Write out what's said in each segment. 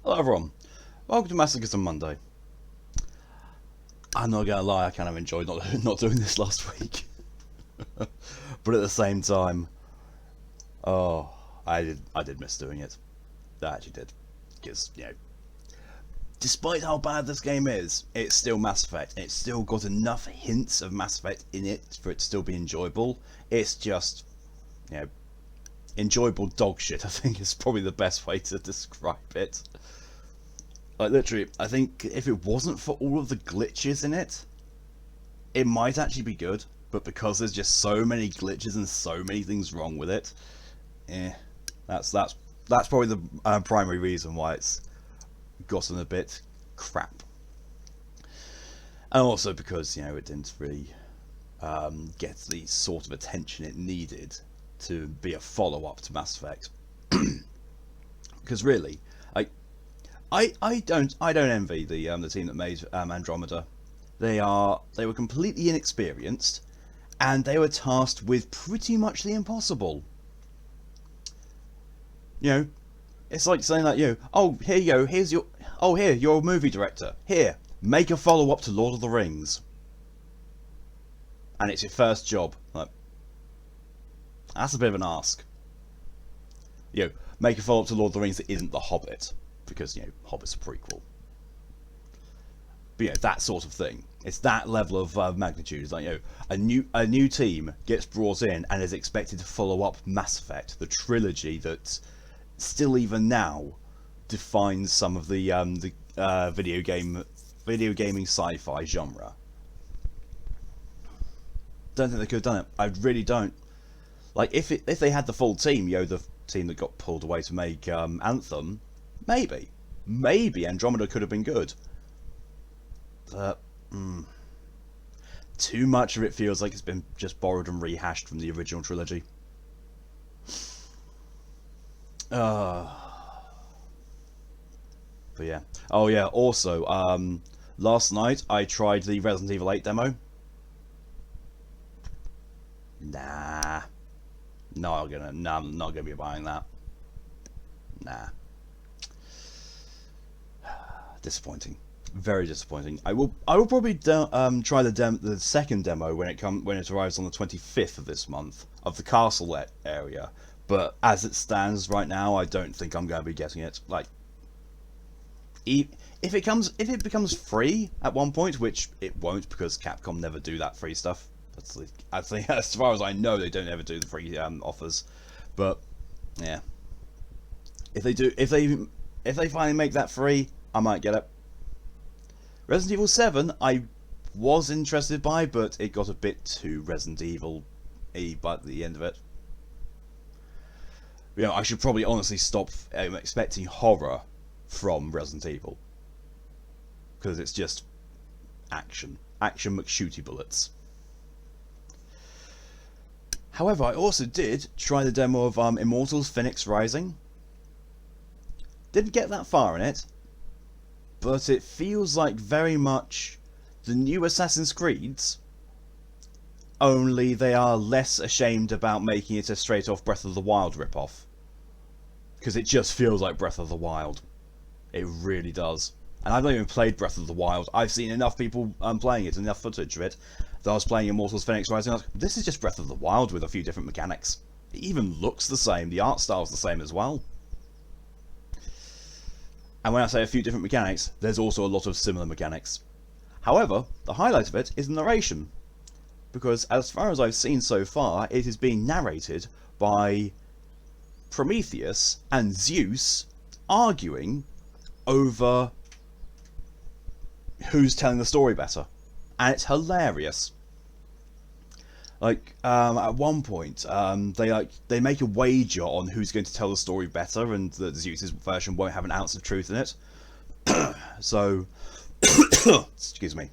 Hello everyone, welcome to Massacres on Monday. I'm not gonna lie, I kind of enjoyed not doing this last week. But at the same time, oh, I did miss doing it. I actually did. Because, despite how bad this game is, it's still Mass Effect. It's still got enough hints of Mass Effect in it for it to still be enjoyable. It's just, enjoyable dog shit, I think is probably the best way to describe it. Like, literally, I think if it wasn't for all of the glitches in it, it might actually be good, but because there's just so many glitches and so many things wrong with it, that's probably the primary reason why it's gotten a bit crap. And also because, it didn't really get the sort of attention it needed to be a follow-up to Mass Effect. Because really, I don't envy the team that made Andromeda. They were completely inexperienced, and they were tasked with pretty much the impossible. It's like saying that oh, here you go, you're a movie director. Here, make a follow-up to Lord of the Rings, and it's your first job. Like, that's a bit of an ask. Make a follow-up to Lord of the Rings that isn't The Hobbit. Because, Hobbit's a prequel. But, that sort of thing. It's that level of magnitude. It's like, a new team gets brought in and is expected to follow up Mass Effect, the trilogy that still even now defines some of the video gaming sci-fi genre. Don't think they could have done it. I really don't. Like, if they had the full team, the team that got pulled away to make Anthem, maybe Andromeda could have been good, but too much of it feels like it's been just borrowed and rehashed from the original trilogy. But yeah. Oh yeah. Also, last night I tried the Resident Evil 8 demo. Nah. I'm not gonna be buying that. Nah. Disappointing, very disappointing. I will probably try the second demo when it arrives on the 25th of this month of the castle area. But as it stands right now, I don't think I'm going to be getting it. Like, if it becomes free at one point, which it won't because Capcom never do that free stuff. I think as far as I know, they don't ever do the free offers. But yeah, if they finally make that free, I might get it. Resident Evil 7, I was interested by, but it got a bit too Resident Evil-y by the end of it. I should probably honestly stop expecting horror from Resident Evil. Because it's just action. Action McShooty bullets. However, I also did try the demo of Immortals Phoenix Rising. Didn't get that far in it, but it feels like very much the new Assassin's Creeds, only they are less ashamed about making it a straight off Breath of the Wild ripoff. Because it just feels like Breath of the Wild. It really does. And I've not even played Breath of the Wild. I've seen enough people playing it, enough footage of it, that I was playing Immortals Phoenix Rising, and I was like, this is just Breath of the Wild with a few different mechanics. It even looks the same, the art style's the same as well. And when I say a few different mechanics, there's also a lot of similar mechanics. However, the highlight of it is the narration. Because as far as I've seen so far, it is being narrated by Prometheus and Zeus arguing over who's telling the story better. And it's hilarious. Like, at one point, they make a wager on who's going to tell the story better, and that Zeus's version won't have an ounce of truth in it. So, excuse me.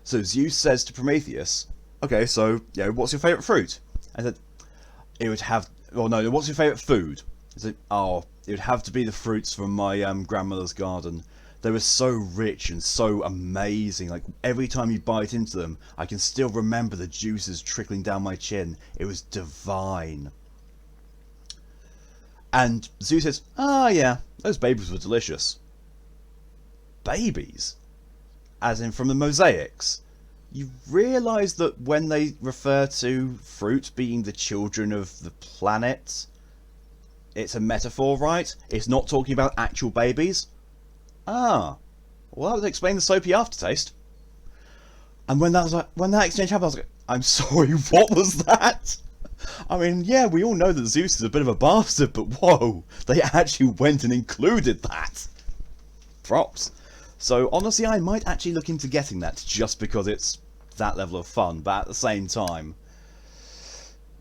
So Zeus says to Prometheus, "Okay, so what's your favourite fruit?" I said, "It would have. Well, no. What's your favourite food?" I said, "Oh, it would have to be the fruits from my grandmother's garden. They were so rich and so amazing. Like, every time you bite into them, I can still remember the juices trickling down my chin. It was divine." And Zeus says, "Ah, yeah, those babies were delicious." Babies? As in from the mosaics? You realise that when they refer to fruit being the children of the planet, it's a metaphor, right? It's not talking about actual babies? Ah, well, that would explain the soapy aftertaste. And when that exchange happened, I was like, "I'm sorry, what was that?" I mean, yeah, we all know that Zeus is a bit of a bastard, but whoa, they actually went and included that. Props. So honestly, I might actually look into getting that just because it's that level of fun, but at the same time,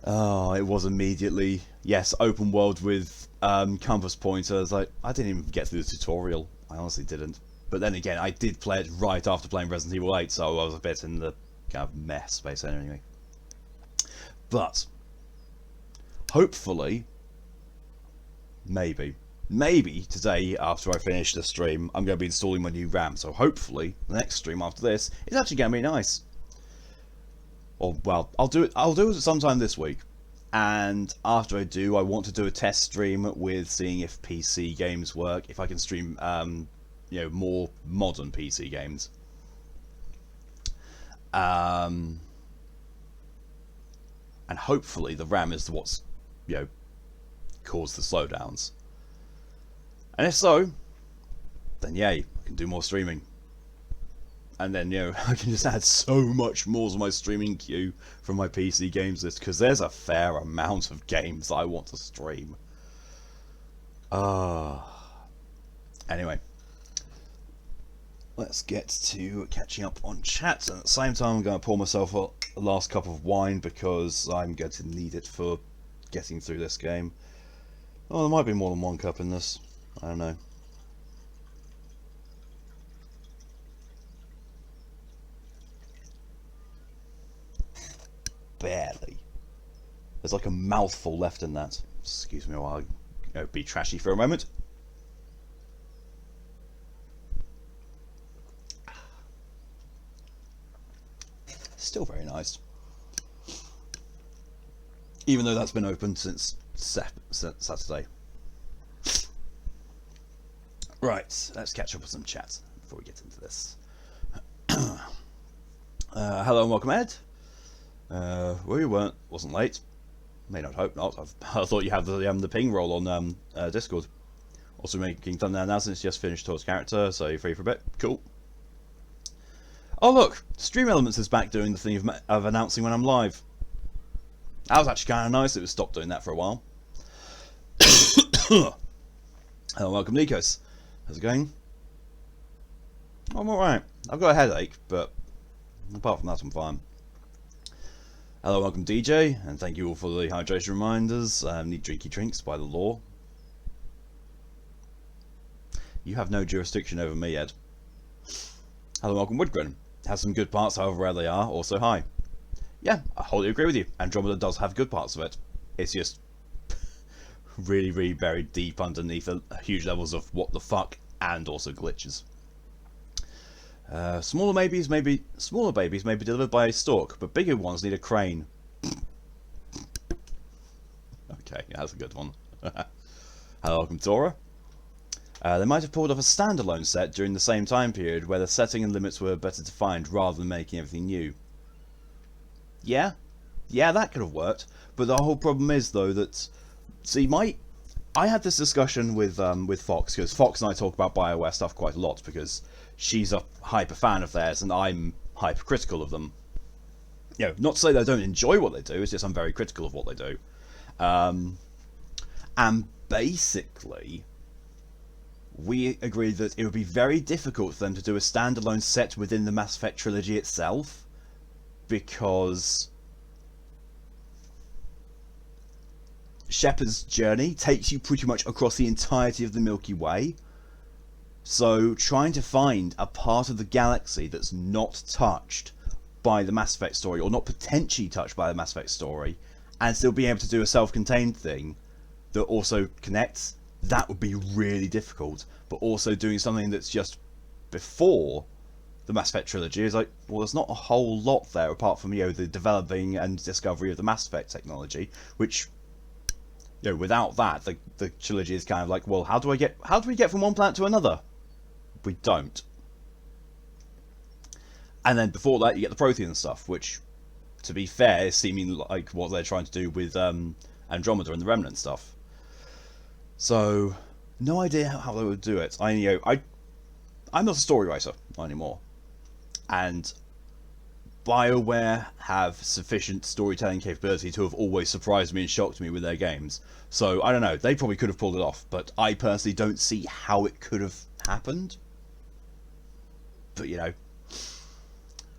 oh, it was immediately, yes, open world with compass pointers. I didn't even get through the tutorial. I honestly didn't. But then again, I did play it right after playing Resident Evil 8, so I was a bit in the kind of mess, basically, anyway. But hopefully, maybe today, after I finish the stream, I'm going to be installing my new RAM. So hopefully, the next stream after this is actually going to be nice. Or, well, I'll do it sometime this week. And after I do, I want to do a test stream with seeing if PC games work. If I can stream, you know, more modern PC games. And hopefully the RAM is what's, you know, caused the slowdowns. And if so, then yay, I can do more streaming. And then, you know, I can just add so much more to my streaming queue from my PC games list, because there's a fair amount of games I want to stream. Anyway, let's get to catching up on chat, and at the same time I'm going to pour myself a last cup of wine because I'm going to need it for getting through this game. Oh, there might be more than one cup in this. I don't know. Barely. There's like a mouthful left in that. Excuse me while I be trashy for a moment. Still very nice. Even though that's been open since Saturday. Right, let's catch up with some chat before we get into this. Hello and welcome, Ed. Well, you wasn't late. May not hope not. I thought you had the ping roll on Discord. Also making thumbnail now since just finished Tor's character, so you're free for a bit. Cool. Oh look, Stream Elements is back doing the thing of announcing when I'm live. That was actually kind of nice. It was stopped doing that for a while. Hello, welcome, Nikos. How's it going? I'm alright. I've got a headache, but apart from that, I'm fine. Hello, welcome, DJ, and thank you all for the hydration reminders. Need drinky drinks by the law. You have no jurisdiction over me, Ed. Hello, welcome, Woodgren. Has some good parts, however rare they are. Also, hi. Yeah, I wholly agree with you. Andromeda does have good parts of it. It's just really, really buried deep underneath huge levels of what the fuck and also glitches. Smaller babies may be delivered by a stork, but bigger ones need a crane. Okay, yeah, that's a good one. Hello, welcome, Tavora. They might have pulled off a standalone set during the same time period where the setting and limits were better defined rather than making everything new. Yeah, that could have worked. But the whole problem is though that, see, I had this discussion with Fox, because Fox and I talk about BioWare stuff quite a lot because she's a hyper fan of theirs and I'm hyper critical of them. You know, not to say that I don't enjoy what they do, it's just I'm very critical of what they do. And basically, we agreed that it would be very difficult for them to do a standalone set within the Mass Effect trilogy itself, because Shepard's journey takes you pretty much across the entirety of the Milky Way. So trying to find a part of the galaxy that's not touched by the Mass Effect story, or not potentially touched by the Mass Effect story, and still being able to do a self-contained thing that also connects, that would be really difficult. But also doing something that's just before the Mass Effect trilogy is like, well, there's not a whole lot there apart from, you know, the developing and discovery of the Mass Effect technology, which You know, without that, the trilogy is kind of like, well, how do we get from one planet to another? We don't. And then before that, you get the Prothean stuff, which, to be fair, is seeming like what they're trying to do with Andromeda and the Remnant stuff. So, no idea how they would do it. I'm not a story writer anymore, and BioWare have sufficient storytelling capability to have always surprised me and shocked me with their games. So, I don't know, they probably could have pulled it off, but I personally don't see how it could have happened. But, you know,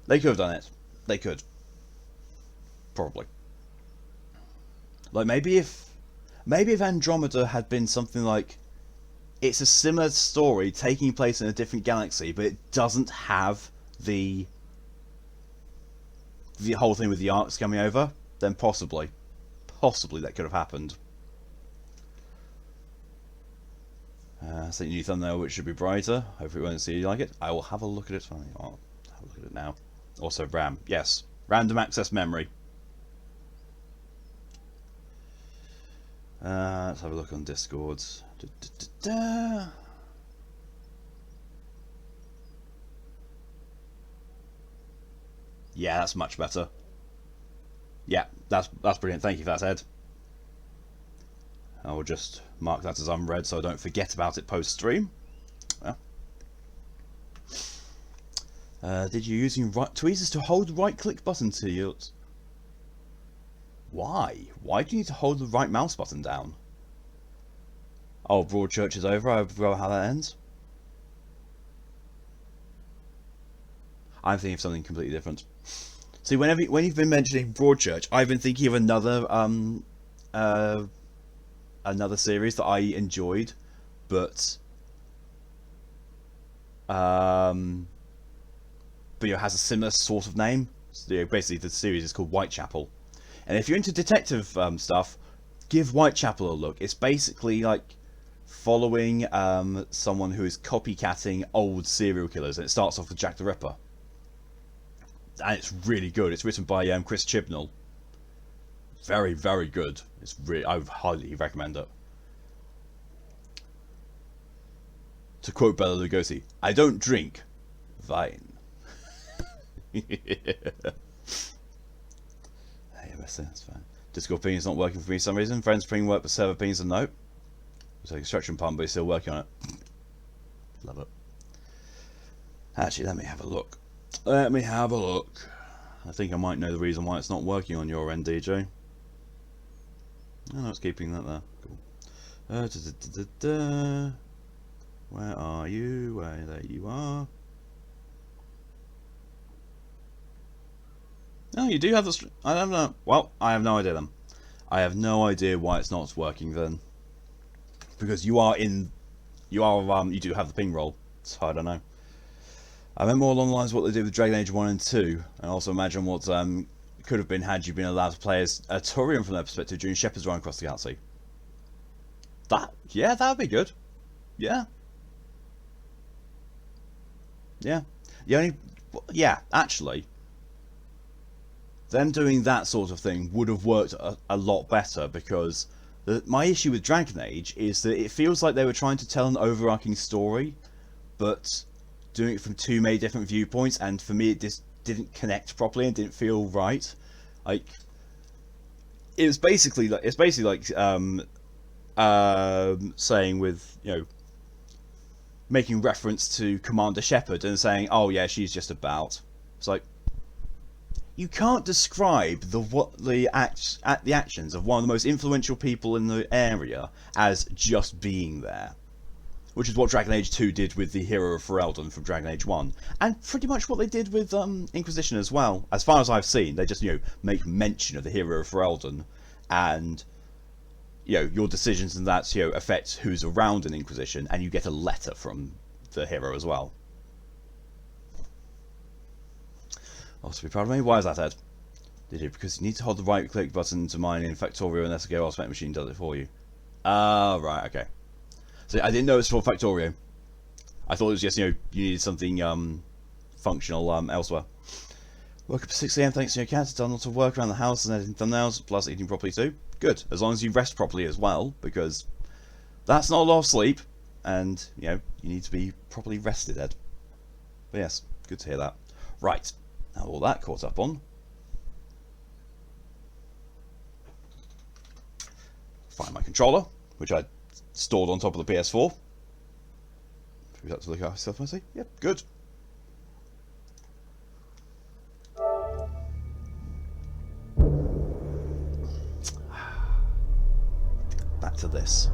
they could have done it. They could. Probably. Like, maybe if Andromeda had been something like, it's a similar story taking place in a different galaxy, but it doesn't have the whole thing with the arcs coming over, then possibly that could have happened. So new thumbnail, which should be brighter. Hopefully, it won't see you like it. I will have a look at it. I'll have a look at it now. Also, RAM. Yes, random access memory. Let's have a look on Discord. Yeah, that's much better. Yeah, that's brilliant. Thank you for that, Ed. I will just mark that as unread so I don't forget about it post-stream. Did you using tweezers to hold the right-click button to you? Why? Why do you need to hold the right mouse button down? Oh, Broadchurch is over. I forgot how that ends. I'm thinking of something completely different. See, when you've been mentioning Broadchurch, I've been thinking of another series that I enjoyed, but it has a similar sort of name. So, basically, the series is called Whitechapel, and if you're into detective stuff, give Whitechapel a look. It's basically like following someone who is copycatting old serial killers, and it starts off with Jack the Ripper. And it's really good. It's written by Chris Chibnall. Very, very good. I would highly recommend it. To quote Bela Lugosi, I don't drink wine. That's fine. Discord ping is not working for me for some reason. Friends ping work, but server pings a note. It's like a construction pump, but he's still working on it. Love it. Actually, let me have a look. I think I might know the reason why it's not working on your end, DJ. Oh, no, it's keeping that there. Cool. Where are you? There you are. No, you do have the... I don't know. Well, I have no idea then. I have no idea why it's not working then. Because you do have the ping roll. So I don't know. I remember all along the lines of what they did with Dragon Age 1 and 2, and also imagine what could have been had you been allowed to play as a Turian from their perspective during Shepard's run across the galaxy. That would be good. Yeah. Actually, them doing that sort of thing would have worked a lot better, because my issue with Dragon Age is that it feels like they were trying to tell an overarching story, but doing it from too many different viewpoints, and for me it just didn't connect properly and didn't feel right. Like, it's basically like saying with, making reference to Commander Shepard and saying, oh yeah, she's just about. It's like, you can't describe the actions of one of the most influential people in the area as just being there. Which is what Dragon Age 2 did with the Hero of Ferelden from Dragon Age 1. And pretty much what they did with Inquisition as well. As far as I've seen, they just, make mention of the Hero of Ferelden. And, your decisions and that, affect who's around in Inquisition. And you get a letter from the hero as well. Also be proud of me. Why is that, Ed? Did you? Because you need to hold the right click button to mine in Factorio unless a Gale Spec machine does it for you. Right, okay. So I didn't know it was for Factorio. I thought it was just, you needed something functional elsewhere. Woke up at 6 AM thanks to your cat. Done lots of work around the house and editing thumbnails, plus eating properly too. good. As long as you rest properly as well, because that's not a lot of sleep, and, you know, you need to be properly rested, Ed. But yes, good to hear that. Right, now all that caught up on. Find my controller, which I stored on top of the PS4. We have to look at myself and see. Yep, good. Back to this.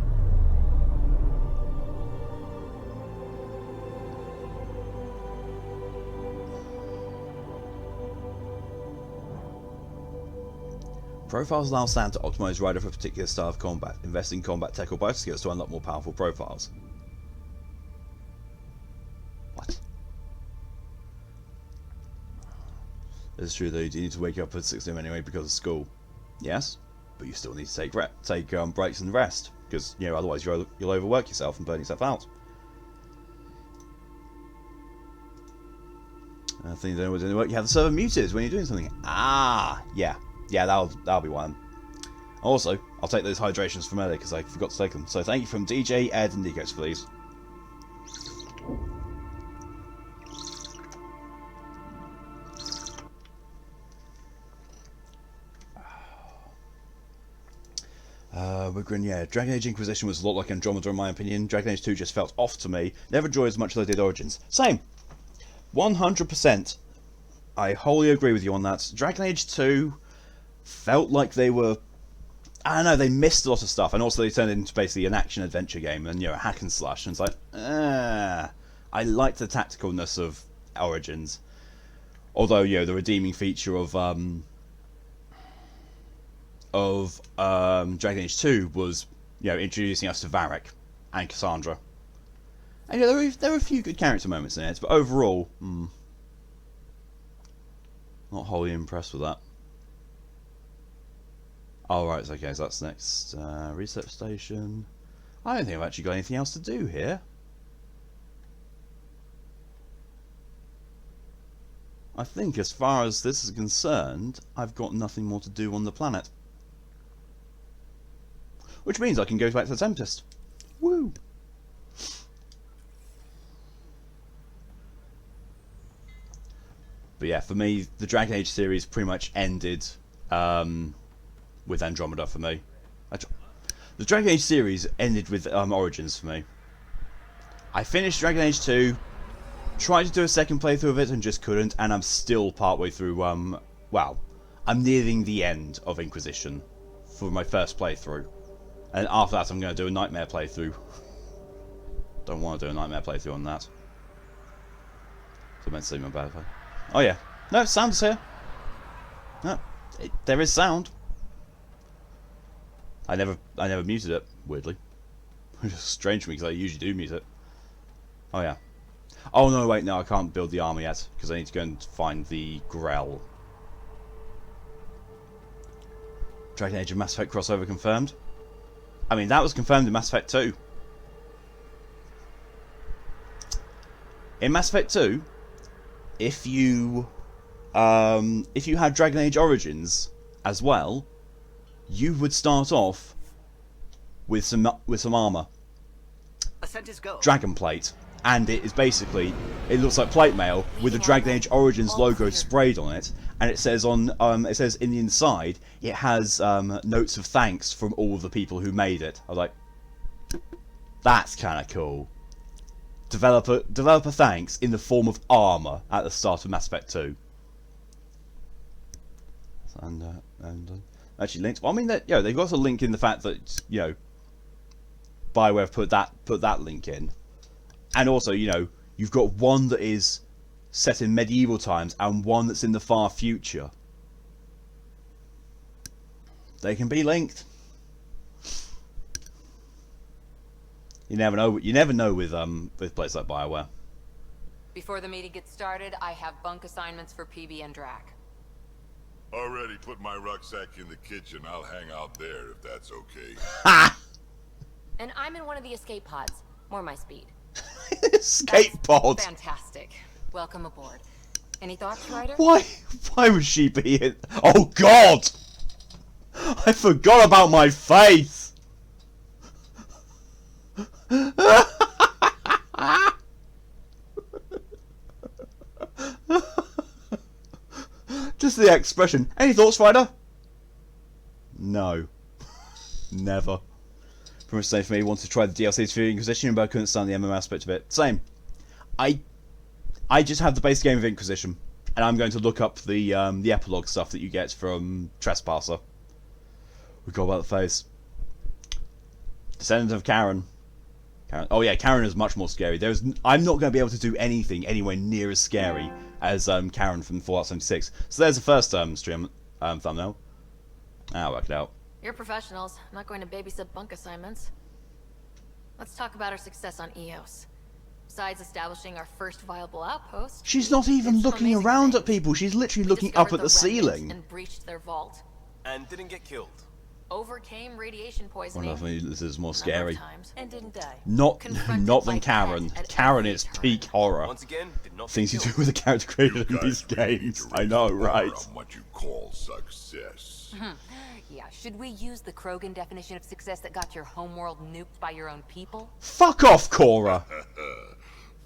Profiles allow Sam to optimize rider for a particular style of combat, invest in combat tech or bicycle skills to unlock more powerful profiles. What? It's true though, you do need to wake up at 6 a.m. anyway because of school. Yes, but you still need to take breaks and rest, because, you know, otherwise you'll overwork yourself and burn yourself out. I think you don't know what to do. You have the server muted when you're doing something. Ah, yeah. Yeah, that'll be one. Also, I'll take those hydrations from earlier because I forgot to take them. So thank you from DJ, Ed, and Nikos, please. Yeah, Dragon Age Inquisition was a lot like Andromeda in my opinion. Dragon Age 2 just felt off to me. Never enjoyed as much as I did Origins. Same. 100%. I wholly agree with you on that. Dragon Age 2 felt like they were, I don't know, they missed a lot of stuff, and also they turned it into basically an action adventure game and, you know, a hack and slash, and it's like, I liked the tacticalness of Origins, although, you know, the redeeming feature of Dragon Age 2 was, you know, introducing us to Varric and Cassandra, and yeah, there were a few good character moments in it, but overall, not wholly impressed with that. Oh, right, okay, so that's next. Research station. I don't think I've actually got anything else to do here. I think as far as this is concerned, I've got nothing more to do on the planet. Which means I can go back to the Tempest. Woo! But yeah, for me, the Dragon Age series pretty much ended with Andromeda for me. The Dragon Age series ended with Origins for me. I finished Dragon Age 2, tried to do a second playthrough of it and just couldn't, and I'm still partway through, well, I'm nearing the end of Inquisition for my first playthrough. And after that I'm going to do a Nightmare playthrough. Don't want to do a Nightmare playthrough on that. So I meant to say my bad. Oh yeah. No, sound's here. No, there is sound. I never muted it, weirdly. Which is strange for me because I usually do mute it. Oh yeah. Oh no, wait, no, I can't build the armor yet because I need to go and find the Grell. Dragon Age and Mass Effect crossover confirmed. I mean, that was confirmed in Mass Effect 2. In Mass Effect 2, if you had Dragon Age Origins as well, you would start off with some armor, Ascent is go. Dragon Plate, and it is basically, it looks like plate mail with the Dragon Age Origins logo sprayed on it, and it says on it says in the inside it has notes of thanks from all of the people who made it. I was like, that's kind of cool. Developer thanks in the form of armor at the start of Mass Effect 2. And actually linked. Well, I mean, that, you know, they've got a link in the fact that, you know, BioWare have put that link in, and also, you know, you've got one that is set in medieval times and one that's in the far future. They can be linked. You never know. You never know with places like BioWare. Before the meeting gets started, I have bunk assignments for PeeBee and Drack. Already put my rucksack in the kitchen. I'll hang out there if that's okay. Ha! And I'm in one of the escape pods. More my speed. Escape pod. Fantastic. Welcome aboard. Any thoughts, Ryder? Why would she be in? Oh God! I forgot about my face! Just the expression. Any thoughts, Ryder? No. Never. Pretty much the same for me. Wanted to try the DLC for Inquisition, but I couldn't stand the MMO aspect of it. Same. I just have the base game of Inquisition, and I'm going to look up the epilogue stuff that you get from Trespasser. We got about the face. Descendant of Karen. Oh yeah, Karen is much more scary. I'm not going to be able to do anything anywhere near as scary as Karen from Fallout 76. So there's the first stream thumbnail. I'll work it out. You're professionals. I'm not going to babysit bunk assignments. Let's talk about our success on EOS. Besides establishing our first viable outpost, She's not even looking around at people. She's literally looking up at the ceiling. And breached their vault. And didn't get killed. Overcame radiation poisoning. Well, this is more scary. And didn't die. Not than Karen. Karen is peak horror. Once again, did not Things you do with a character created in these games. I know, right? On what you call success. Yeah, should we use the Krogan definition of success that got your homeworld nuked by your own people? Fuck off, Cora!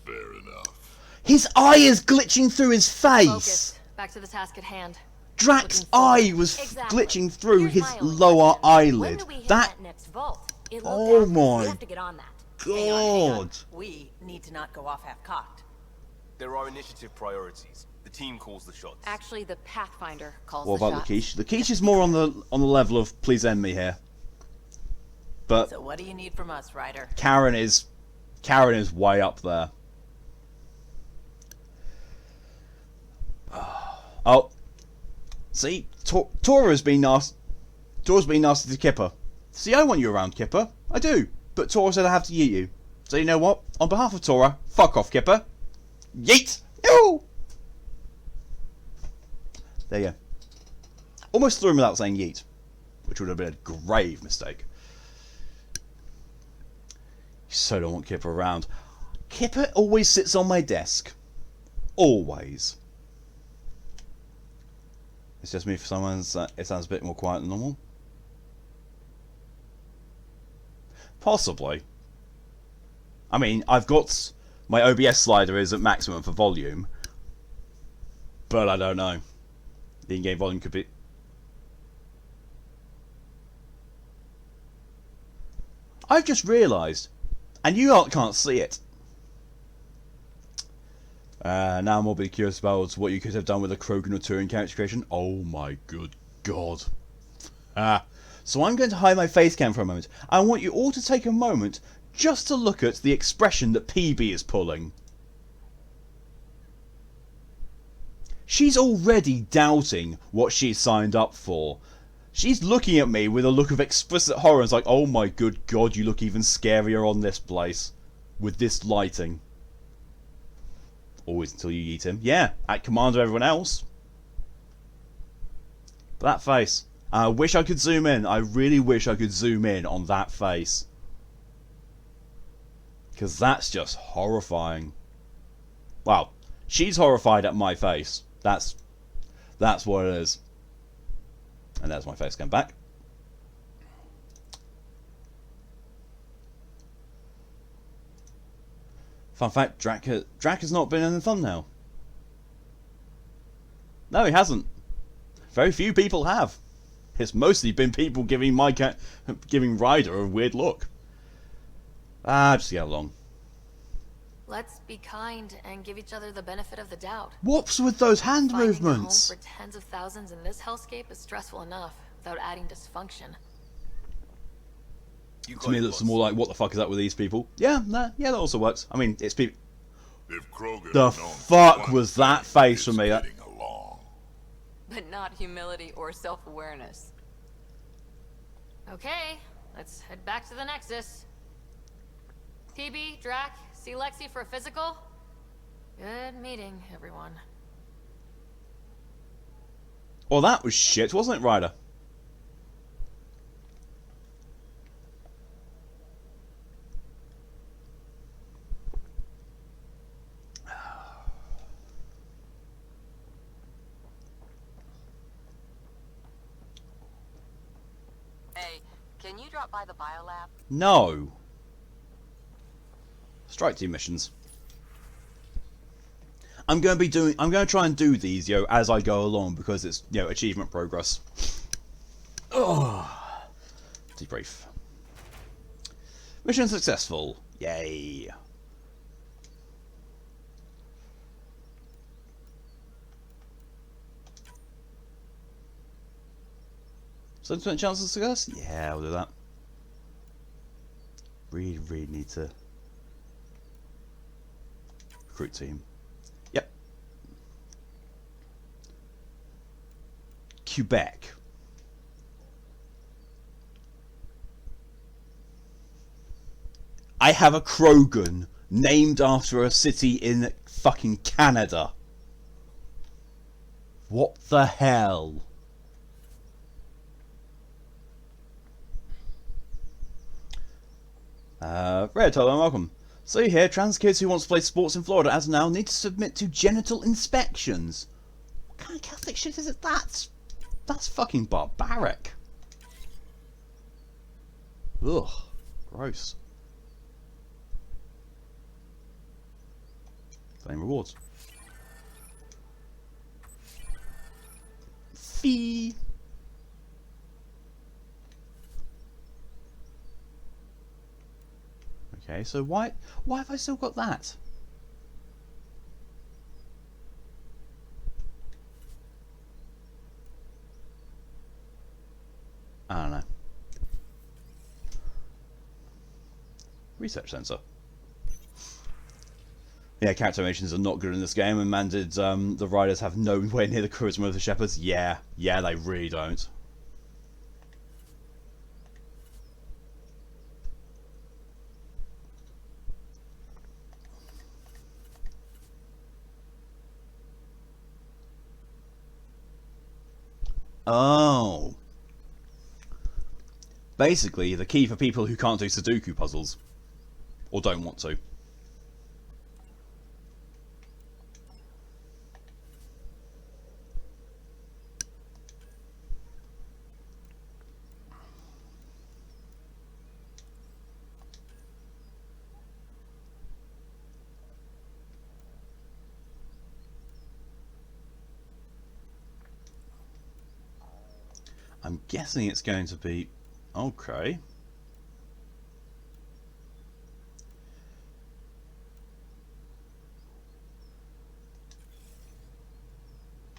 Fair enough. His eye is glitching through his face! Focus. Back to the task at hand. Drax's eye was glitching through his lower eyelid. That next vault. oh my we have to get on that. god! We need to not go off half-cocked. There are initiative priorities. The team calls the shots. Actually, the Pathfinder calls What the about shots. Lakeisha? Lakeisha is more on the level of please end me here. But So what do you need from us, Ryder? Karen is way up there. Oh, see, Tora's been nasty. Tora's been nasty to Kipper. See, I want you around, Kipper. I do, but Tora said I have to yeet you. So you know what? On behalf of Tora, fuck off, Kipper. Yeet! No! There you go. Almost threw him without saying yeet, which would have been a grave mistake. You so don't want Kipper around. Kipper always sits on my desk. Always. It's just me for someone. It sounds a bit more quiet than normal. Possibly. I mean, I've got my OBS slider is at maximum for volume, but I don't know. The in-game volume could be. I've just realised, and you can't see it. Now I'm more curious about what you could have done with a Krogan or Turing character creation. Oh my good god. So I'm going to hide my face cam for a moment. I want you all to take a moment just to look at the expression that PeeBee is pulling. She's already doubting what she's signed up for. She's looking at me with a look of explicit horror. It's like, oh my good god, you look even scarier on this place. With this lighting. Always until you eat him. Yeah, at command of everyone else. But that face. I wish I could zoom in. I really wish I could zoom in on that face. Because that's just horrifying. Wow. She's horrified at my face. That's what it is. And there's my face going back. Fun fact, Drack has not been in the thumbnail. No, he hasn't. Very few people have. It's mostly been people giving giving Ryder a weird look. Just get along. Let's be kind and give each other the benefit of the doubt. What's with those hand Finding movements? a home for tens of thousands in this hellscape is stressful enough without adding dysfunction. To me, it looks more like, what the fuck is that with these people? Yeah, that also works. I mean, it's people. If Krogan The fuck was that face for me? getting along. But not humility or self-awareness. Okay, let's head back to the Nexus. PeeBee, Drack, see Lexi for a physical? Good meeting, everyone. Well, that was shit, wasn't it, Ryder? Can you drop by the biolab? No. Strike team missions. I'm going to try and do these, as I go along because it's, achievement progress. Oh. Debrief. Mission successful. Yay. Subsequent chance of success? Yeah, I'll do that. Really need to recruit team. Yep. Quebec. I have a Krogan named after a city in fucking Canada. What the hell? Red, hello and welcome. So you hear, trans kids who want to play sports in Florida as of now need to submit to genital inspections. What kind of Catholic shit is it? That's fucking barbaric. Ugh, gross. Claim rewards. Fee. Okay, so why have I still got that? I don't know. Research sensor. Yeah, character animations are not good in this game, and man, did the riders have nowhere near the charisma of the shepherds? Yeah, they really don't. Oh. Basically, the key for people who can't do Sudoku puzzles. Or don't want to. I'm guessing it's going to be... Okay.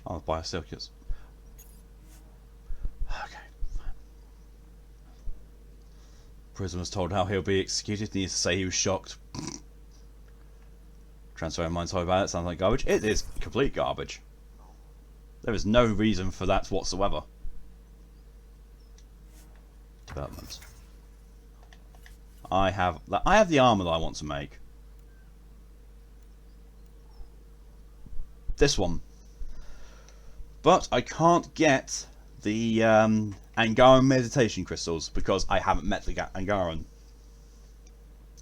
I'll buy circuits. Okay. Prison was told how he'll be executed. He needs to say he was shocked. Transferring mind sorry about it. Sounds like garbage. It is complete garbage. There is no reason for that whatsoever. Development. I have the armor that I want to make. This one. But I can't get the Angaran meditation crystals because I haven't met the Angaran.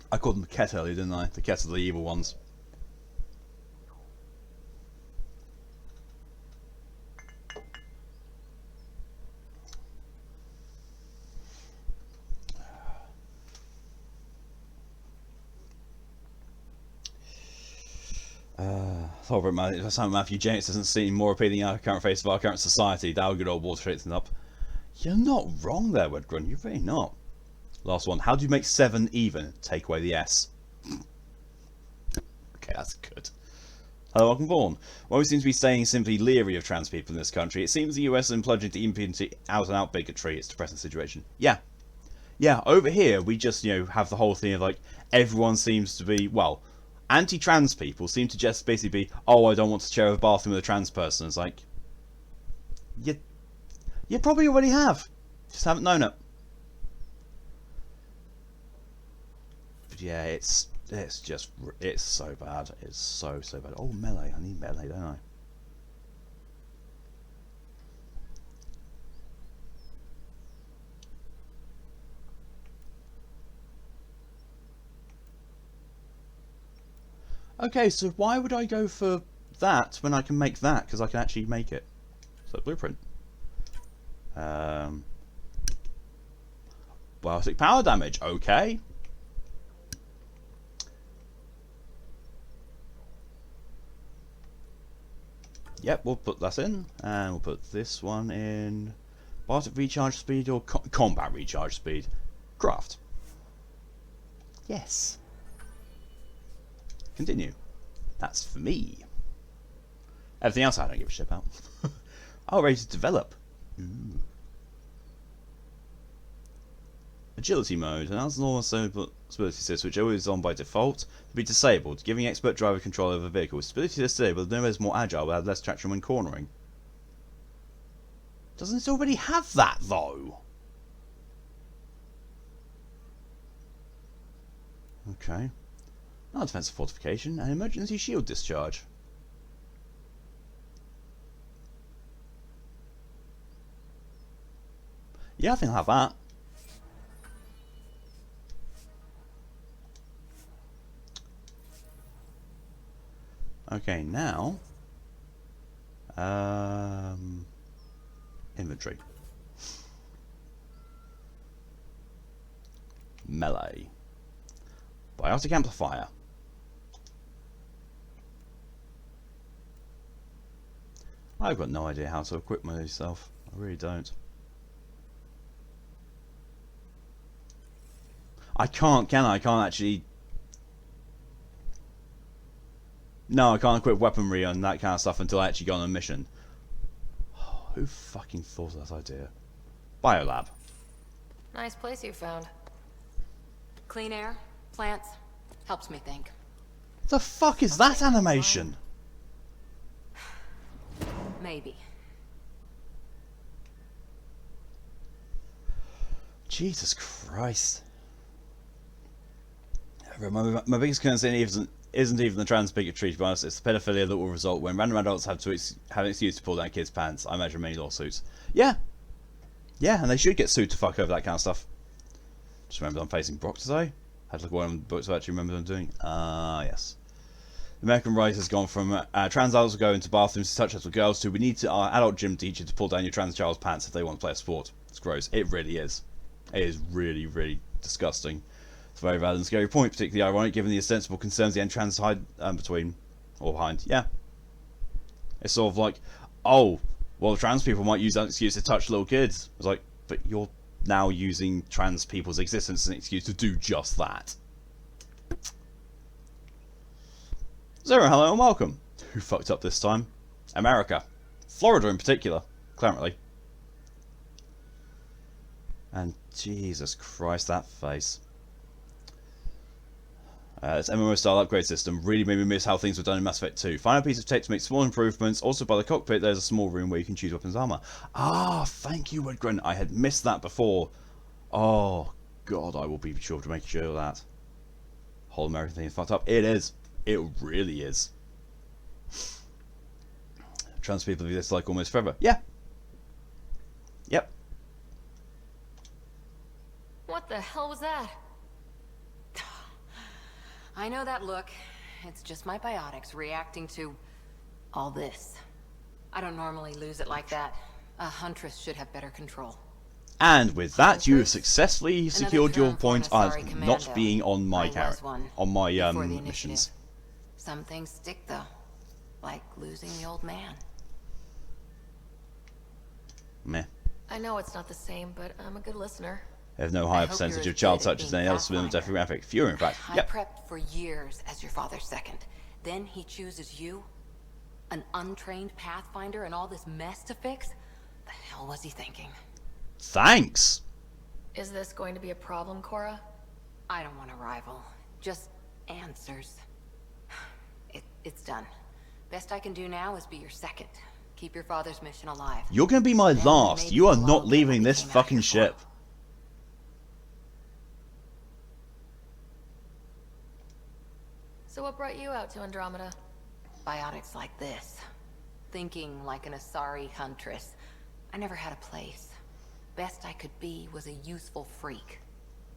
I called them the Ket earlier, didn't I? The Ket are the evil ones. Over Matthew James doesn't seem more appealing in our current face of our current society. That good old water shapes up. You're not wrong there, Wedgrun. You're really not. Last one. How do you make 7 even? Take away the S. Okay, that's good. Hello, welcome, Vaughn. While we seem to be staying simply leery of trans people in this country, it seems the US is plunging to impunity out-and-out bigotry. It's a depressing situation. Yeah. Yeah, over here, we just, have the whole thing of, like, everyone seems to be, well... Anti-trans people seem to just basically be, oh, I don't want to share a bathroom with a trans person. It's like, you probably already have. Just haven't known it. But yeah, it's so bad. It's so bad. Oh, melee. I need melee, don't I? Okay, so why would I go for that when I can make that? Because I can actually make it. So, blueprint. Biotic power damage. Okay. Yep, we'll put that in, and we'll put this one in. Biotic recharge speed or combat recharge speed? Craft. Yes. Continue. That's for me. Everything else I don't give a shit about. Oh, ready to develop. Ooh. Agility mode allows normal stability assist, which always on by default, to be disabled, giving expert driver control over vehicles. Stability disabled, no is more agile, but has less traction when cornering. Doesn't it already have that though? Okay. Now defensive fortification and emergency shield discharge. Yeah, I think I'll have that. Okay, now inventory. Melee. Biotic amplifier. I've got no idea how to equip myself. I really don't. I can't, can I? I can't actually... No, I can't equip weaponry and that kind of stuff until I actually go on a mission. Oh, who fucking thought of that idea? Biolab. Nice place you found. Clean air, plants, helps me think. The fuck is that animation? Maybe. Jesus Christ. My biggest concern isn't even the trans bigotry, to be honest. It's the pedophilia that will result when random adults have an excuse to pull down kids' pants. I imagine many lawsuits. Yeah. Yeah, and they should get sued to fuck over that kind of stuff. Just remember I'm facing Brock today. Had to look at one of the books I actually remember them doing. Yes. The American right has gone from trans adults go into bathrooms to touch us with girls to we need our adult gym teacher to pull down your trans child's pants if they want to play a sport. It's gross. It really is. It is really, really disgusting. It's a very valid and scary point, particularly ironic given the ostensible concerns the end trans hide between or behind. Yeah. It's sort of like, oh, well, trans people might use that excuse to touch little kids. It's like, but you're now using trans people's existence as an excuse to do just that. Zero, hello and welcome. Who fucked up this time? America. Florida in particular, currently. And Jesus Christ, that face. This MMO-style upgrade system really made me miss how things were done in Mass Effect 2. Find a piece of tech to make small improvements. Also, by the cockpit, there's a small room where you can choose weapons armor. Ah, thank you, Woodgren. I had missed that before. Oh, God, I will be sure to make sure of that. Whole American thing is fucked up. It is. It really is. Trans people do this like almost forever. Yeah. Yep. What the hell was that? I know that look. It's just my biotics reacting to all this. I don't normally lose it like that. A huntress should have better control. And with that, you have successfully secured your term for an point as Asari not commando. being on my Before the missions. initiative. Some things stick though, like losing the old man. Meh. I know it's not the same, but I'm a good listener. They have no higher hope percentage you're of child as good at touch as being any else within the Pathfinder. demographic. Fewer, in fact. I Yep. prepped for years as your father's second. Then he chooses you? An untrained Pathfinder and all this mess to fix? The hell was he thinking? Thanks. Is this going to be a problem, Cora? I don't want a rival. Just answers. It's done. Best I can do now is be your second. Keep your father's mission alive. You're going to be my Then last. maybe You are we'll all not get leaving what we this came out fucking here ship. for. So what brought you out to Andromeda? Biotics like this. Thinking like an Asari huntress. I never had a place. Best I could be was a useful freak.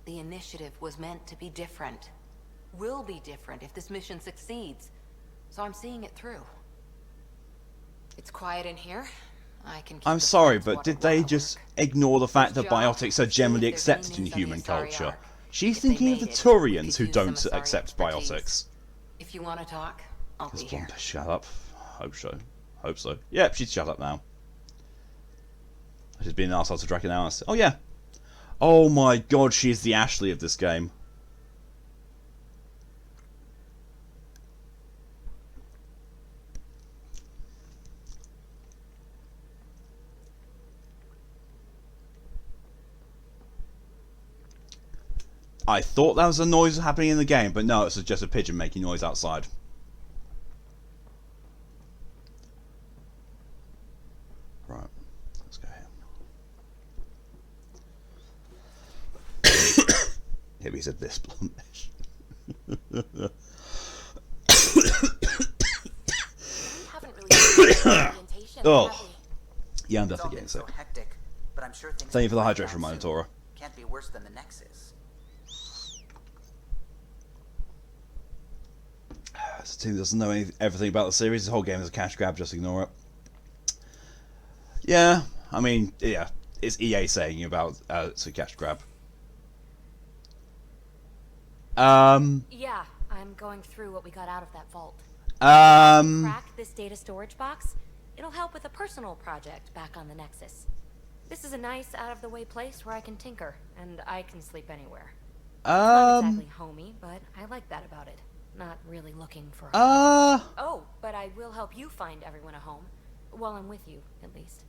The initiative was meant to be different. Will be different if this mission succeeds. So I'm seeing it through. It's quiet in here. I can keep I'm the sorry, plants but watered did they while I just work. ignore the fact that Job, biotics are see generally if there's any accepted in news on the human Asari culture? arc. She's If they thinking of the made it, we Turians could who use don't some Asari accept expertise. biotics. If you want to talk, I'll be here. Shut up. Hope so. Hope so. Yep, she's shut up now. She's been an arsehole to Drack now. Oh yeah. Oh my god, she's the Ashley of this game. I thought that was a noise happening in the game, but no, it's just a pigeon making noise outside. Right, let's go here. Here we said this blondish. Haven't really seen orientation, Oh. have we? Yeah, I'm It's all definitely been getting so sick. hectic, but I'm sure things Thank you for the will quiet hydration down reminder, soon. Tora. Can't be worse than the Nexus. This team doesn't know everything about the series. The whole game is a cash grab. Just ignore it. Yeah, I mean, yeah, it's EA saying about it's a cash grab. Yeah, I'm going through what we got out of that vault. Crack this data storage box. It'll help with a personal project back on the Nexus. This is a nice, out-of-the-way place where I can tinker, and I can sleep anywhere. It's not exactly homey, but I like that about it. Not really looking for a home. Oh, but I will help you find everyone a home. While I'm with you, at least.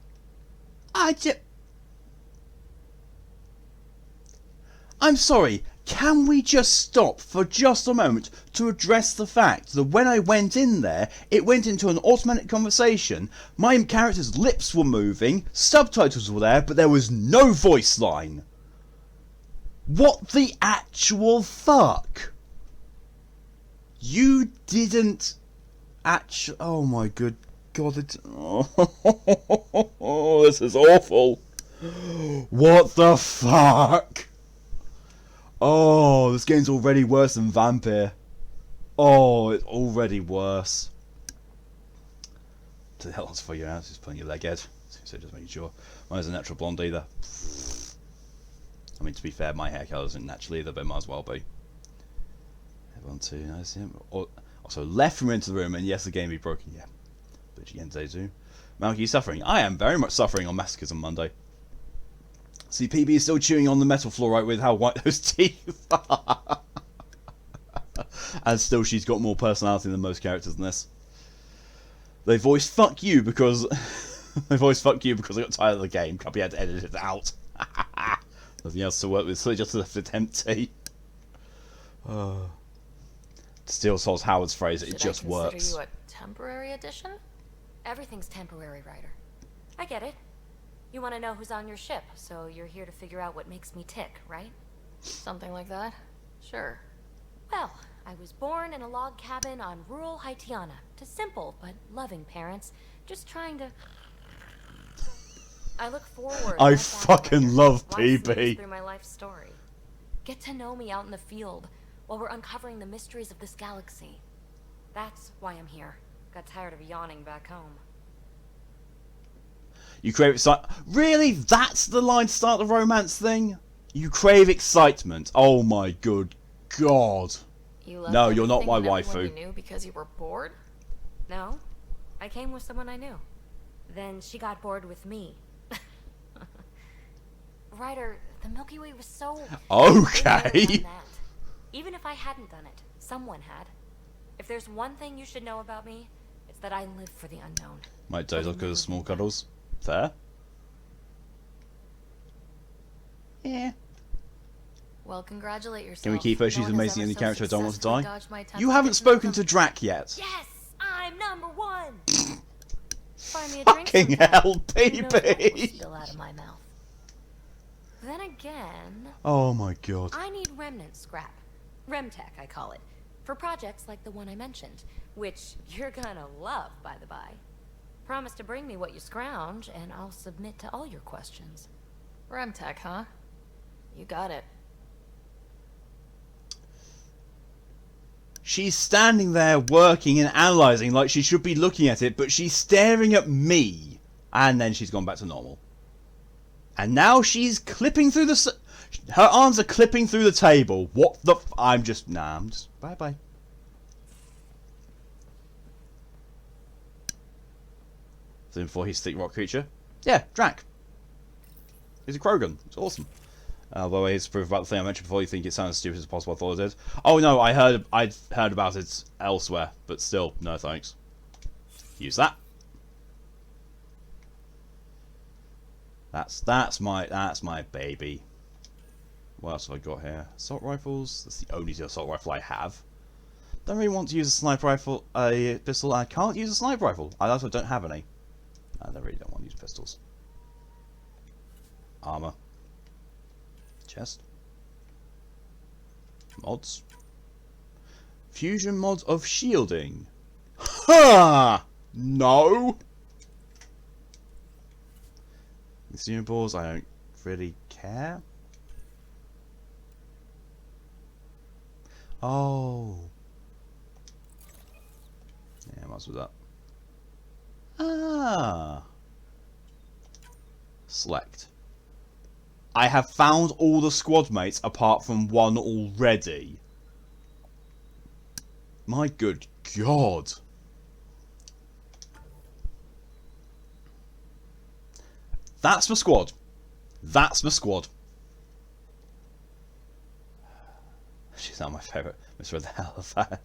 I'm sorry, can we just stop for just a moment to address the fact that when I went in there, it went into an automatic conversation, my character's lips were moving, subtitles were there, but there was no voice line. What the actual fuck? You didn't actually... Oh my good god, it's... Oh, this is awful. What the fuck? Oh, this game's already worse than Vampire. Oh, it's already worse. To the hell that's for you out, just pulling your leg head. So just making sure. Mine's a natural blonde either. I mean, to be fair, my hair colour isn't natural either, but it might as well be. Everyone too nice. Also, left from into the room, and yes, the game be broken, yeah. But again today too. Malky, you suffering? I am very much suffering on Massacres on Monday. See, PeeBee is still chewing on the metal fluorite with how white those teeth are. And still, she's got more personality than most characters in this. They voiced "fuck you" because I got tired of the game. Cubby had to edit it out. Nothing else to work with, so they just left it empty. To steal Sol's Howard's phrase, it just works. Should I consider you a temporary addition? Everything's temporary, Ryder. I get it. You want to know who's on your ship, so you're here to figure out what makes me tick, right? Something like that? Sure. Well, I was born in a log cabin on rural Haitiana to simple but loving parents, just trying to... I look forward. I fucking love PeeBee. Through my life story. Get to know me out in the field while we're uncovering the mysteries of this galaxy. That's why I'm here. Got tired of yawning back home. You crave excitement. Really? That's the line to start the romance thing? You crave excitement. Oh my good god. No, you're not my waifu. You knew because you were bored? No. I came with someone I knew. Then she got bored with me. Ryder, the Milky Way was so... Okay. Even if I hadn't done it, someone had. If there's one thing you should know about me, it's that I live for the unknown. Might doze off because of small cuddles. Fair. Yeah. Well, congratulate yourself. Can we keep her? She's No one has amazing, ever only so character I don't want to die. successfully dodged my attempts You to haven't get spoken to them. Drack yet. Yes, I'm number one. Find me a drink Fucking sometime. hell, Who knows what will PeeBee. spill out of my mouth. Then again, Oh my god. I need remnant scrap. Remtech, I call it. For projects like the one I mentioned, which you're gonna love, by the by. Promise to bring me what you scrounge, and I'll submit to all your questions. Remtech, huh? You got it. She's standing there working and analysing like she should be looking at it, but she's staring at me. And then she's gone back to normal. And now she's clipping through the... Her arms are clipping through the table. What the... I'm just... Bye-bye. Then before he's thick rock creature. Yeah, Drack. He's a Krogan. It's awesome. By the way, it's proof about the thing I mentioned before. You think it sounds as stupid as possible. I thought it did. Oh no, I'd heard about it elsewhere, but still, no thanks. Use that. That's my baby. What else have I got here? Assault rifles. That's the only assault rifle I have. Don't really want to use a sniper rifle, a pistol. I can't use a sniper rifle. I also don't have any. I really don't want to use pistols. Armor. Chest. Mods. Fusion mods of shielding. Ha! No! Consumables, I don't really care. Oh. Yeah, what's with that? Ah. Select. I have found all the squad mates apart from one already. My good God. That's my squad. That's my squad. She's not my favourite. Misread the hell of that.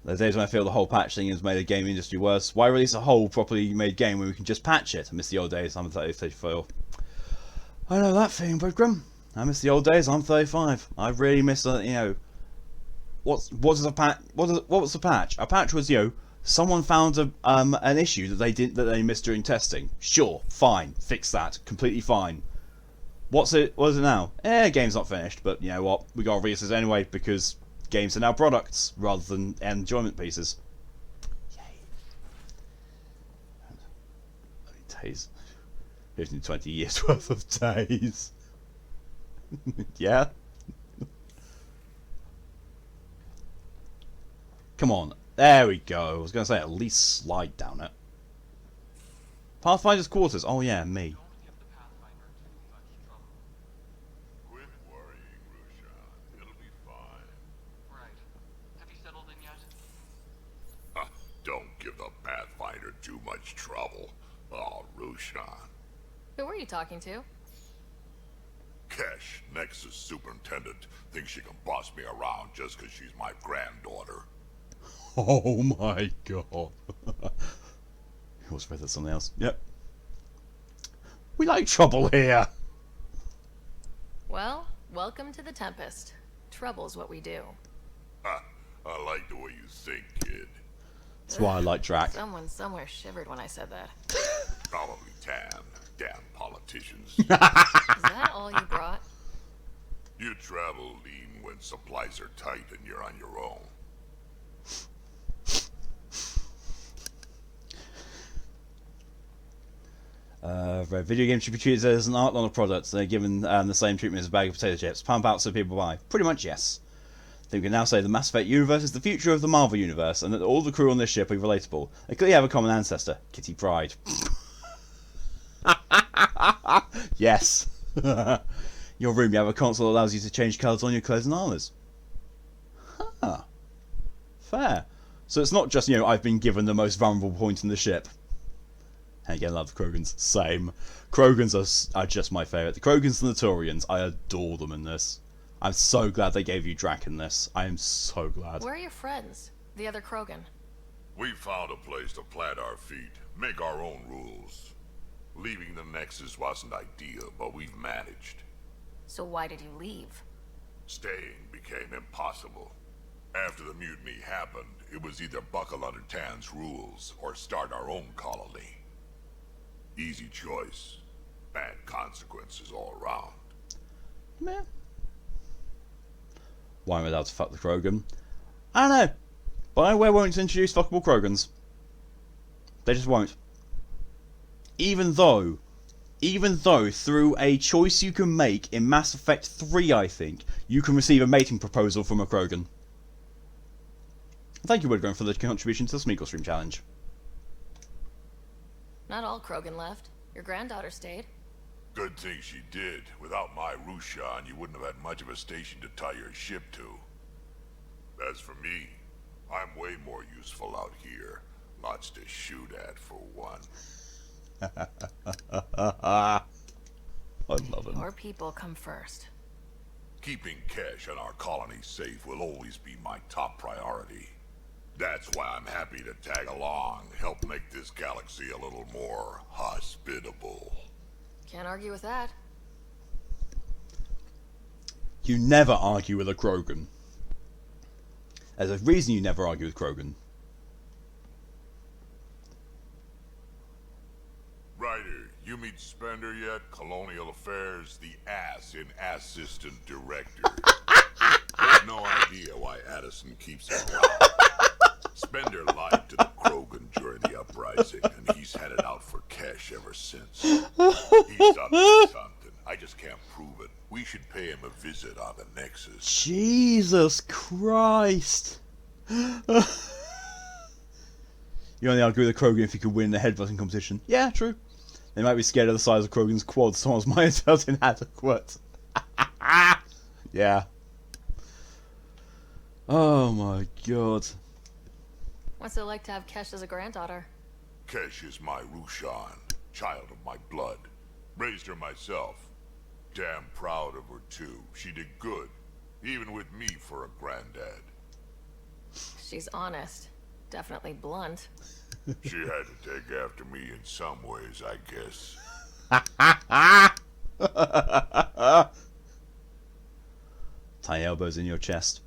The days when I feel the whole patch thing has made the game industry worse. Why release a whole properly made game when we can just patch it? I miss the old days. I'm 34. I know that feeling, Brickgrim. I miss the old days. I'm 35. I really miss the, you know. What was the patch? What was the patch? A patch was, you know, someone found an issue that they missed during testing. Sure, fine, fix that, completely fine. What is it now? Game's not finished, but you know what? We got to release it anyway because games are now products rather than enjoyment pieces. Yay! 15-20 years worth of days. Yeah. Come on. There we go. I was going to say at least slide down it. Pathfinder's quarters. Oh yeah, me. Quit worrying, Rushan. It'll be fine. Right. Have you settled in yet? Don't give the Pathfinder too much trouble. Oh, Rushan. Who are you talking to? Kesh, Nexus superintendent, thinks she can boss me around just because she's my granddaughter. Oh my God. He was read that something else. Yep. We like trouble here. Well, welcome to the Tempest. Trouble's what we do. I like the way you think, kid. That's why I like Drack. Someone somewhere shivered when I said that. Probably Tann. Damn politicians. Is that all you brought? You travel lean when supplies are tight and you're on your own. Video games should be treated as an art, not a product. They're given the same treatment as a bag of potato chips. Pump out so people buy. Pretty much, yes. I think we can now say the Mass Effect universe is the future of the Marvel universe, and that all the crew on this ship are relatable. They clearly have a common ancestor, Kitty Pryde. Yes. Your room, you have a console that allows you to change colours on your clothes and armours. Huh. Fair. So it's not just, you know, I've been given the most vulnerable point in the ship. And again, I love the Krogans. Same. Krogans are just my favourite. The Krogans and the Turians, I adore them in this. I'm so glad they gave you Drack in this. I am so glad. Where are your friends? The other Krogan? We found a place to plant our feet, make our own rules. Leaving the Nexus wasn't ideal, but we've managed. So why did you leave? Staying became impossible. After the mutiny happened, it was either buckle under Tann's rules or start our own colony. Easy choice. Bad consequences all around. Man. Why am I allowed to fuck the Krogan? I don't know. BioWare won't introduce fuckable Krogans. They just won't. Even though through a choice you can make in Mass Effect 3, I think, you can receive a mating proposal from a Krogan. Thank you, Woodgrove, for the contribution to the Smeagol Stream Challenge. Not all Krogan left. Your granddaughter stayed. Good thing she did. Without my Rushan, you wouldn't have had much of a station to tie your ship to. As for me, I'm way more useful out here. Lots to shoot at, for one. I love him. Your people come first. Keeping cash on our colony safe will always be my top priority. That's why I'm happy to tag along, help make this galaxy a little more hospitable. Can't argue with that. You never argue with a Krogan. There's a reason you never argue with Krogan. Ryder, you meet Spender yet? Colonial Affairs, the ass in assistant director. Got no idea why Addison keeps him around. Spender lied to the Krogan during the uprising, and he's had it out for cash ever since. He's up to something. I just can't prove it. We should pay him a visit on the Nexus. Jesus Christ! You only argue with a Krogan if you could win the headbutting competition. Yeah, true. They might be scared of the size of Krogan's quads. Someone's mind felt inadequate. Yeah. Oh my god. What's it like to have Kesh as a granddaughter? Kesh is my Rushan, child of my blood. Raised her myself. Damn proud of her too. She did good, even with me for a granddad. She's honest. Definitely blunt. She had to take after me in some ways, I guess. Tiny elbows in your chest.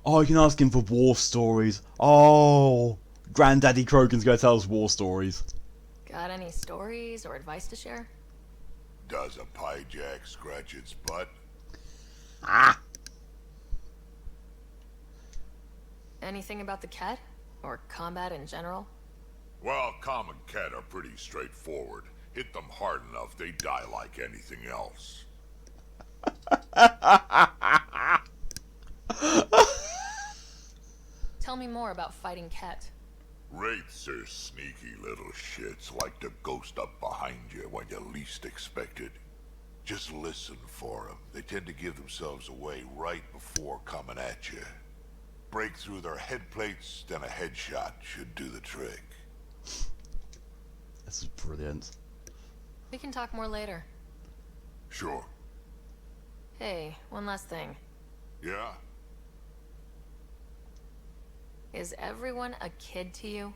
Oh, you can ask him for war stories. Oh, Granddaddy Krogan's gonna tell us war stories. Got any stories or advice to share? Does a pie jack scratch its butt? Ah. Anything about the Ket? Or combat in general? Well, common cat are pretty straightforward. Hit them hard enough, they die like anything else. Tell me more about fighting Ket. Wraiths are sneaky little shits, like to ghost up behind you when you least expect it. Just listen for them. They tend to give themselves away right before coming at you. Break through their head plates, then a headshot should do the trick. This is brilliant. We can talk more later. Sure. Hey, one last thing. Yeah? Is everyone a kid to you?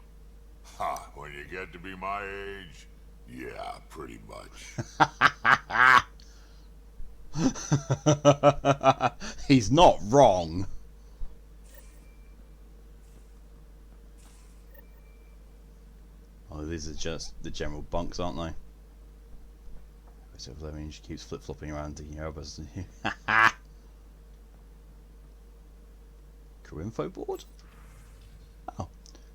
Ha, when you get to be my age, yeah, pretty much. He's not wrong. Oh, these are just the general bunks, aren't they? So Fleming she keeps flip-flopping around, digging her elbows. Crew info board? Oh.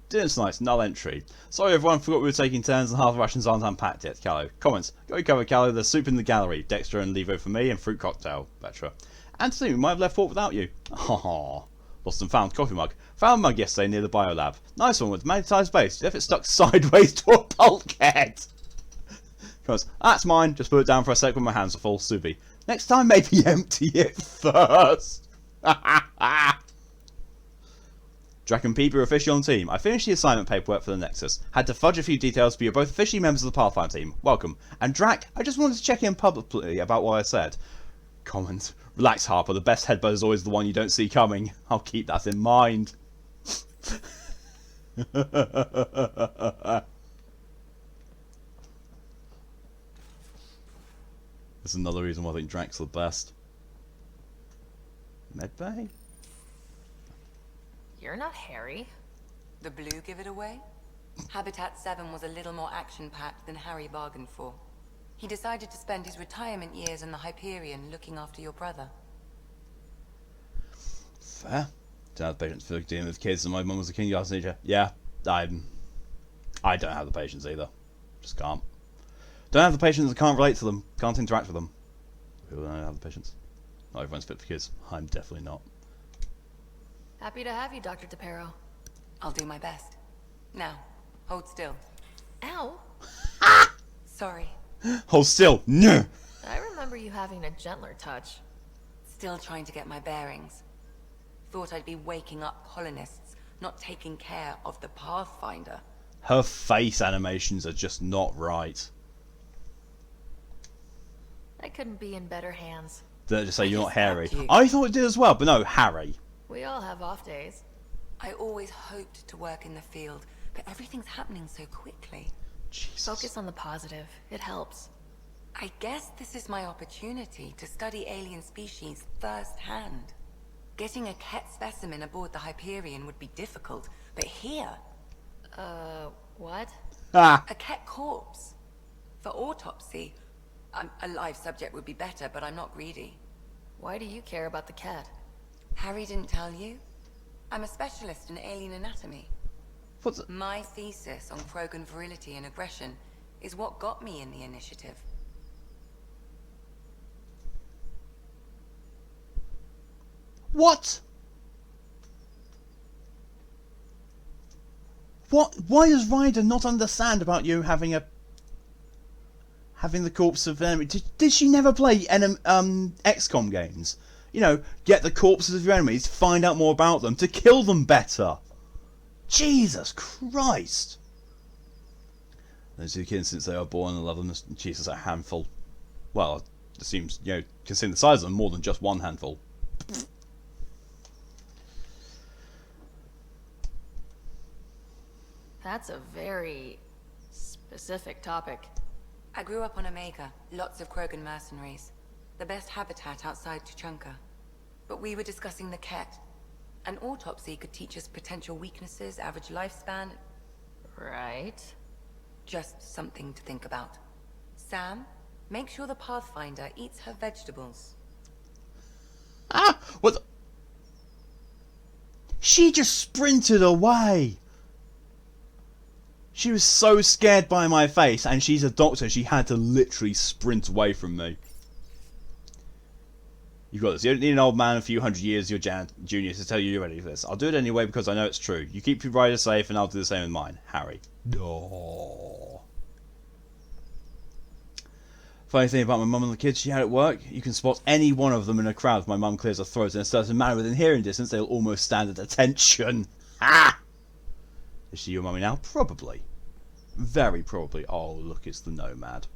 Dinner tonight's null entry. Sorry everyone, forgot we were taking turns and half the rations aren't unpacked yet. Callow. Comments. Go cover Callow, there's soup in the gallery. Dexter and Levo for me, and fruit cocktail. Petra. Anthony, we might have left port without you. Haha. Lost and found coffee mug. Found mug yesterday near the biolab. Nice one with magnetized base. If it's stuck sideways to a bulkhead. Comments. That's mine. Just put it down for a sec when my hands are full. Subi. Next time maybe empty it first. Drack and PeeBee are officially on team. I finished the assignment paperwork for the Nexus. Had to fudge a few details, but you're both officially members of the Pathfinder team. Welcome. And Drack, I just wanted to check in publicly about what I said. Comment. Relax, Harper. The best headbutt is always the one you don't see coming. I'll keep that in mind. That's another reason why I think Drack's the best. Medbay? You're not Harry. The blue give it away? Habitat 7 was a little more action-packed than Harry bargained for. He decided to spend his retirement years in the Hyperion looking after your brother. Fair. Don't have the patience for dealing with kids, and my mum was a kindergarten teacher. Yeah, I don't have the patience either. Just can't. Don't have the patience and can't relate to them. Can't interact with them. People don't have the patience. Not everyone's fit for kids. I'm definitely not. Happy to have you, Dr. DePero. I'll do my best. Now, hold still. Ow. Sorry. Hold still. No. I remember you having a gentler touch. Still trying to get my bearings. Thought I'd be waking up colonists, not taking care of the Pathfinder. Her face animations are just not right. I couldn't be in better hands. Did I just say you're not just Harry? stabbed you. I thought it did as well, but no, Harry. We all have off days. I always hoped to work in the field, but everything's happening so quickly. Jesus. Focus on the positive. It helps. I guess this is my opportunity to study alien species firsthand. Getting a Ket specimen aboard the Hyperion would be difficult, but here, What? Ah. a Ket corpse. For autopsy, a live subject would be better, but I'm not greedy. Why do you care about the cat? Harry didn't tell you? I'm a specialist in alien anatomy. What's it? My thesis on Krogan virility and aggression is what got me in the initiative. What? What? Why does Ryder not understand about you having the corpse of enemy? Did she never play XCOM games? You know, get the corpses of your enemies, find out more about them, to kill them better. Jesus Christ! Those two kids, since they are born and love them, Jesus, a handful. Well, it seems, you know, considering the size of them, more than just one handful. That's a very specific topic. I grew up on Omega, lots of Krogan mercenaries. The best habitat outside Tuchanka. But we were discussing the Ket. An autopsy could teach us potential weaknesses, average lifespan. Right. Just something to think about. Sam, make sure the Pathfinder eats her vegetables. Ah! What the? She just sprinted away! She was so scared by my face, and she's a doctor, she had to literally sprint away from me. You've got this. You don't need an old man a few hundred years, your junior, to tell you you're ready for this. I'll do it anyway because I know it's true. You keep your rider safe, and I'll do the same with mine. Harry. No. Funny thing about my mum and the kids she had at work, you can spot any one of them in a crowd if my mum clears her throat in a certain manner within hearing distance, they'll almost stand at attention. Ah! Is she your mummy now? Probably. Very probably. Oh, look, it's the Nomad.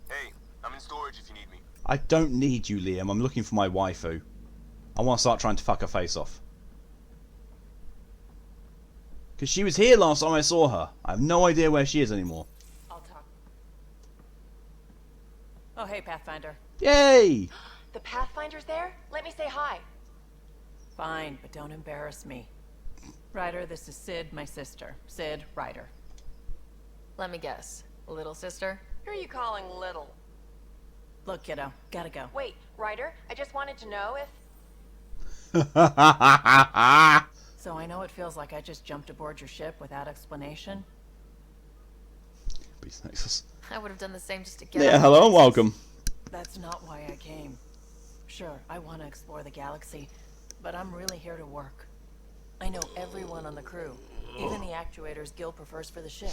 Hey, I'm in storage if you need me. I don't need you, Liam. I'm looking for my waifu. I want to start trying to fuck her face off. Because she was here last time I saw her. I have no idea where she is anymore. I'll talk. Oh, hey, Pathfinder. Yay! The Pathfinder's there? Let me say hi. Fine, but don't embarrass me. Ryder, this is Sid, my sister. Sid, Ryder. Let me guess. Little sister? Who are you calling little? Look, kiddo, gotta go. Wait, Ryder, I just wanted to know if... So I know it feels like I just jumped aboard your ship without explanation. Beast Nexus. I would have done the same just to get Yeah, off hello and the welcome. That's not why I came. Sure, I want to explore the galaxy, but I'm really here to work. I know everyone on the crew, even the actuators Gil prefers for the ship.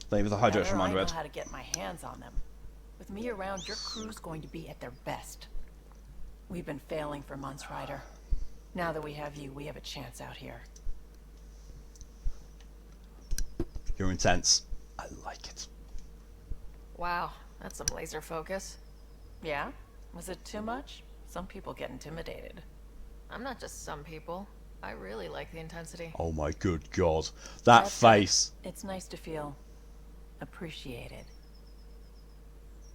Thank you for the hydration Better I reminder, know Ed. how to get my hands on them. With me around, your crew's going to be at their best. We've been failing for months, Ryder. Now that we have you, we have a chance out here. You're intense. I like it. Wow, that's some laser focus. Yeah? Was it too much? Some people get intimidated. I'm not just some people. I really like the intensity. Oh my good god. That That's good. face. It's nice to feel appreciated.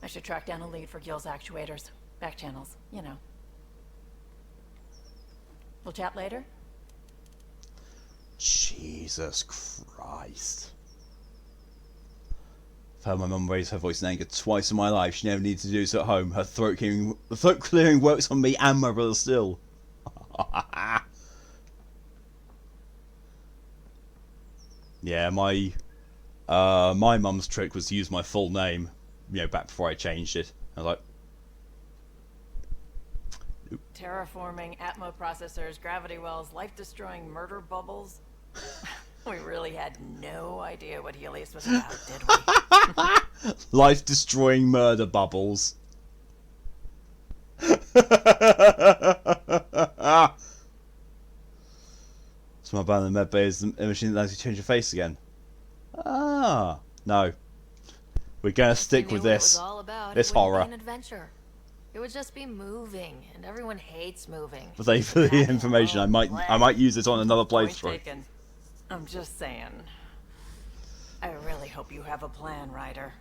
I should track down a lead for Gil's actuators. Back channels, you know. We'll chat later? Jesus Christ. I've heard my mum raise her voice in anger twice in my life. She never needed to do so at home. Her throat clearing works on me and my brother still. Yeah, my mum's trick was to use my full name, you know, back before I changed it. I was like, Terraforming, Atmo processors, gravity wells, life-destroying murder bubbles. We really had no idea what Helios was about, did we? Life-destroying murder bubbles. So my band in the med bay is the machine that allows you to change your face again. Ah, no. We're gonna stick with this. This horror. An adventure. It would just be moving, and everyone hates moving. But thank you for the information. I might use it on another playthrough. I'm just saying. I really hope you have a plan, Ryder.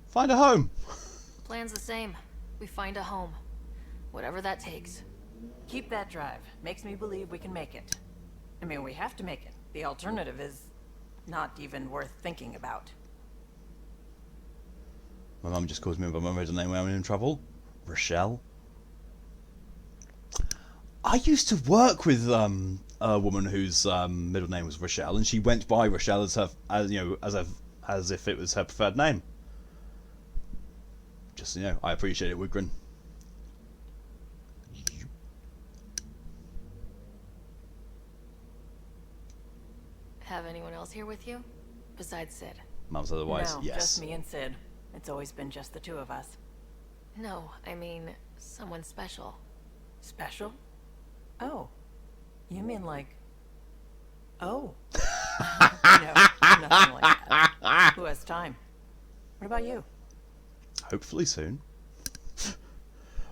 Find a home. Plan's the same. We find a home. Whatever that takes. Keep that drive. Makes me believe we can make it. I mean, we have to make it. The alternative is not even worth thinking about. My mum just calls me by my middle name when I'm in trouble. Rochelle. I used to work with a woman whose middle name was Rochelle, and she went by Rochelle as her, as if it was her preferred name. Just I appreciate it, Wigrin. Have anyone else here with you? Besides Sid? Mum's otherwise, no, yes. Just me and Sid. It's always been just the two of us. No, I mean, someone special. Special? Oh. You mean like... Oh. No, nothing like that. Who has time? What about you? Hopefully soon.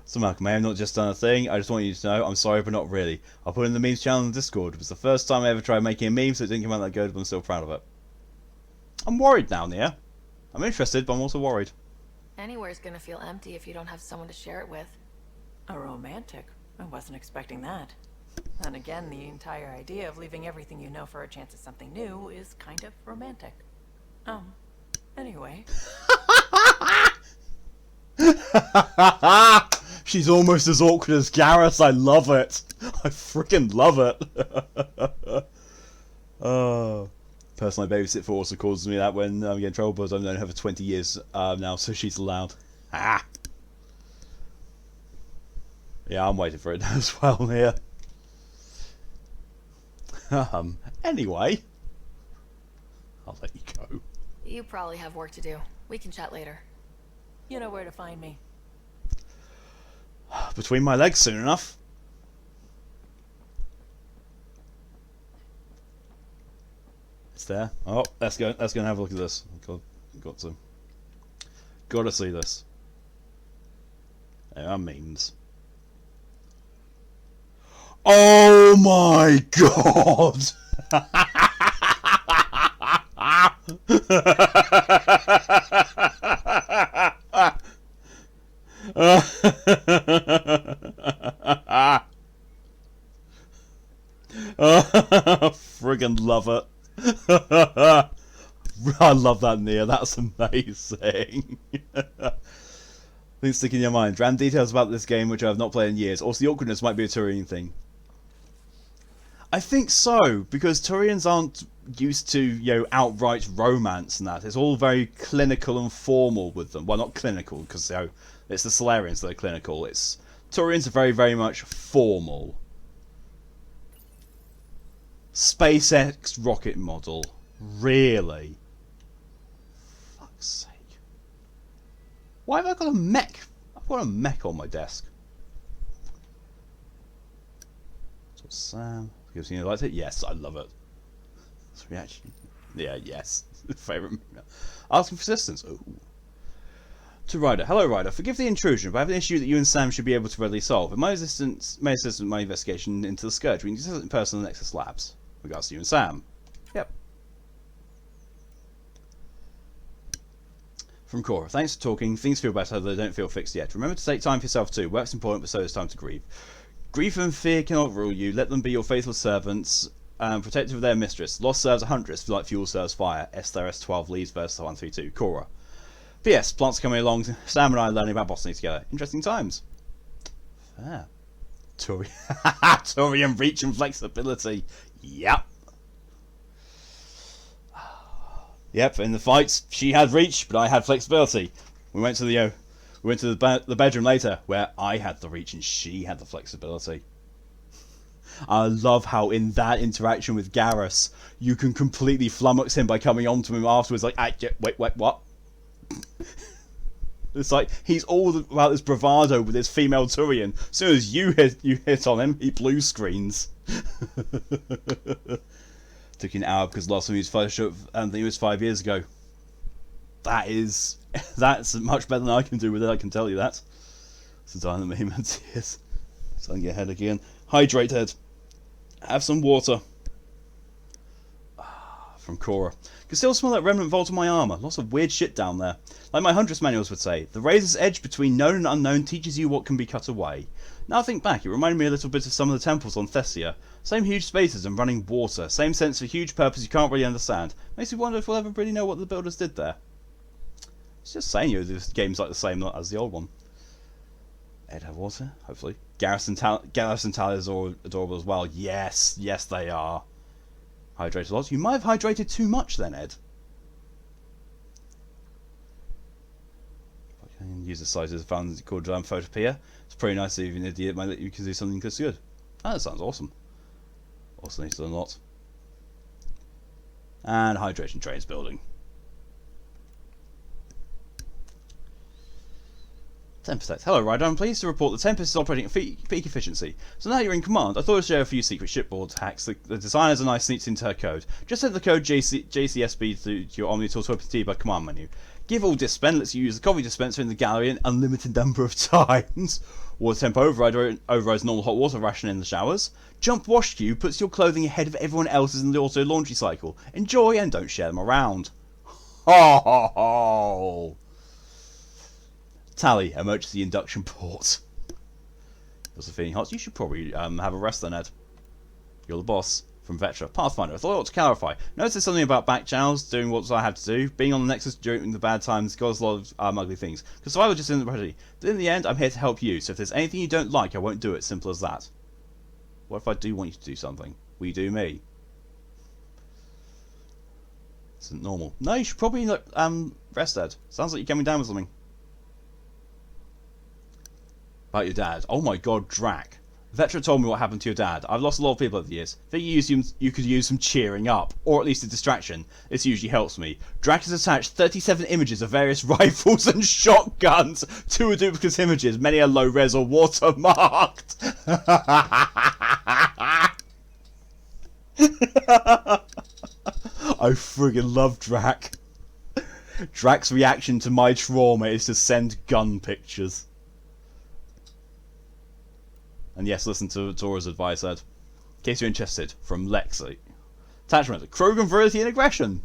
So Malcolm, I have not just done a thing. I just want you to know, I'm sorry, but not really. I'll put it in the memes channel on Discord. It was the first time I ever tried making a meme, so it didn't come out that good, but I'm still proud of it. I'm worried now, Nia. I'm interested, but I'm also worried. Anywhere's gonna feel empty if you don't have someone to share it with. A romantic? I wasn't expecting that. And again, the entire idea of leaving everything you know for a chance at something new is kind of romantic. Anyway. She's almost as awkward as Garrus. I love it. I freaking love it. Oh. Person I babysit for also calls me that when I'm getting trouble, but I've known her for 20 years now, so she's allowed. Ah. Yeah, I'm waiting for it as well here. Anyway. I'll let you go. You probably have work to do. We can chat later. You know where to find me. Between my legs soon enough. It's there. Oh, let's go and have a look at this. Gotta see this. There are memes. Oh my god! Friggin' love it. I love that, Nia. That's amazing. Please stick in your mind. Random details about this game which I have not played in years. Also, the awkwardness might be a Turian thing. I think so, because Turians aren't used to, outright romance and that. It's all very clinical and formal with them. Well, not clinical, because, it's the Solarians that are clinical. Turians are very, very much formal. SpaceX rocket model. Really? Fuck's sake. Why have I got a mech? I've got a mech on my desk. So Sam. Gives you a light. Yes, I love it. It's reaction. Yeah, yes. Favorite. Asking for assistance. Ooh. To Ryder. Hello, Ryder. Forgive the intrusion, but I have an issue that you and Sam should be able to readily solve. In my assistance with my investigation into the Scourge, we need to assist in person in the Nexus Labs. Regards to you and Sam. Yep. From Cora. Thanks for talking. Things feel better, though they don't feel fixed yet. Remember to take time for yourself too. Work's important, but so is time to grieve. Grief and fear cannot rule you. Let them be your faithful servants, protective of their mistress. Lost serves a huntress, like fuel serves fire. SRS 12 leads versus 132. Cora. P.S. Plants are coming along. Sam and I are learning about botany together. Interesting times. Fair. Turian reach and flexibility. Yep. Yep, in the fights, she had reach, but I had flexibility. We went to We went to the bedroom later, where I had the reach and she had the flexibility. I love how in that interaction with Garrus, you can completely flummox him by coming on to him afterwards like, wait, what? It's like, he's all about this bravado with his female Turian. As soon as you hit on him, he blue screens. Took you an hour because last time he was photoshopped, I think it was 5 years ago. That's much better than I can do with it, I can tell you that. Since I'm the meme and tears. So I can get ahead again. Hydrate, Head. Have some water. From Cora. Can still smell that remnant vault on my armour. Lots of weird shit down there. Like my Huntress manuals would say, the razor's edge between known and unknown teaches you what can be cut away. Now I think back, it reminded me a little bit of some of the temples on Thessia. Same huge spaces and running water. Same sense of huge purpose you can't really understand. Makes me wonder if we'll ever really know what the builders did there. It's just saying, you know, this game's like the same as the old one. Ed have water? Hopefully. Garrus and Talis are adorable as well. Yes, they are. Hydrated a lot. You might have hydrated too much then, Ed. I can use the sizes found called Photopia. It's pretty nice that even an idiot might let you can do something that's good. Oh, that sounds awesome. Also needs to learn a lot. And hydration trains building. Tempest. Hello, Ryder. I'm pleased to report the Tempest is operating at peak efficiency. So now you're in command, I thought I'd share a few secret shipboard hacks. The designers are nice sneaks into her code. Just enter the code JCSB to your Omnitor to open the debug command menu. Give all dispense lets you use the coffee dispenser in the gallery an unlimited number of times. Water temp overrides normal hot water ration in the showers. Jump wash queue puts your clothing ahead of everyone else's in the auto laundry cycle. Enjoy and don't share them around. Ho ho ho! Tally, emergency induction port. You're feeling hot? You should probably have a rest then, Ed. You're the boss. From Vetra. Pathfinder, I thought I ought to clarify. Notice something about back channels, doing what I have to do. Being on the Nexus during the bad times caused a lot of ugly things. Because survival just isn't ready. But in the end, I'm here to help you. So if there's anything you don't like, I won't do it. Simple as that. What if I do want you to do something? Will you do me? Isn't normal. No, you should probably rest, Ed. Sounds like you're coming down with something. About your dad. Oh my god, Drack. Vetra told me what happened to your dad. I've lost a lot of people over the years. I think you could use some cheering up, or at least a distraction. This usually helps me. Drack has attached 37 images of various rifles and shotguns. 2 are duplicate images, many are low res or watermarked. I friggin' love Drack. Drack's reaction to my trauma is to send gun pictures. And yes, listen to Tora's advice, Ed. In case you're interested, from Lexi. Attachment, Krogan virility and aggression.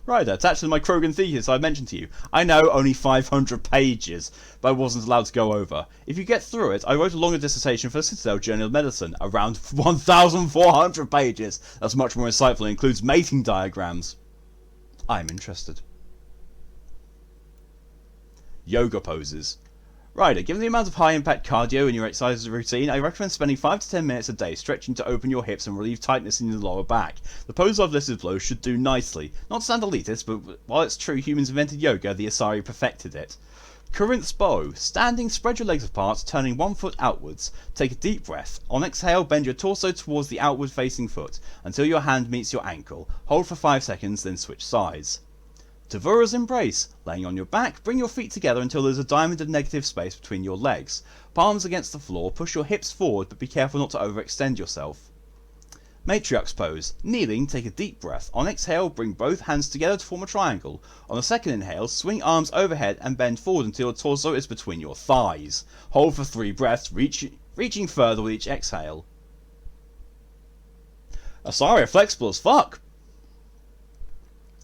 Right, attached to my Krogan thesis I mentioned to you. I know, only 500 pages, but I wasn't allowed to go over. If you get through it, I wrote a longer dissertation for the Citadel Journal of Medicine, around 1,400 pages. That's much more insightful and includes mating diagrams. I'm interested. Yoga poses. Ryder, given the amount of high-impact cardio in your exercise routine, I recommend spending 5 to 10 minutes a day stretching to open your hips and relieve tightness in your lower back. The poses I've listed below should do nicely. Not to sound elitist, but while it's true humans invented yoga, the Asari perfected it. Corinth's bow. Standing, spread your legs apart, turning 1 foot outwards. Take a deep breath. On exhale, bend your torso towards the outward-facing foot, until your hand meets your ankle. Hold for 5 seconds, then switch sides. Tavora's embrace. Laying on your back, bring your feet together until there's a diamond of negative space between your legs. Palms against the floor, push your hips forward, but be careful not to overextend yourself. Matriarch's pose. Kneeling, take a deep breath. On exhale, bring both hands together to form a triangle. On the second inhale, swing arms overhead and bend forward until your torso is between your thighs. Hold for 3 breaths, reaching further with each exhale. Asari are flexible as fuck.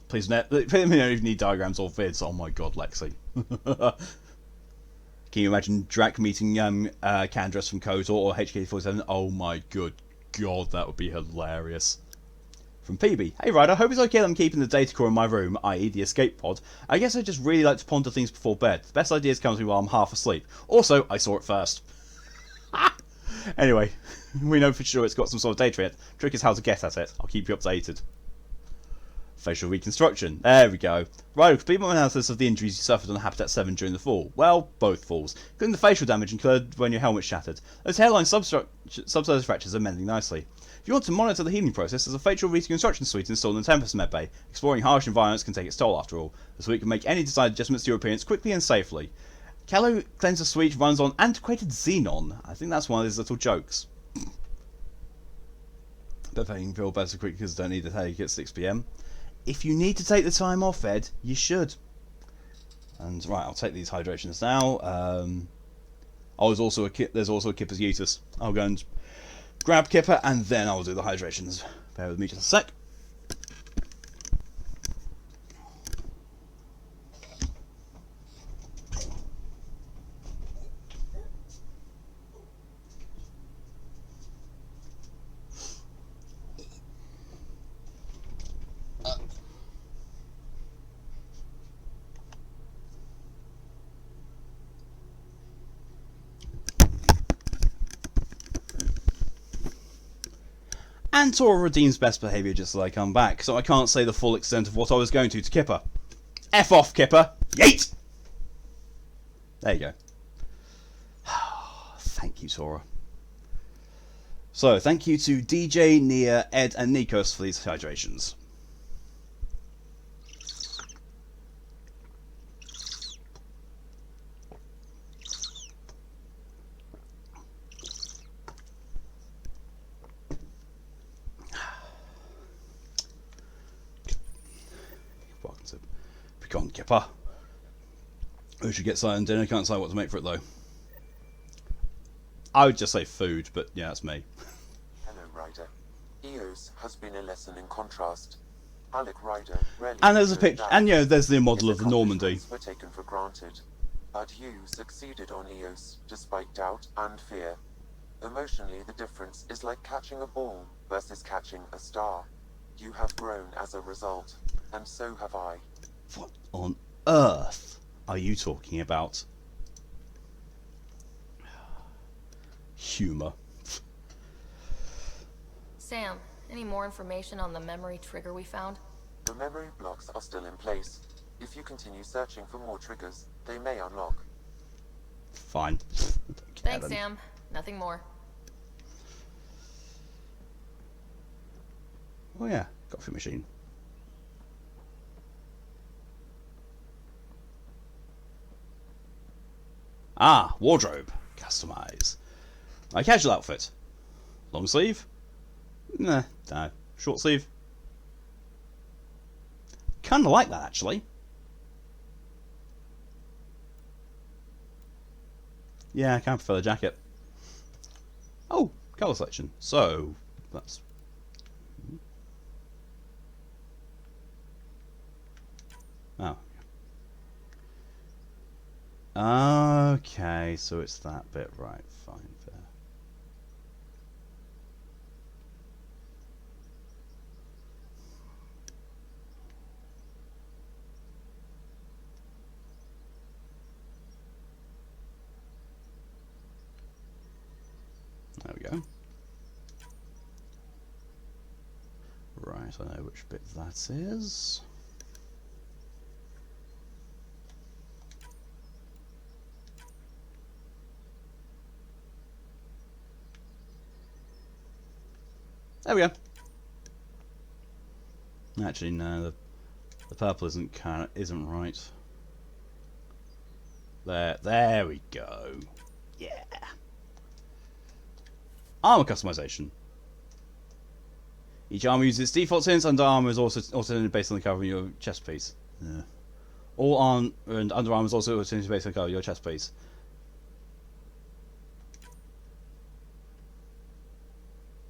Please let me know if you need diagrams or vids. Oh my god, Lexi. Can you imagine Drack meeting Candress from KOTOR or HK47? Oh my good god, that would be hilarious. From PeeBee. Hey Ryder, hope it's okay that I'm keeping the data core in my room, i.e. the escape pod. I guess I just really like to ponder things before bed. The best ideas come to me while I'm half asleep. Also, I saw it first. Anyway, we know for sure it's got some sort of data in it. Trick is how to get at it. I'll keep you updated. Facial reconstruction. There we go. Right, complete my analysis of the injuries you suffered on Habitat 7 during the fall. Well, both falls. Including the facial damage incurred when your helmet shattered. Those hairline subsurface fractures are mending nicely. If you want to monitor the healing process, there's a facial reconstruction suite installed in the Tempest medbay. Exploring harsh environments can take its toll after all. The suite can make any desired adjustments to your appearance quickly and safely. Calo Cleanser Suite runs on antiquated xenon. I think that's one of his little jokes. But you can feel better quickly because don't need to take it at 6 PM. If you need to take the time off, Ed, you should. And right, I'll take these hydrations now. There's also a Kipper's Uterus. I'll go and grab Kipper and then I'll do the hydrations. Bear with me just a sec. And Tora redeems best behaviour just as I come back, so I can't say the full extent of what I was going to Kipper. F off, Kipper! Yeet! There you go. Thank you, Tora. So, thank you to DJ, Nia, Ed, and Nikos for these hydrations. Gone, Kipper. We should get silent dinner. Can't decide what to make for it though. I would just say food, but yeah, that's me. Hello, Ryder. EOS has been a lesson in contrast. Alec Ryder rarely. And there's a picture, and yeah, there's the model of the Normandy. Were taken for granted, but you succeeded on EOS despite doubt and fear. Emotionally, the difference is like catching a ball versus catching a star. You have grown as a result, and so have I. What on earth are you talking about? Humour. Sam, any more information on the memory trigger we found? The memory blocks are still in place. If you continue searching for more triggers, they may unlock. Fine. Thanks, Sam. Nothing more. Oh yeah, coffee machine. Ah, wardrobe. Customize. My casual outfit. Long sleeve? Nah, no. Short sleeve? Kinda like that, actually. Yeah, I kind of prefer the jacket. Oh, colour selection. So, that's... Oh. Okay, so it's that bit, right, fine, fair. There we go. Right, I know which bit that is. There we go. Actually, no, the purple isn't right. There we go. Yeah. Armor customization. Each armor uses its default settings. Under armor is also automated based on the cover of your chest piece. Yeah. All arm and under armor is also automated based on the cover of your chest piece.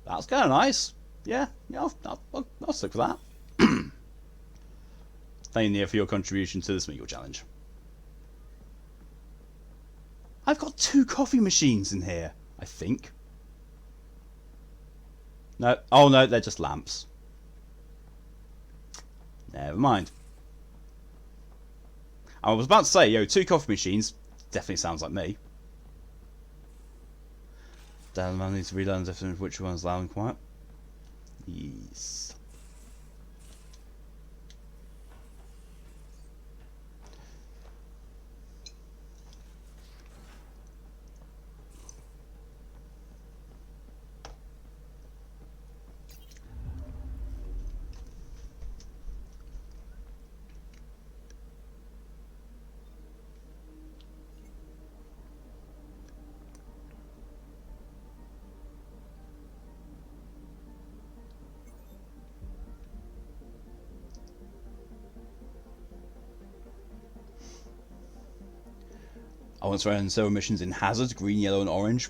That's kind of nice. Yeah, I'll stick with that. Thank you, Nia, for your contribution to the Smeagol challenge. I've got 2 coffee machines in here, I think. No, oh no, they're just lamps. Never mind. I was about to say, 2 coffee machines. Definitely sounds like me. Damn, I need to relearn the definition of which one's loud and quiet. Yes. I once ran several missions in Hazard, green, yellow, and orange.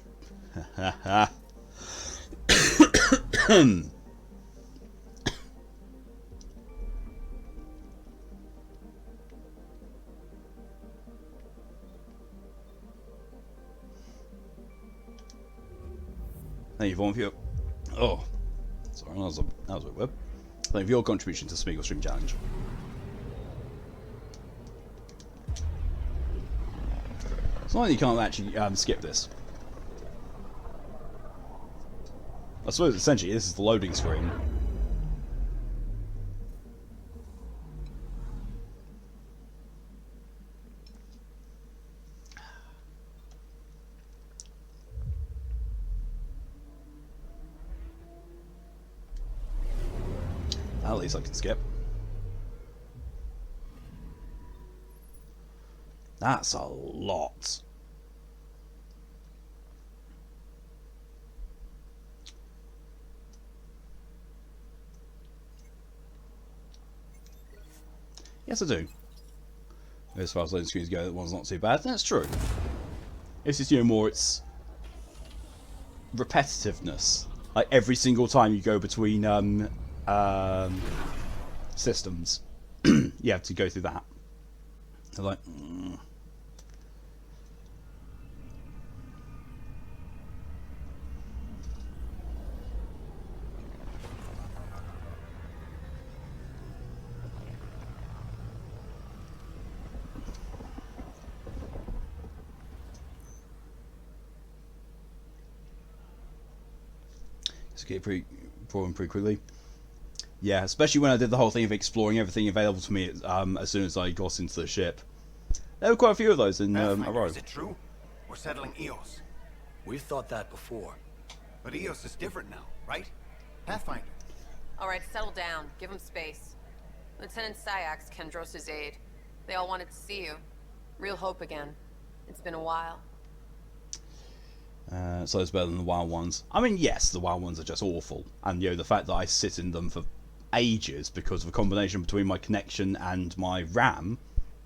Thank you for your... Oh, sorry, that was a bit weird. Thank you for your contribution to Smeagol Stream Challenge. It's not like you can't actually skip this. I suppose essentially this is the loading screen. At least I can skip. That's a lot. Yes, I do. As far as loading screens go, that one's not too bad. That's true. It's just, you know, more its repetitiveness. Like every single time you go between systems, you have to go through that. They're like, Just get pretty quickly. Yeah, especially when I did the whole thing of exploring everything available to me as soon as I got into the ship. There were quite a few of those in a row. Is it true? We're settling EOS. We've thought that before. But EOS is different now, right? Pathfinder. Alright, settle down. Give him space. Lieutenant Syax, Kendros' aide. They all wanted to see you. Real hope again. It's been a while. So it's better than the wild ones. I mean, yes, the wild ones are just awful. And, you know, the fact that I sit in them for ages because of a combination between my connection and my RAM.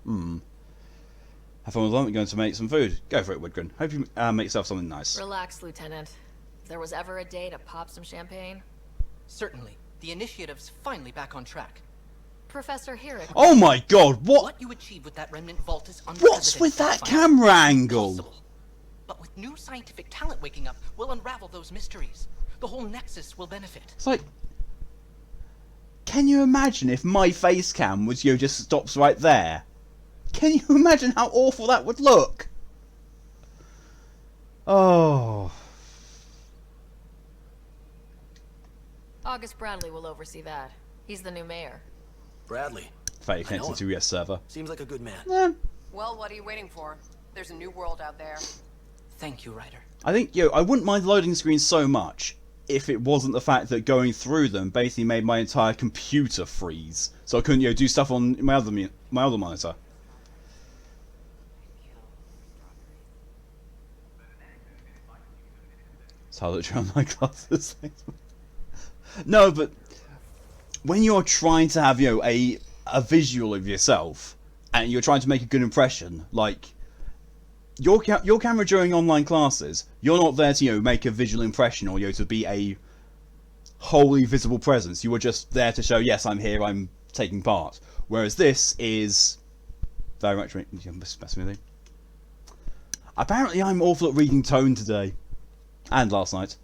Have fun with them. We're going to make some food. Go for it, Woodgren. Hope you make yourself something nice. Relax, Lieutenant. If there was ever a day to pop some champagne... Certainly. The initiative's finally back on track. Professor Herrick... Oh my god, What you achieve with that remnant vault is What's with that camera angle? But with new scientific talent waking up, we'll unravel those mysteries. The whole Nexus will benefit. It's like... Can you imagine if my face cam was, you know, just stops right there? Can you imagine how awful that would look? Oh... August Bradley will oversee that. He's the new mayor. Bradley. Faye connected to US server. Seems like a good man. Yeah. Well, what are you waiting for? There's a new world out there. Thank you, Ryder. I think, you know, I wouldn't mind loading screens so much if it wasn't the fact that going through them basically made my entire computer freeze. So I couldn't, you know, do stuff on my other monitor. That's how I look around my glasses. No, but when you're trying to have, you know, a visual of yourself and you're trying to make a good impression, like your camera during online classes, you're not there to, you know, make a visual impression or, you know, to be a wholly visible presence. You are just there to show, yes, I'm here, I'm taking part. Whereas this is very much messing with me. Apparently, I'm awful at reading tone today, and last night.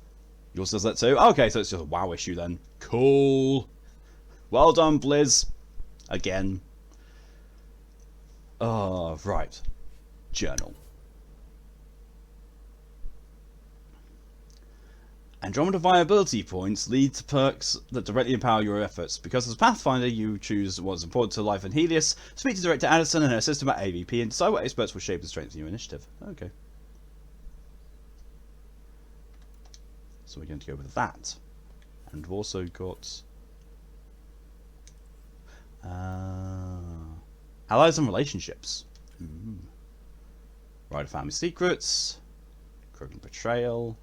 Yours does that too? Okay, so it's just a WoW issue then. Cool. Well done, Blizz. Again. Oh, right. Journal. Andromeda viability points lead to perks that directly empower your efforts. Because as a Pathfinder, you choose what's important to life and Helios, speak to Director Addison and her system at AVP, and decide what experts will shape and strengthen your initiative. Okay. So we're going to go with that. And we've also got... allies and relationships. Rider family secrets. Krogan betrayal.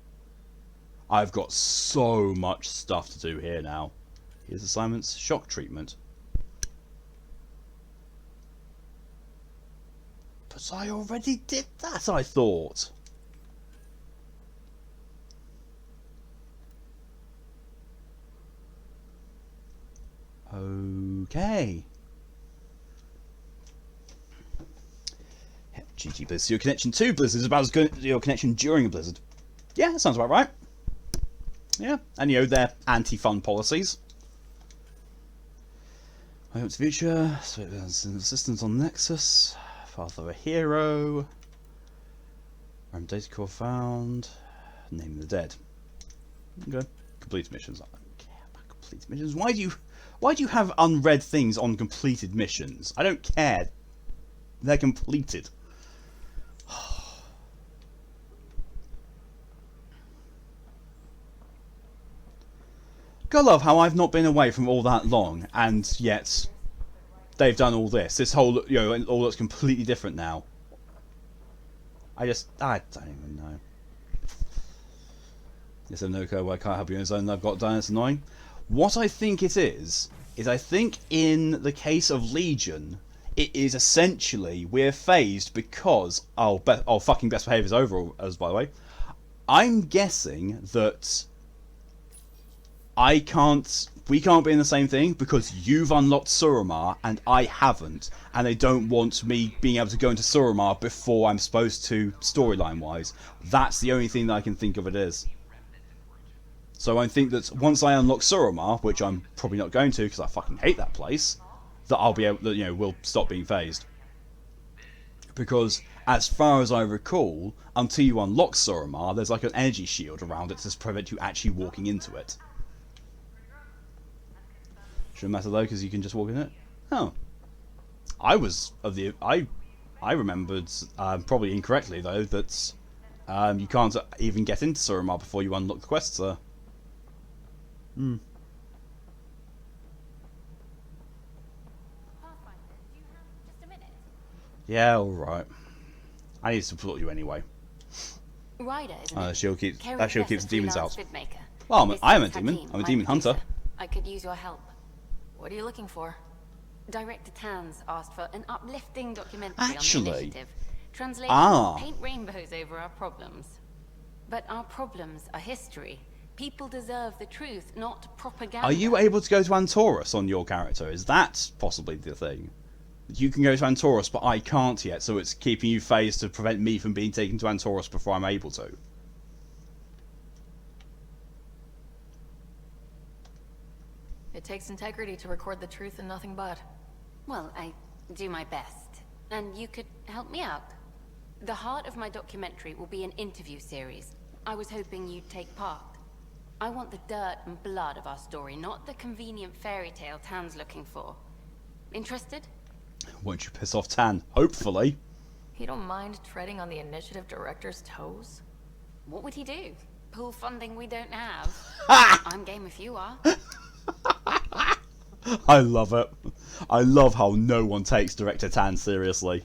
I've got so much stuff to do here now. Here's assignments. Shock treatment. But I already did that, I thought. Okay. GG Blizzard. Your connection to Blizzard is about as good as your connection during a Blizzard. Yeah, that sounds about right. Yeah, and you know, their anti-fun policies. I hope to the future. Sweet assistance on Nexus. Father a hero. Random data core found. Name the dead. Okay. Complete missions. I don't care about complete missions. Why do you have unread things on completed missions? I don't care. They're completed. Gotta love how I've not been away from all that long, and yet they've done all this. This whole, you know, all looks completely different now. I don't even know. Yes, I know code where I can't help you in the zone I've got done. It's annoying. What I think it is I think in the case of Legion, it is essentially we're phased because fucking best behavior is over. As by the way, I'm guessing that we can't be in the same thing because you've unlocked Suramar and I haven't, and they don't want me being able to go into Suramar before I'm supposed to, storyline wise. That's the only thing that I can think of it is. So I think that once I unlock Suramar, which I'm probably not going to because I fucking hate that place, that I'll be able to, you know, we'll stop being phased. Because as far as I recall, until you unlock Suramar, there's like an energy shield around it to prevent you actually walking into it. Shouldn't matter though, because you can just walk in it. Oh, I remembered probably incorrectly though that you can't even get into Suramar before you unlock the quests there. Yeah, all right. I need to support you anyway. Ryder, isn't That shield keeps the demons out. Vidmaker. Well, I'm a demon. I'm a demon hunter. I could use your help. What are you looking for? Director Tann's asked for an uplifting documentary Actually, on the initiative. Translation, paint rainbows over our problems. But our problems are history. People deserve the truth, not propaganda. Are you able to go to Antorus on your character? Is that possibly the thing? You can go to Antorus, but I can't yet, so it's keeping you phased to prevent me from being taken to Antorus before I'm able to. It takes integrity to record the truth and nothing but. Well, I do my best. And you could help me out. The heart of my documentary will be an interview series. I was hoping you'd take part. I want the dirt and blood of our story, not the convenient fairy tale Tann's looking for. Interested? Won't you piss off Tann? Hopefully. You don't mind treading on the initiative director's toes? What would he do? Pull funding we don't have? I'm game if you are. I love it. I love how no one takes Director Tann seriously.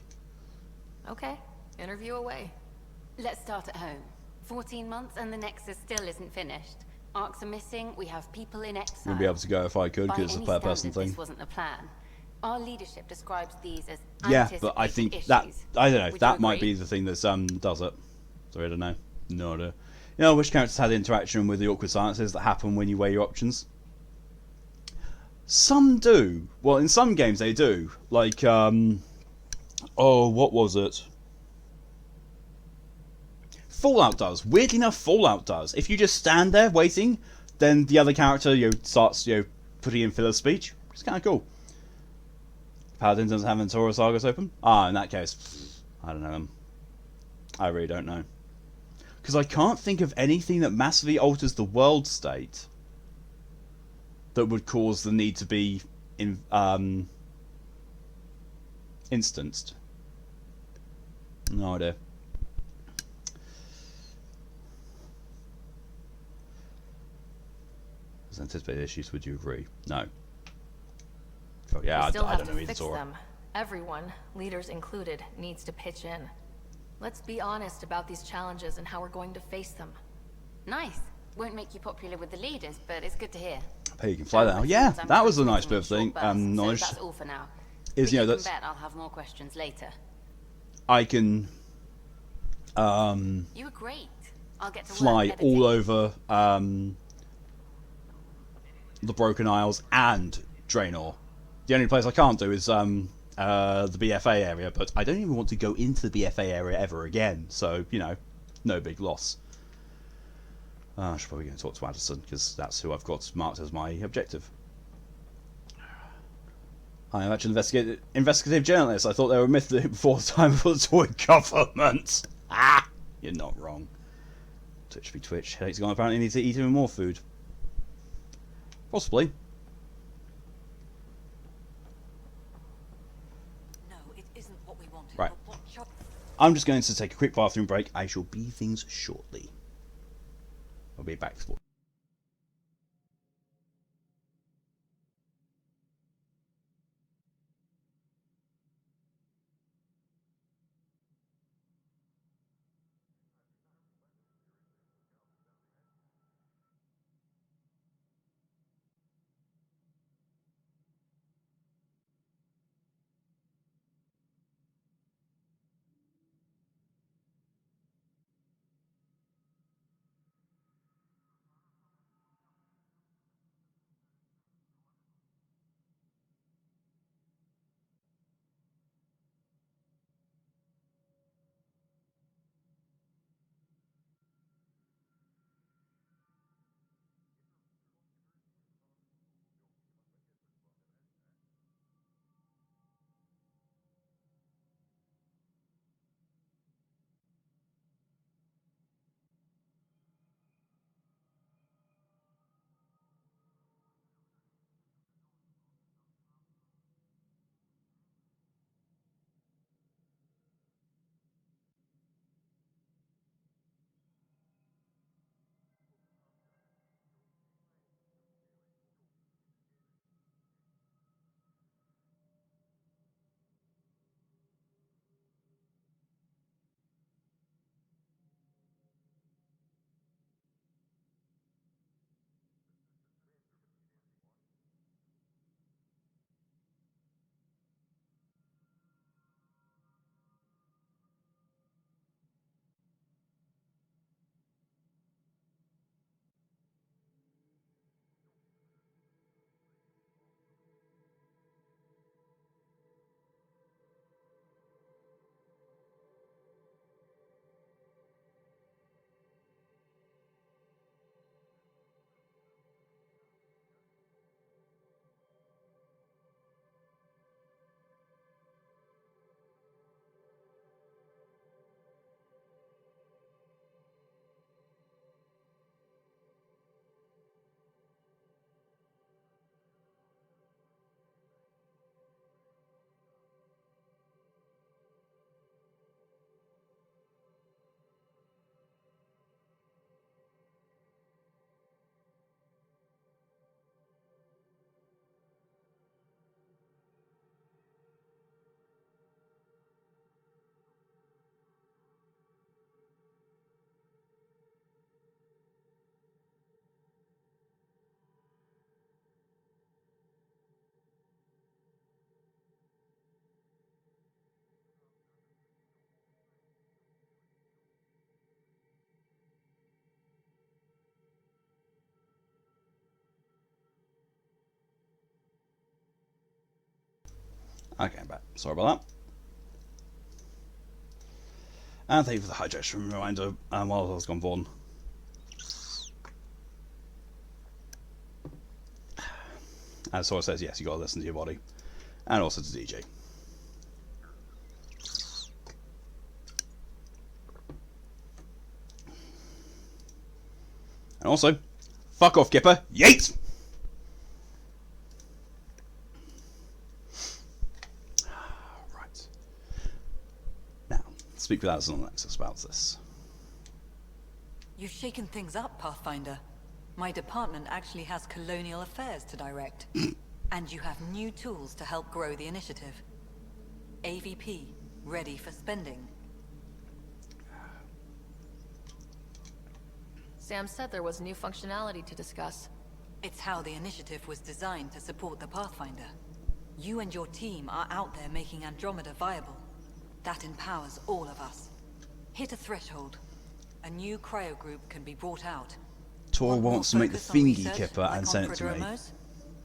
Okay, interview away. Let's start at home. 14 months and the Nexus still isn't finished. Arcs are missing, we have people in exile. Wouldn't be able to go if I could because it's a per person thing. This wasn't the plan. Our leadership describes these as but I think issues. that, I don't know, Would that you might agree? be the thing that does it. Sorry, I don't know. No idea. You know which characters had interaction with the awkward silences that happen when you weigh your options? Some do. Well, in some games they do. Like, oh, what was it? Fallout does. Weirdly enough, Fallout does. If you just stand there waiting, then the other character starts putting in filler speech. It's kind of cool. Paladin doesn't have Ventura Sagas open? In that case, I don't know. I really don't know. Because I can't think of anything that massively alters the world state that would cause the need to be instanced. No idea. As anticipated issues, would you agree? No. Oh, yeah, We still I have don't to know either, fix Zora. them. Everyone, leaders included, needs to pitch in. Let's be honest about these challenges and how we're going to face them. Nice. Won't make you popular with the leaders, but it's good to hear. Hey, you can fly now. Yeah, that was a nice bit of thing. Knowledge. So that's all for now. Is, But you that's. can bet I'll have more questions later. I can You were great. I'll get to fly work all editing. over the Broken Isles and Draenor. The only place I can't do is the BFA area, but I don't even want to go into the BFA area ever again, so, you know, no big loss. I should probably go and talk to Addison, because that's who I've got marked as my objective. I am actually an investigative journalist. I thought they were a myth before the time of the toy government. Ah! You're not wrong. Twitch be Twitch. Headaches gone. Apparently need to eat even more food. Possibly. No, it isn't what we wanted. Right. But what I'm just going to take a quick bathroom break. I shall be things shortly. I'll be back. Okay, I'm back. Sorry about that. And thank you for the hydration reminder while I was gone born. And so it says, yes, you gotta listen to your body. And also to DJ. And also, fuck off, Kipper. Yeet! Right. Now, speak with Addison on Nexus about this. You've shaken things up, Pathfinder. My department actually has colonial affairs to direct. And you have new tools to help grow the initiative. AVP, ready for spending. Sam said there was new functionality to discuss. It's how the initiative was designed to support the Pathfinder. You and your team are out there making Andromeda viable. that empowers all of us. Hit a threshold. A new cryo group can be brought out. Tor wants to make the thingy kipper and send it to me.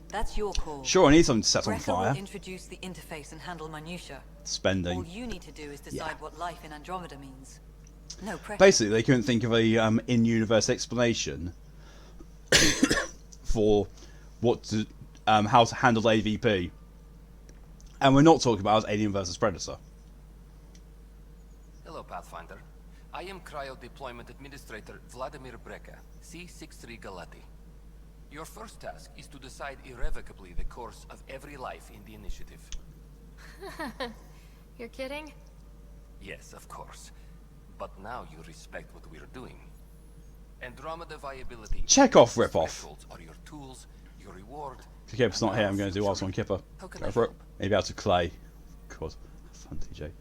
That's your call. Sure, I need something to set on Brecker fire. will introduce the interface and handle minutia. Spending. All you need to do is decide what life in Andromeda means. No pressure. Basically, they couldn't think of a in-universe explanation for what to, how to handle AVP. And we're not talking about Alien versus Predator. Hello, Pathfinder. I am Cryo Deployment Administrator Vladimir Brecker, C-63 Galati. Your first task is to decide irrevocably the course of every life in the initiative. You're kidding? Yes, of course. But now you respect what we're doing. Andromeda viability. Check off rip-off. Are your tools, your reward. If Kipper's not here, I'm going to do Arts on Kipper. Go for it. Maybe out of clay. God, fun, TJ.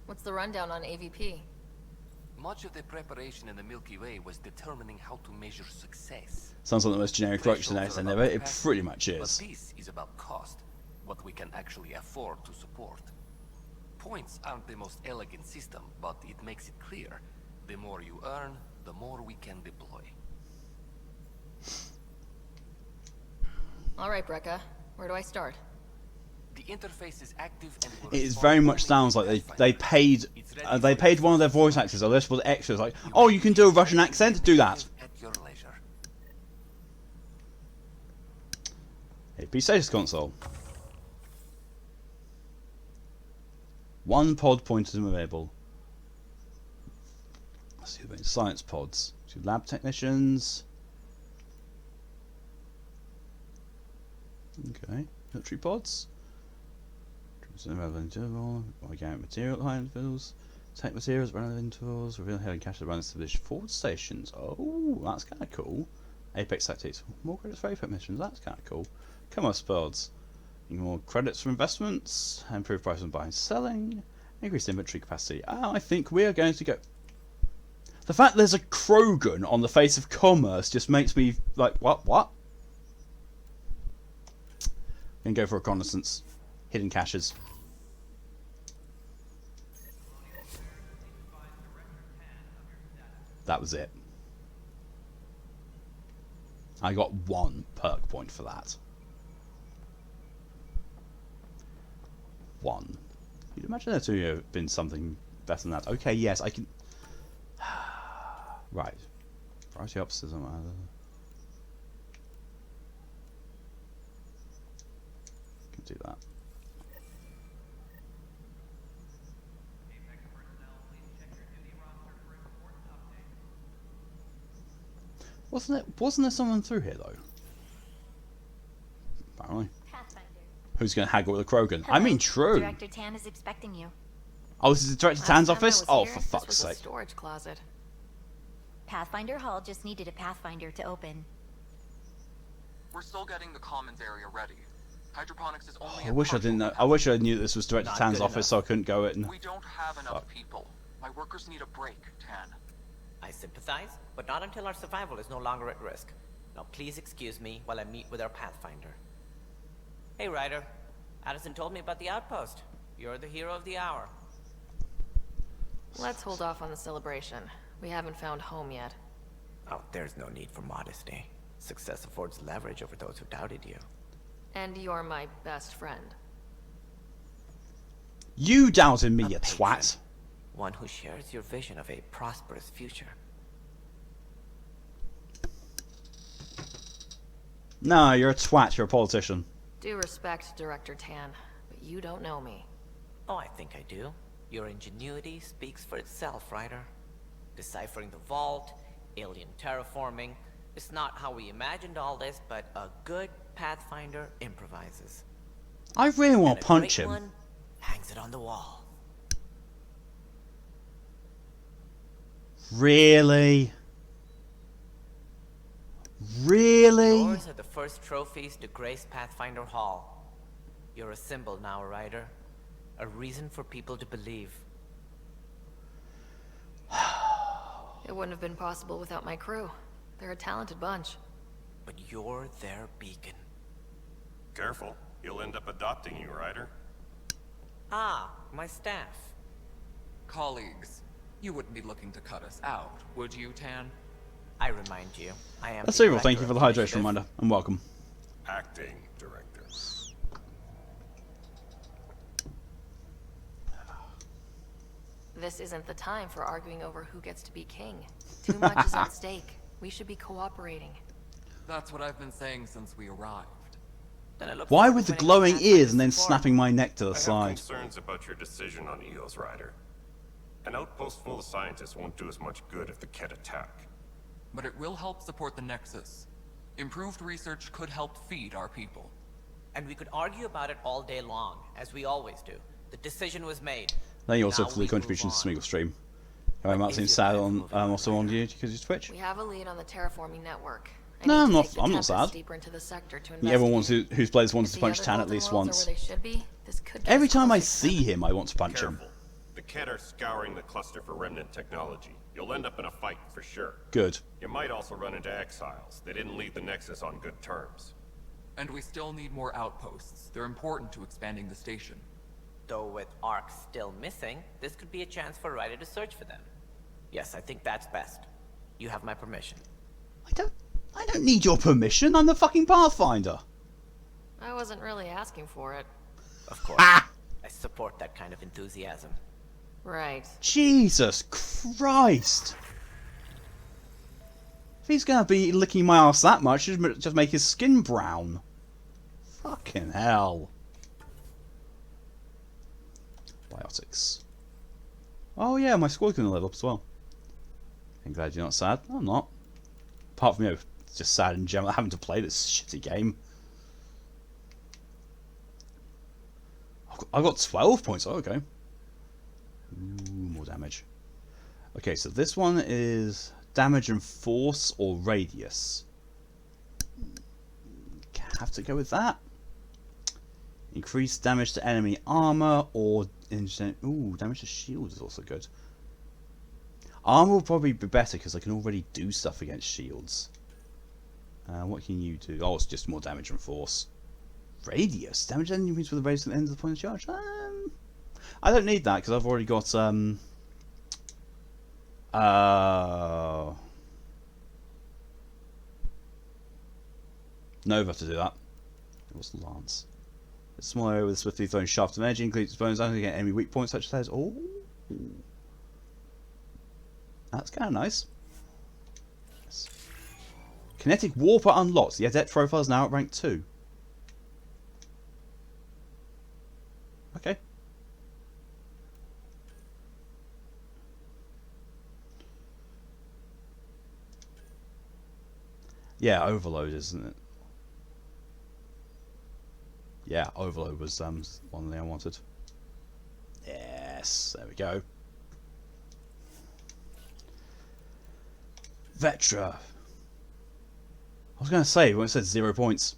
What's the rundown on AVP? Much of the preparation in the Milky Way was determining how to measure success. Sounds like the most generic correction I've ever. It pretty much is. But this is about cost, what we can actually afford to support. Points aren't the most elegant system, but it makes it clear. The more you earn, the more we can deploy. All right, Brecca. Where do I start? The interface is active and it very much sounds like they paid one of their voice actors a list with extras like, oh, you can do a Russian accent, do that. At your leisure. AP status console. 1 pod pointer available. Let's see the science pods. 2 lab technicians. Okay, military pods. Organic material landfills, tech materials, random intervals, reveal hidden cache that runs to the forward stations. Oh, that's kind of cool. Apex tactics, more credits for Apex missions. That's kind of cool. Come on, Spells. More credits for investments, improved price on buying and selling, increased inventory capacity. Oh, I think we are going to go. The fact there's a Krogan on the face of commerce just makes me like, what? I'm gonna go for reconnaissance. Hidden caches. That was it. I got 1 perk point for that. 1. You'd imagine there to have been something better than that. Okay, yes, I can. Right. Priority officers on either. Can do that. Wasn't there someone through here though? Apparently. Who's going to haggle with a Krogan? Hello. I mean, true. Director Tann is expecting you. Oh, this is Director Tann's office? Oh, for fuck's sake. Storage closet. Pathfinder Hall just needed a Pathfinder to open. We're still getting the commons area ready. Hydroponics is only I wish I didn't know. I wish I knew this was Director Tann's office, so I couldn't go in. We don't have enough people. My workers need a break, Tann. I sympathize, but not until our survival is no longer at risk. Now please excuse me while I meet with our Pathfinder. Hey, Ryder. Addison told me about the outpost. You're the hero of the hour. Let's hold off on the celebration. We haven't found home yet. Oh, there's no need for modesty. Success affords leverage over those who doubted you. And you're my best friend. You doubted me, you twat. One who shares your vision of a prosperous future. No, you're a twat. You're a politician. Due respect, Director Tann, but you don't know me. Oh, I think I do. Your ingenuity speaks for itself, Ryder. Deciphering the vault, alien terraforming. It's not how we imagined all this, but a good Pathfinder improvises. I really want to punch him. One hangs it on the wall. Really? Really? Yours are the first trophies to grace Pathfinder Hall. You're a symbol now, Ryder. A reason for people to believe. It wouldn't have been possible without my crew. They're a talented bunch. But you're their beacon. Careful. You'll end up adopting you, Ryder. Ah, my staff. Colleagues, you wouldn't be looking to cut us out, would you, Tann? I remind you, I am That's the Cyril, thank you director for the of hydration initiative. reminder, and welcome. Acting director. This isn't the time for arguing over who gets to be king. Too much is at stake. We should be cooperating. That's what I've been saying since we arrived. Why with the glowing ears and then snapping my neck to the I have side? concerns about your decision on EOS, Ryder. An outpost full of scientists won't do us much good if the Ket attack. But it will help support the Nexus. Improved research could help feed our people. And we could argue about it all day long, as we always do. The decision was made. Thank you also Now for the we contributions to move Smeagol stream. I'm not seeing sad on also on you because of Twitch. We have a lead on the terraforming network. No, I'm not sad. Deeper into the sector to Yeah, everyone wants investigate. who's played this wants If to the punch other Tann at golden least worlds are once. where they should be, this could get Every us time I closer to see him, I want to punch him. Careful. The Ket are scouring the cluster for remnant technology. You'll end up in a fight for sure. Good. You might also run into exiles. They didn't leave the Nexus on good terms. And we still need more outposts. They're important to expanding the station. Though with Ark still missing, this could be a chance for Ryder to search for them. Yes, I think that's best. You have my permission. I don't need your permission. I'm the fucking Pathfinder. I wasn't really asking for it. Of course. I support that kind of enthusiasm. Right. Jesus Christ. If he's gonna be licking my ass that much, just make his skin brown. Fucking hell. Biotics. Oh yeah, my squad's gonna level up as well. I'm glad you're not sad. I'm not. Apart from, you know, just sad in general having to play this shitty game. I got 12 points. Oh, okay. Ooh, more damage. Okay, so this one is damage and force or radius. Have to go with that. Increase damage to enemy armor or ooh, damage to shields is also good. Armor will probably be better because I can already do stuff against shields. What can you do? Oh, it's just more damage and force. Radius? Damage enemies with a radius at the end of the point of charge? I don't need that because I've already got Nova to do that. What's the lance? A small area with a swiftly thrown shaft of energy increases bonus damage against enemy weak points such as oh, that's kind of nice. Yes. Kinetic Warper unlocked. The adept profile is now at rank 2. Okay. Yeah, Overload, isn't it? Yeah, Overload was one thing I wanted. Yes, there we go. Vetra. I was going to say, when it said 0 points.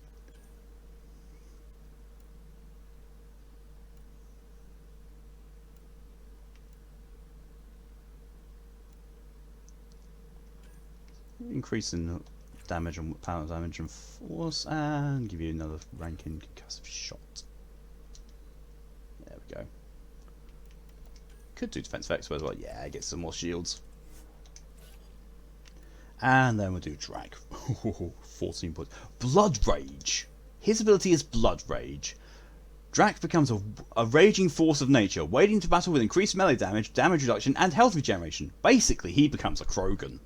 Increase in damage and power damage and force, and give you another rank in concussive shot. There we go. Could do defense effects as well. Yeah, get some more shields. And then we'll do Drack. 14 points. Blood Rage. His ability is Blood Rage. Drack becomes a raging force of nature, wading to battle with increased melee damage, damage reduction, and health regeneration. Basically, he becomes a Krogan.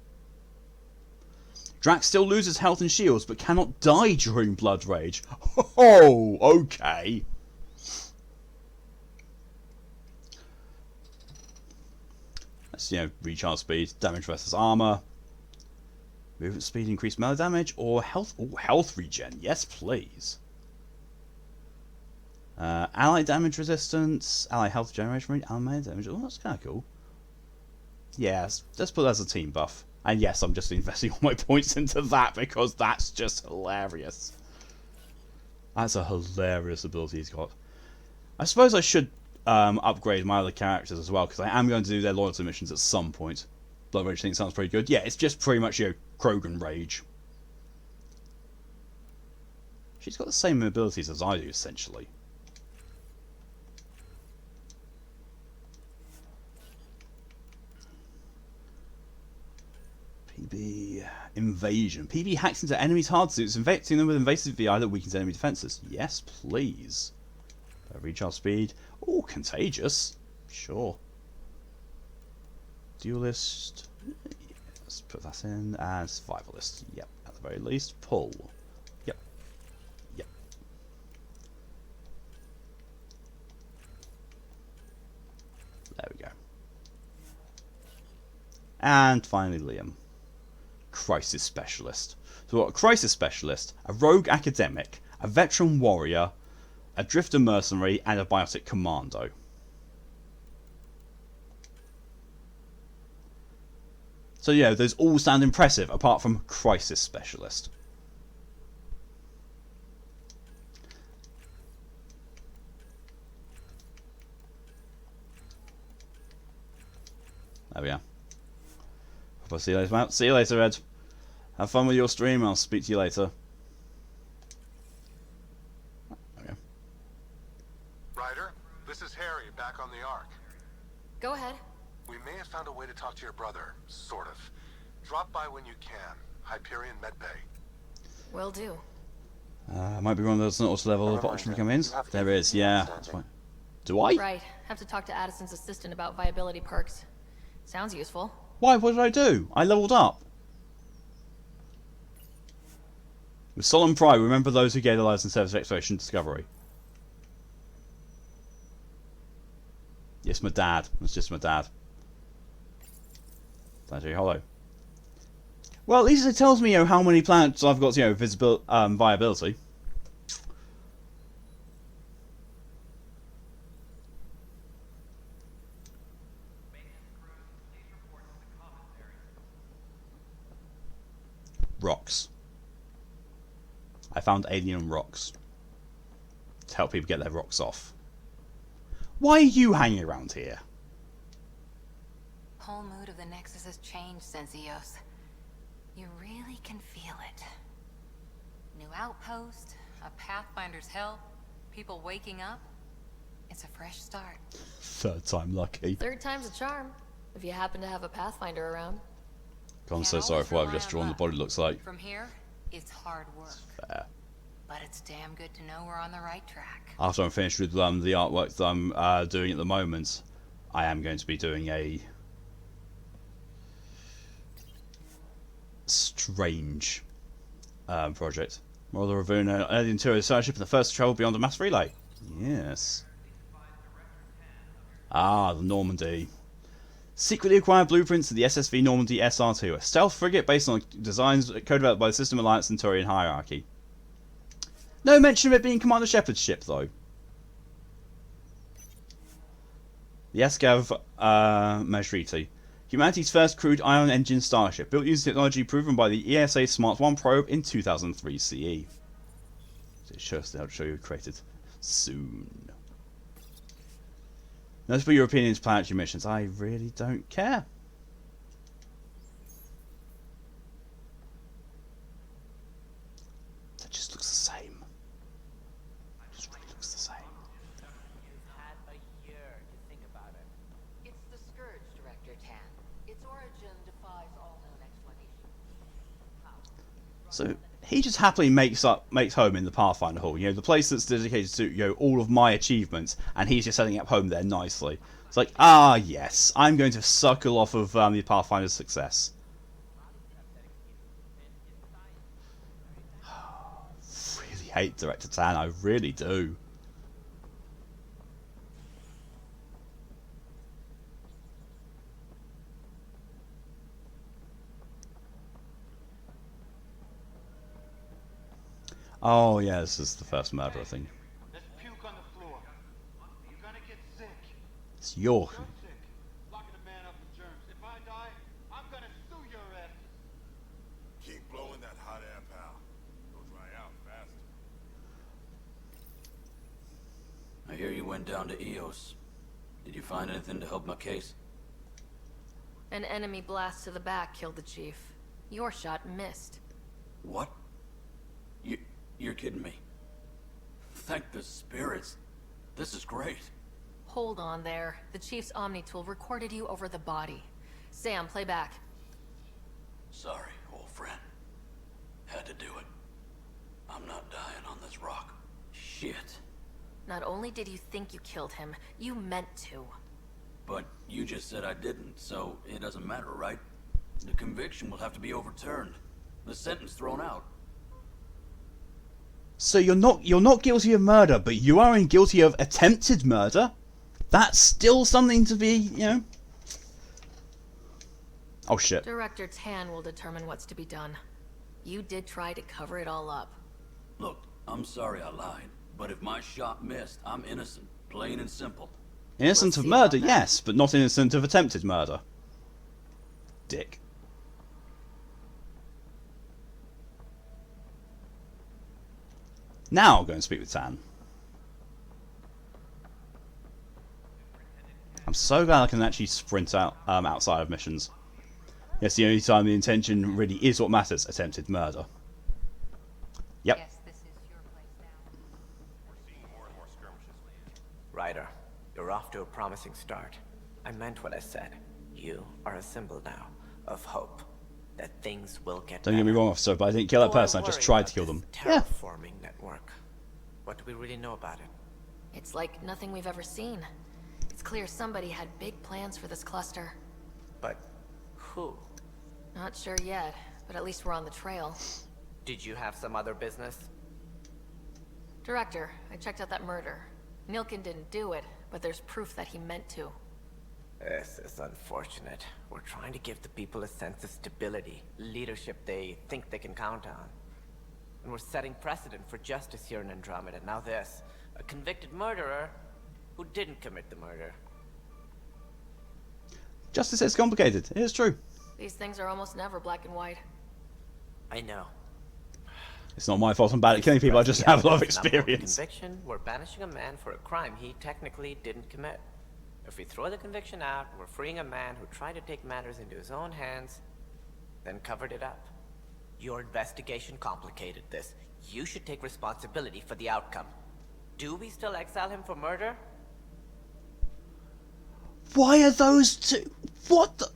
Drack still loses health and shields, but cannot die during Blood Rage. Oh, okay. That's, you know, recharge speed, damage versus armor. Movement speed, increased melee damage, or health. Oh, health regen. Yes, please. Ally damage resistance, ally health generation, ally melee damage. Oh, that's kind of cool. Yeah, let's put that as a team buff. And yes, I'm just investing all my points into that because that's just hilarious. That's a hilarious ability he's got. I suppose I should upgrade my other characters as well because I am going to do their loyalty missions at some point. Blood Rage thing sounds pretty good. Yeah, it's just pretty much, you know, Krogan Rage. She's got the same abilities as I do, essentially. PeeBee invasion. PeeBee hacks into enemies' hard suits, infecting them with invasive VI that weakens enemy defenses. Yes, please. Recharge speed. Oh, contagious. Sure. Duelist. Let's put that in. And survivalist. Yep, at the very least. Pull. Yep. Yep. There we go. And finally, Liam. Crisis Specialist. So what? A Crisis Specialist, a rogue academic, a veteran warrior, a drifter mercenary, and a biotic commando. So yeah, those all sound impressive, apart from Crisis Specialist. There we are. I'll see you later, Matt. See you later, Ed. Have fun with your stream. I'll speak to you later. Okay. Ryder, this is Harry, back on the Ark. Go ahead. We may have found a way to talk to your brother, sort of. Drop by when you can. Hyperion Medbay. Will do. Might be one of those auto level option becomings. There is, yeah. That's fine. Do I? Right. Have to talk to Addison's assistant about viability perks. Sounds useful. Why? What did I do? I leveled up. With solemn pride, remember those who gave their lives in service of exploration and discovery. Yes, my dad. That's just my dad. Planetary Hollow. Well, at least it tells me, you know, how many planets I've got, you know, visible viability. Rocks. I found alien rocks to help people get their rocks off. Why are you hanging around here? Whole mood of the Nexus has changed since EOS. You really can feel it. New outpost, a Pathfinder's help, people waking up. It's a fresh start. Third time lucky. Third time's a charm, if you happen to have a Pathfinder around. God, I'm so sorry for what I've just drawn the body looks like. From here, it's hard work. Fair. But it's damn good to know we're on the right track. After I'm finished with the artwork that I'm doing at the moment, I am going to be doing a strange project. Mother of Una, the interior starship, and the first travel beyond a mass relay. Yes. Ah, the Normandy. Secretly acquired blueprints of the SSV Normandy SR2, a stealth frigate based on designs co-developed by the System Alliance Centaurian hierarchy. No mention of it being Commander Shepard's ship, though. The Escav Majriti. Humanity's first crewed ion engine starship, built using technology proven by the ESA Smart 1 probe in 2003 CE. So it shows how to show you created soon. As for your opinions, planetary missions, I really don't care. That just looks the same. It just really looks the same. You've had a year to think about it. It's the Scourge, Director Tann. Its origin defies all known explanation. So he just happily makes home in the Pathfinder Hall. You know, the place that's dedicated to, you know, all of my achievements, and he's just setting up home there nicely. It's like, ah, yes, I'm going to suckle off of the Pathfinder's success. Really hate Director Tann, I really do. Oh yeah, this is the first murderer thing. There's puke on the floor. You're gonna get sick. It's your. I'm sick. Locking a man up with germs. If I die, I'm gonna sue your ass. Keep blowing that hot air, pal. It'll dry out fast. I hear you went down to EOS. Did you find anything to help my case? An enemy blast to the back killed the chief. Your shot missed. What? You're kidding me. Thank the spirits. This is great. Hold on there. The Chief's Omni tool recorded you over the body. Sam, play back. Sorry, old friend. Had to do it. I'm not dying on this rock. Shit. Not only did you think you killed him, you meant to. But you just said I didn't, so it doesn't matter, right? The conviction will have to be overturned. The sentence thrown out. So you're not guilty of murder, but you are guilty of attempted murder? That's still something to be, you know... Oh shit. Director Tann will determine what's to be done. You did try to cover it all up. Look, I'm sorry I lied, but if my shot missed, I'm innocent. Plain and simple. Innocent of murder, yes, but not innocent of attempted murder. Dick. Now I'll go and speak with Tann. I'm so glad I can actually sprint out outside of missions. Yes, the only time the intention really is what matters, attempted murder. Yep. Guess this is your place now. We're seeing more and more skirmishes. Ryder, you're off to a promising start. I meant what I said. You are a symbol now of hope. That things will get Don't get me wrong, officer, but I didn't kill that person, I just tried to kill them. Terraforming network. What do we really know about it? It's like nothing we've ever seen. It's clear somebody had big plans for this cluster. But who? Not sure yet, but at least we're on the trail. Did you have some other business? Director, I checked out that murder. Nilkin didn't do it, but there's proof that he meant to. This is unfortunate. We're trying to give the people a sense of stability, leadership they think they can count on. And we're setting precedent for justice here in Andromeda. Now this, a convicted murderer who didn't commit the murder. Justice is complicated, it is true. These things are almost never black and white. I know. It's not my fault I'm bad at killing people, I just have a lot of experience. Conviction, we're banishing a man for a crime he technically didn't commit. If we throw the conviction out, we're freeing a man who tried to take matters into his own hands, then covered it up. Your investigation complicated this. You should take responsibility for the outcome. Do we still exile him for murder? Why are those two... What the...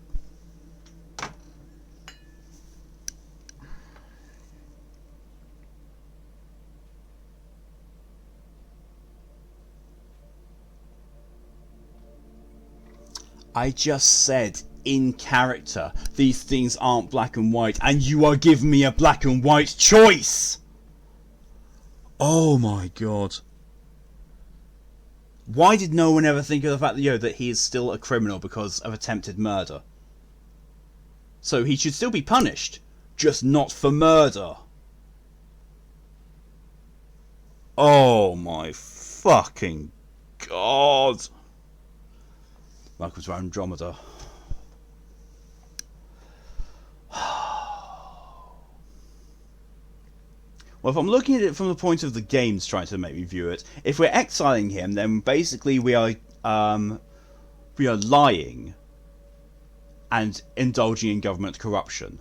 I just said, in character, these things aren't black and white, and you are giving me a black and white choice! Oh my god. Why did no one ever think of the fact that, you know, that he is still a criminal because of attempted murder? So he should still be punished, just not for murder. Oh my fucking god. Welcome to Andromeda. Well, if I'm looking at it from the point of the games trying to make me view it, if we're exiling him, then basically we are lying and indulging in government corruption.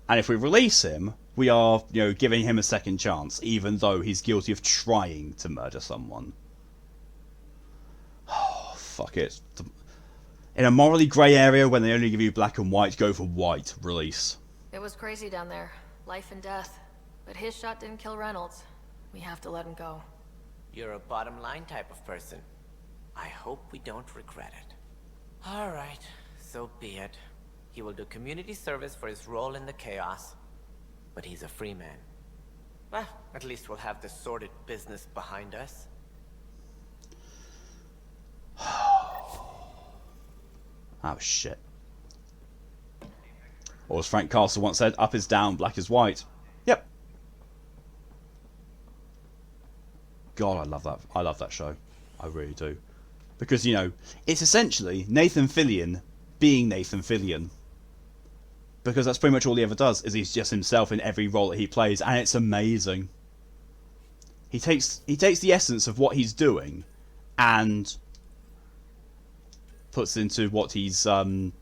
And if we release him, we are, you know, giving him a second chance, even though he's guilty of trying to murder someone. Oh, fuck it. In a morally grey area, when they only give you black and white, go for white. Release. It was crazy down there. Life and death. But his shot didn't kill Reynolds. We have to let him go. You're a bottom line type of person. I hope we don't regret it. Alright, so be it. He will do community service for his role in the chaos. But he's a free man. Well, at least we'll have the sordid business behind us. Oh shit. Or as Frank Castle once said, up is down, black is white. Yep. God, I love that. I love that show. I really do. Because, you know, it's essentially Nathan Fillion being Nathan Fillion. Because that's pretty much all he ever does, is he's just himself in every role that he plays, and it's amazing. He takes the essence of what he's doing and puts it into what he's doing.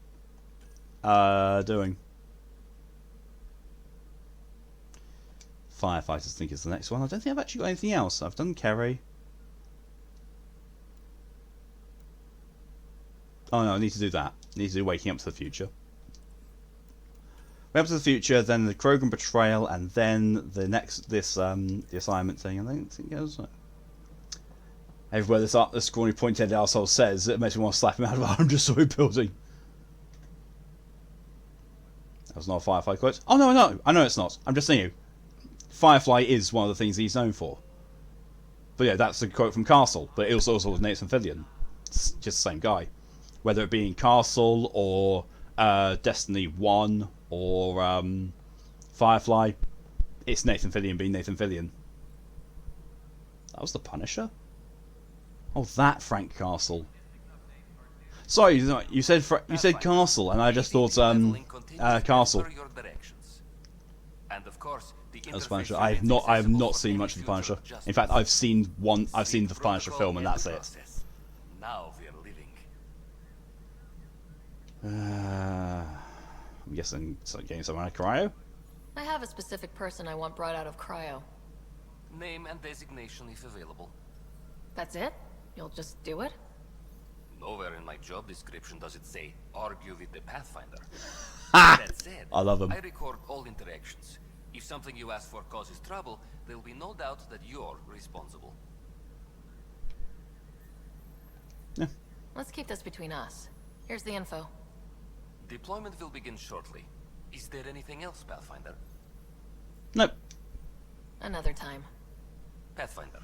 Firefighters think is the next one. I don't think I've actually got anything else. I've done Kerry. Oh no, I need to do that. I need to do Waking Up to the Future. Way Up to the Future, then the Krogan Betrayal, and then the next the assignment thing. I think it goes. Everywhere this scrawny pointed arsehole says, it makes me want to slap him out of a 100-story building. That was not a Firefly quote. Oh no, I know it's not. I'm just saying, Firefly is one of the things he's known for. But yeah, that's a quote from Castle. But it also was Nathan Fillion. It's just the same guy. Whether it be in Castle or Destiny 1 or Firefly, it's Nathan Fillion being Nathan Fillion. That was the Punisher? Oh, that Frank Castle. Sorry, you said Castle, and I just thought Castle. That's Punisher. I have not seen much of the Punisher. In fact, I've seen the Punisher film, and that's it. Now we are living. I'm guessing getting someone out of cryo. I have a specific person I want brought out of cryo. Name and designation if available. That's it? You'll just do it? Nowhere in my job description does it say argue with the Pathfinder. Ah! That said, I love him. I record all interactions. If something you ask for causes trouble, there will be no doubt that you're responsible. Yeah. Let's keep this between us. Here's the info. Deployment will begin shortly. Is there anything else, Pathfinder? Nope. Another time. Pathfinder.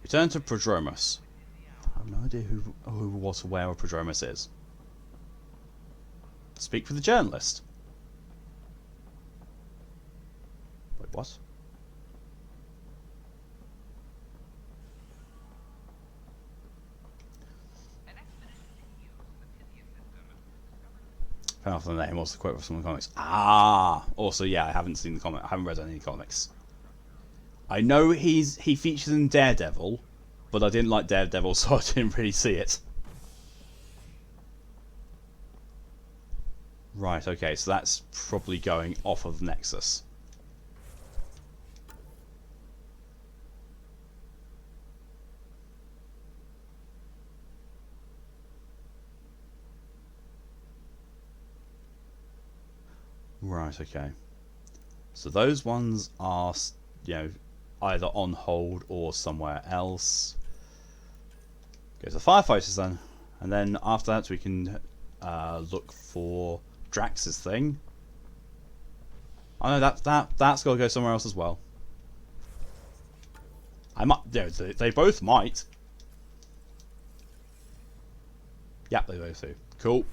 Return to Prodromus. I have no idea who, what, or where Prodromus is. Speak with the journalist. Wait, what? Found off the name. What's the quote from the comics? Ah. Also, yeah, I haven't seen the comic. I haven't read any comics. I know he features in Daredevil, but I didn't like Daredevil, so I didn't really see it. Right, okay, so that's probably going off of Nexus. Right, okay. So those ones are, you know, either on hold or somewhere else. Go to the firefighters then, and then after that we can look for Drax's thing. I know that's got to go somewhere else as well. I might, you know, they both might. Yep, they both do. Cool.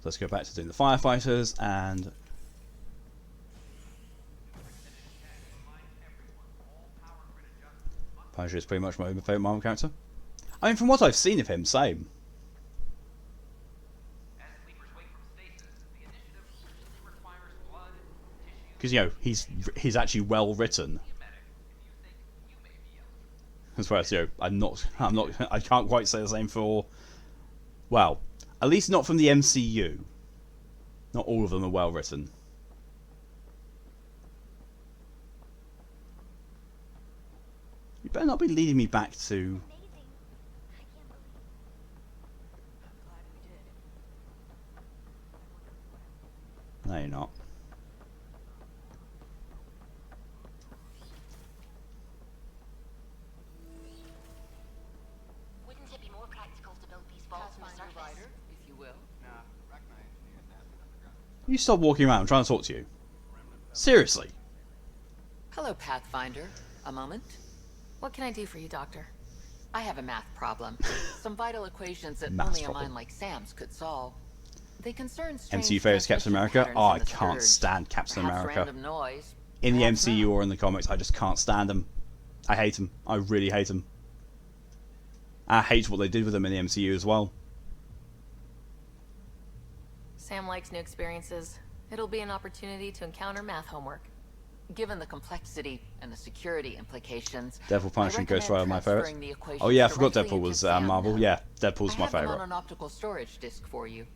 Let's go back to doing the firefighters and. Punisher is pretty much my favourite Marvel character. I mean, from what I've seen of him, same. Because, you know, he's actually well written. As well as, you know, I can't quite say the same for, well, at least not from the MCU. Not all of them are well written. You better not be leading me back to... No, you're not. Wouldn't it be more practical to build these vaults on the surface? If you will. You stop walking around. I'm trying to talk to you. Seriously. Hello, Pathfinder. A moment? What can I do for you, Doctor? I have a math problem. Some vital equations that Maths only a problem. mind like Sam's could solve. They concern strange MCU favourites Captain transmission America? patterns Oh, in I the can't surge. stand Captain Perhaps America. random noise. In the Perhaps MCU not. or in the comics, I just can't stand him. I hate him. I really hate him. I hate what they did with him in the MCU as well. Sam likes new experiences. It'll be an opportunity to encounter math homework. Given the complexity and the security implications, Deadpool, Punisher, and Ghost Rider are my favourites. transferring the equations Oh yeah, I forgot directly Deadpool into was Sam Marvel. now. Yeah, Deadpool's I my have them favourite. on an optical storage disk for you.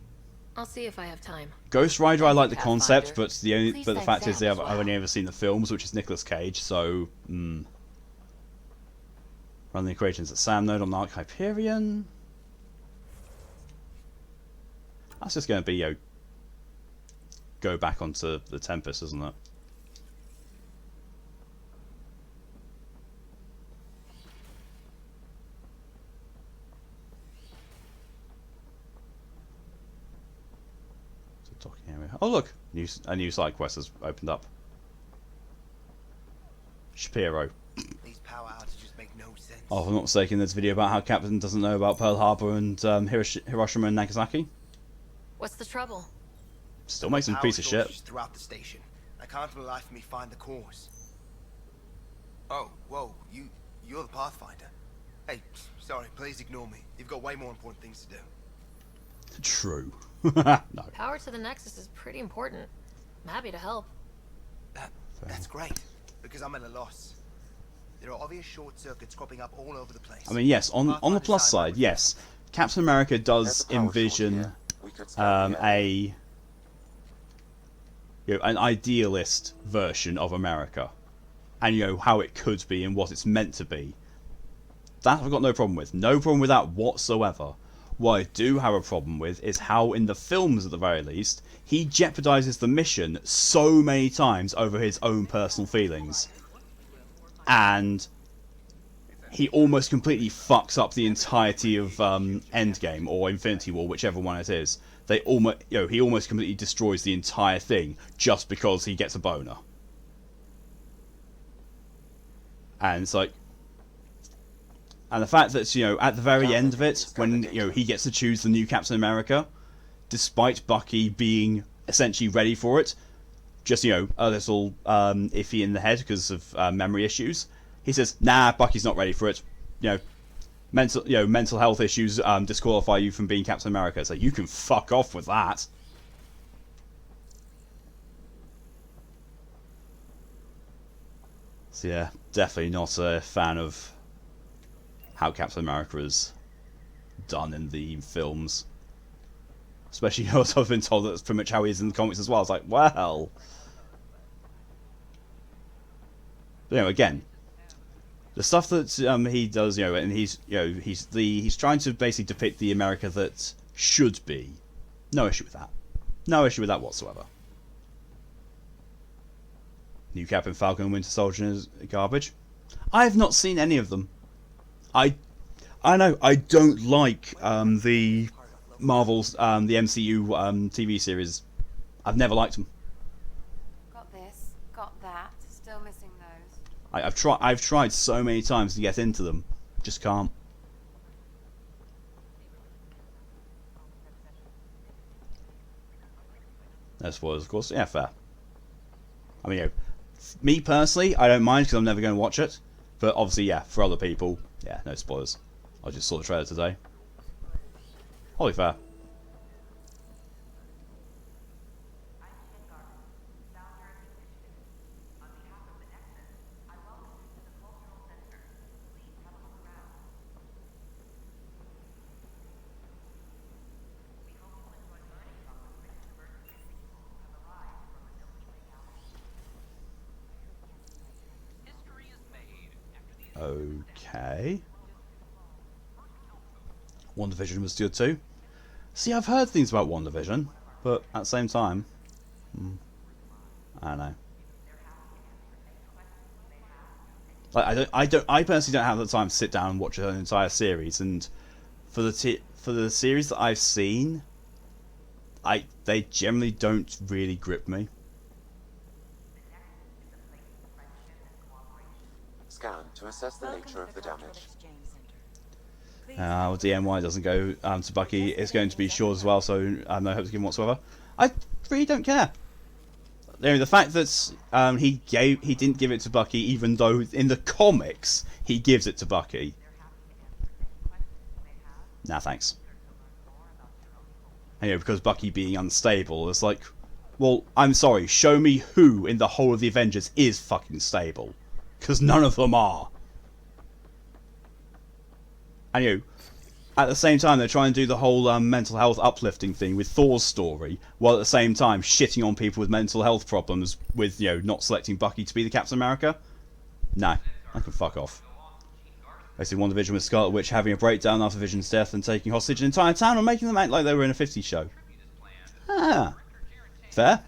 I'll see if I have time. Ghost Rider, I like the Pathfinder. concept, but Please the thank fact is Sam I've as well. only ever seen the films, which is Nicolas Cage, so Run the equations at Sam node on Arc Hyperion. That's just going to be, you know, go back onto the Tempest, isn't it? Talking area. Oh look, a new side quest has opened up. Shapiro. These power outages make no sense. Oh, if I'm not mistaken, there's a video about how Captain doesn't know about Pearl Harbor and Hiroshima and Nagasaki. What's the trouble? Still makes him a Power piece of shit. sources throughout the station. I can't for the life of me find the cause. Oh, whoa, you're the Pathfinder. Hey, sorry, please ignore me. You've got way more important things to do. True. No. Power to the Nexus is pretty important. I'm happy to help. That's great, because I'm at a loss. There are obvious short circuits cropping up all over the place. I mean, yes, on the plus side, yes, Captain America does envision an idealist version of America, and you know how it could be and what it's meant to be. That I've got no problem with. No problem with that whatsoever. What I do have a problem with is how, in the films at the very least, he jeopardizes the mission so many times over his own personal feelings. And he almost completely fucks up the entirety of Endgame or Infinity War, whichever one it is. He almost completely destroys the entire thing just because he gets a boner. And it's like, and the fact that, you know, at the very end of it, when, you know, he gets to choose the new Captain America, despite Bucky being essentially ready for it, just, you know, a little iffy in the head because of memory issues, he says, nah, Bucky's not ready for it. You know, mental health issues disqualify you from being Captain America. So you can fuck off with that. So yeah, definitely not a fan of how Captain America is done in the films. Especially, you know, I've been told that's pretty much how he is in the comics as well. It's like, well... But, you know, again, the stuff that he does, you know, and he's trying to basically depict the America that should be. No issue with that. No issue with that whatsoever. New Captain Falcon and Winter Soldier is garbage. I have not seen any of them. I know I don't like the Marvel's the MCU TV series. I've never liked them. Got this, got that. Still missing those. I've tried so many times to get into them, just can't. No spoilers, of course. Yeah, fair. I mean, you know, me personally, I don't mind because I'm never going to watch it. But obviously, yeah, for other people, yeah, no spoilers. I just saw the trailer today. Wholly fair. Okay. WandaVision was good too. See, I've heard things about WandaVision, but at the same time, I don't know. Like, I personally don't have the time to sit down and watch an entire series. And for the series that I've seen, they generally don't really grip me. Scan to assess the nature of the damage. DMY doesn't go to Bucky. It's going to be short as well, so I have no hope to give him whatsoever. I really don't care. You know, the fact that he didn't give it to Bucky, even though in the comics he gives it to Bucky. Nah, thanks. And, you know, because Bucky being unstable, it's like, well, I'm sorry, show me who in the whole of the Avengers is fucking stable. Because none of them are. And, you know, at the same time, they're trying to do the whole mental health uplifting thing with Thor's story, while at the same time shitting on people with mental health problems with, you know, not selecting Bucky to be the Captain America. No, I can fuck off. Basically, one division with Scarlet Witch having a breakdown after Vision's death and taking hostage an entire town and making them act like they were in a 50s show. Ah, fair.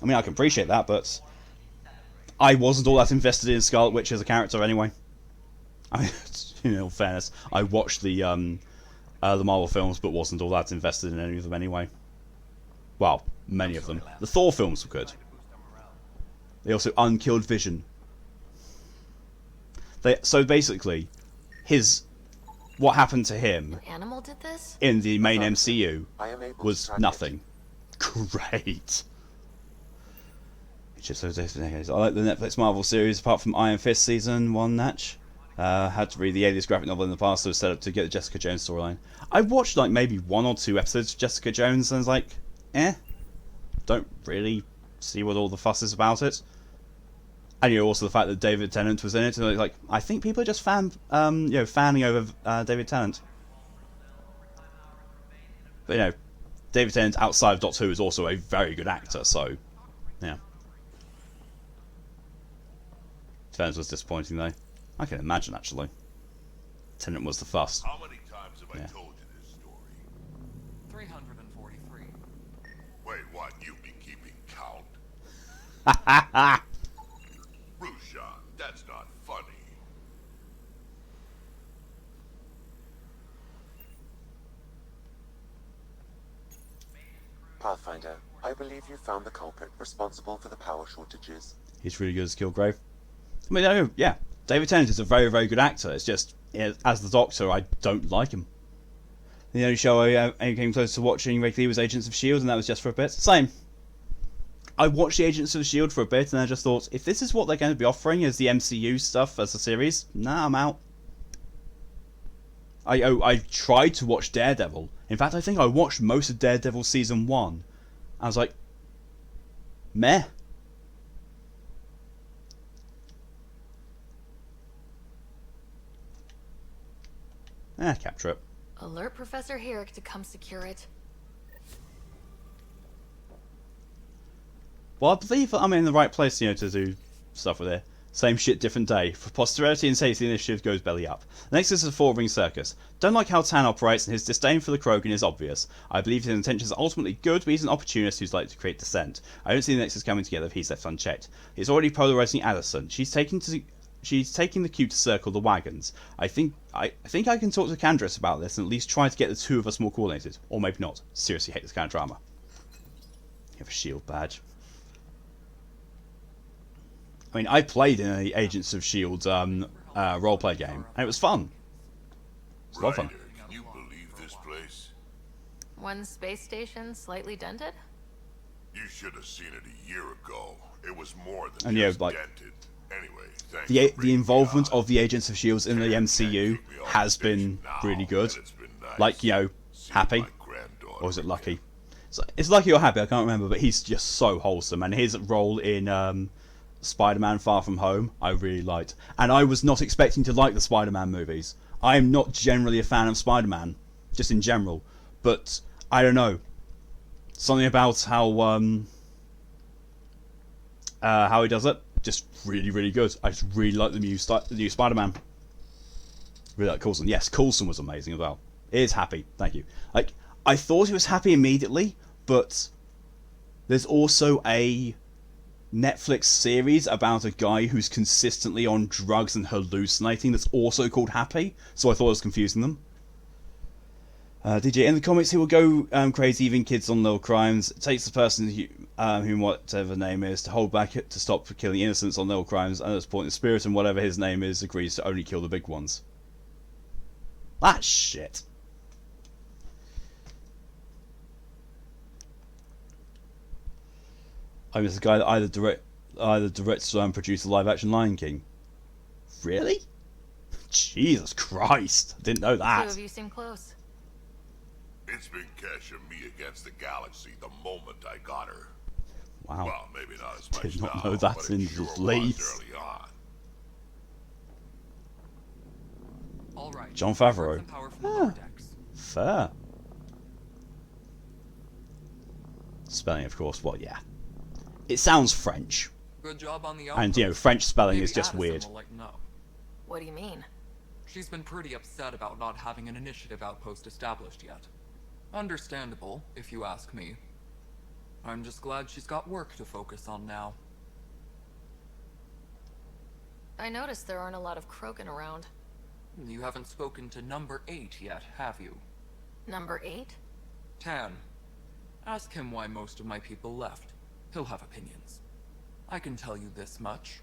I mean, I can appreciate that, but I wasn't all that invested in Scarlet Witch as a character anyway. I mean, in all fairness, I watched the Marvel films, but wasn't all that invested in any of them anyway. Well, many of them. The Thor films were good. They also unkilled Vision. So basically, what happened to him An animal did this? in the main MCU was nothing. Great. I like the Netflix Marvel series, apart from Iron Fist season 1 Natch. Had to read the Alias graphic novel in the past, so it was set up to get the Jessica Jones storyline. I watched like maybe 1 or 2 episodes of Jessica Jones, and I was like, don't really see what all the fuss is about it. And you know, also the fact that David Tennant was in it, and like, I think people are just fanning over David Tennant. But you know, David Tennant outside of Doctor Who is also a very good actor, so yeah. Tennant was disappointing though. I can imagine actually. Tennant was the fuss. How many times have I told you this story? 343. Wait, what? You've been keeping count? Rushan, that's not funny. Pathfinder, I believe you found the culprit responsible for the power shortages. He's really good as Kilgrave. I mean, yeah, David Tennant is a very, very good actor. It's just, as the Doctor, I don't like him. The only show I came close to watching regularly was Agents of S.H.I.E.L.D., and that was just for a bit. Same. I watched the Agents of S.H.I.E.L.D. for a bit, and I just thought, if this is what they're going to be offering as the MCU stuff, as a series, nah, I'm out. I tried to watch Daredevil. In fact, I think I watched most of Daredevil Season 1. I was like, meh. Capture it. Alert Professor Herrick to come secure it. Well, I believe I'm in the right place, you know, to do stuff with it. Same shit, different day. For posterity and safety, the initiative goes belly up. Nexus is a four-ring circus. Don't like how Tann operates, and his disdain for the Krogan is obvious. I believe his intentions are ultimately good, but he's an opportunist who's likely to create dissent. I don't see the Nexus coming together if he's left unchecked. He's already polarizing Addison. She's taking the cue to circle the wagons. I think I can talk to Candrace about this and at least try to get the two of us more coordinated. Or maybe not. Seriously hate this kind of drama. You have a shield badge. I mean, I played in the Agents of S.H.I.E.L.D. roleplay game, and it was fun. It was a lot of fun. Can you believe this place? One space station slightly dented? You should have seen it a year ago. It was more than just dented. Anyway, the involvement of the Agents of S.H.I.E.L.D. in the MCU has been really good. Like, you know, Happy, or is it Lucky? So, it's Lucky or Happy, I can't remember, but he's just so wholesome, and his role in Spider-Man Far From Home I really liked. And I was not expecting to like the Spider-Man movies. I am not generally a fan of Spider-Man, just in general, but I don't know, something about how he does it, just really, really good. I just really like the new Spider-Man. Really like Coulson. Yes, Coulson was amazing as well. It is Happy, thank you. Like, I thought he was Happy immediately, but there's also a Netflix series about a guy who's consistently on drugs and hallucinating that's also called Happy, so I thought I was confusing them. DJ, in the comics, he will go crazy, even kids on little crimes. It takes the person whom whatever name is to hold back to stop killing innocents on little crimes, and at this point the spirit and whatever his name is agrees to only kill the big ones. That's shit. I mean, it's the guy that either directs or produced the live-action Lion King. Really? Jesus Christ! I didn't know that. Two of you seem close. It's been Kesha me against the galaxy the moment I got her. Wow. Well, maybe not as much Did not now, know that but in it sure his was leads. early on. All right. John Favreau. Some power from the lower decks. Fair. Spelling, of course. Well, yeah. It sounds French. Good job on the And, you know, French spelling Maybe is just Addison weird. will let you know. What do you mean? She's been pretty upset about not having an initiative outpost established yet. Understandable, if you ask me. I'm just glad she's got work to focus on now. I noticed there aren't a lot of Krogan around. You haven't spoken to number 8 yet, have you? Number 8? Tann. Ask him why most of my people left. He'll have opinions. I can tell you this much.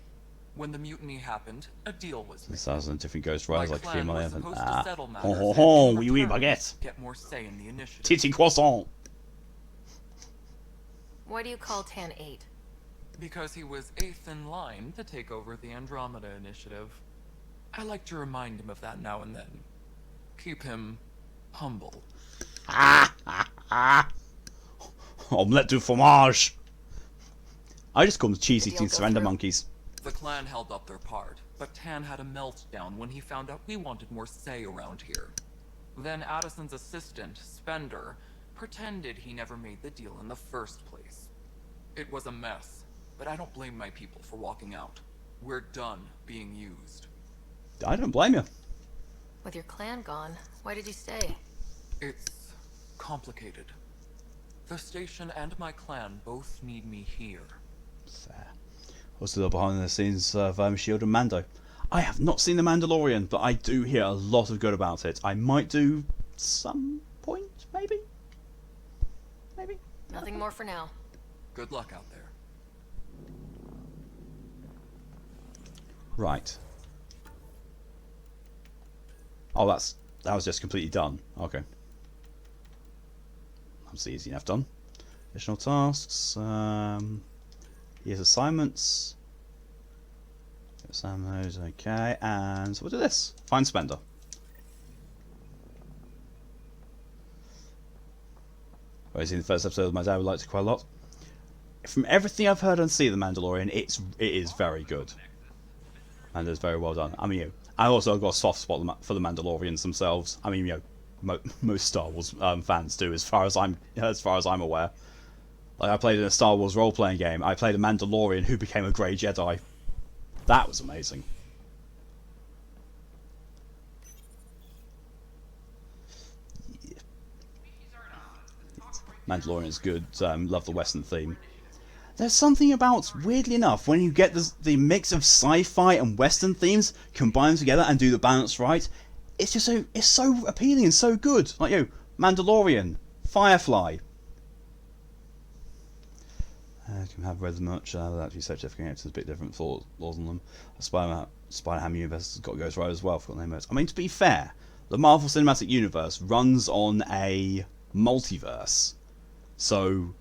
When the mutiny happened, a deal was made. This has a different Ghost Riders like a female elephant. Ah. Ho ho ho, oui oui baguette. Get more say in the initiative. Titty croissant. Why do you call Tann 8? Because he was 8th in line to take over the Andromeda initiative. I like to remind him of that now and then. Keep him humble. Omelette du fromage. I just call them cheese-eating surrender monkeys. The clan held up their part, but Tann had a meltdown when he found out we wanted more say around here. Then Addison's assistant, Spender, pretended he never made the deal in the first place. It was a mess, but I don't blame my people for walking out. We're done being used. I don't blame you. With your clan gone, why did you stay? It's complicated. The station and my clan both need me here. Fair. Also, the behind the scenes of Shield and Mando. I have not seen The Mandalorian, but I do hear a lot of good about it. I might do some point, maybe? Maybe? Nothing more for now. Good luck out there. Right. Oh, that was just completely done. Okay. That's easy enough done. Additional tasks. Here's assignments. Examine those, okay. And so we'll do this. Find Spender. I've seen the first episode of my dad would like it quite a lot. From everything I've heard and seen The Mandalorian, it is very good. And it's very well done. I mean, I also got a soft spot for the Mandalorians themselves. I mean, most Star Wars fans do, as far as I'm aware. Like, I played in a Star Wars role-playing game. I played a Mandalorian who became a Grey Jedi. That was amazing. Yeah. Mandalorian's good. Love the Western theme. There's something about, weirdly enough, when you get the mix of sci-fi and Western themes combined together and do the balance right, it's just so appealing and so good. Like, Mandalorian, Firefly. Can have read as much. Actually, certificate it's a bit different for laws on them. Spider-Ham universe has got Ghost Rider as well. I forgot the name of it. I mean, to be fair, the Marvel Cinematic Universe runs on a multiverse, so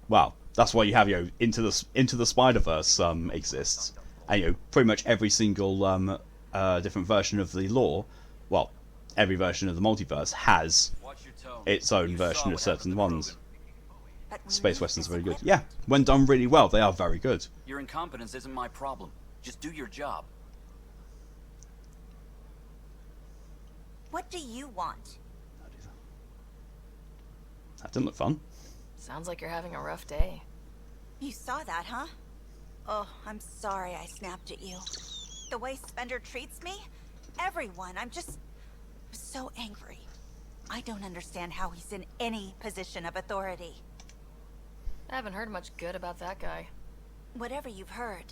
well. That's why you have Into the Spider-Verse exists, and pretty much every single different version of the lore, well, every version of the multiverse has its own version of certain ones. Space Westerns are very good. Yeah, when done really well, they are very good. Your incompetence isn't my problem. Just do your job. What do you want? That didn't look fun. Sounds like you're having a rough day. You saw that, huh? Oh, I'm sorry I snapped at you. The way Spender treats me? Everyone, I'm so angry. I don't understand how he's in any position of authority. I haven't heard much good about that guy. Whatever you've heard,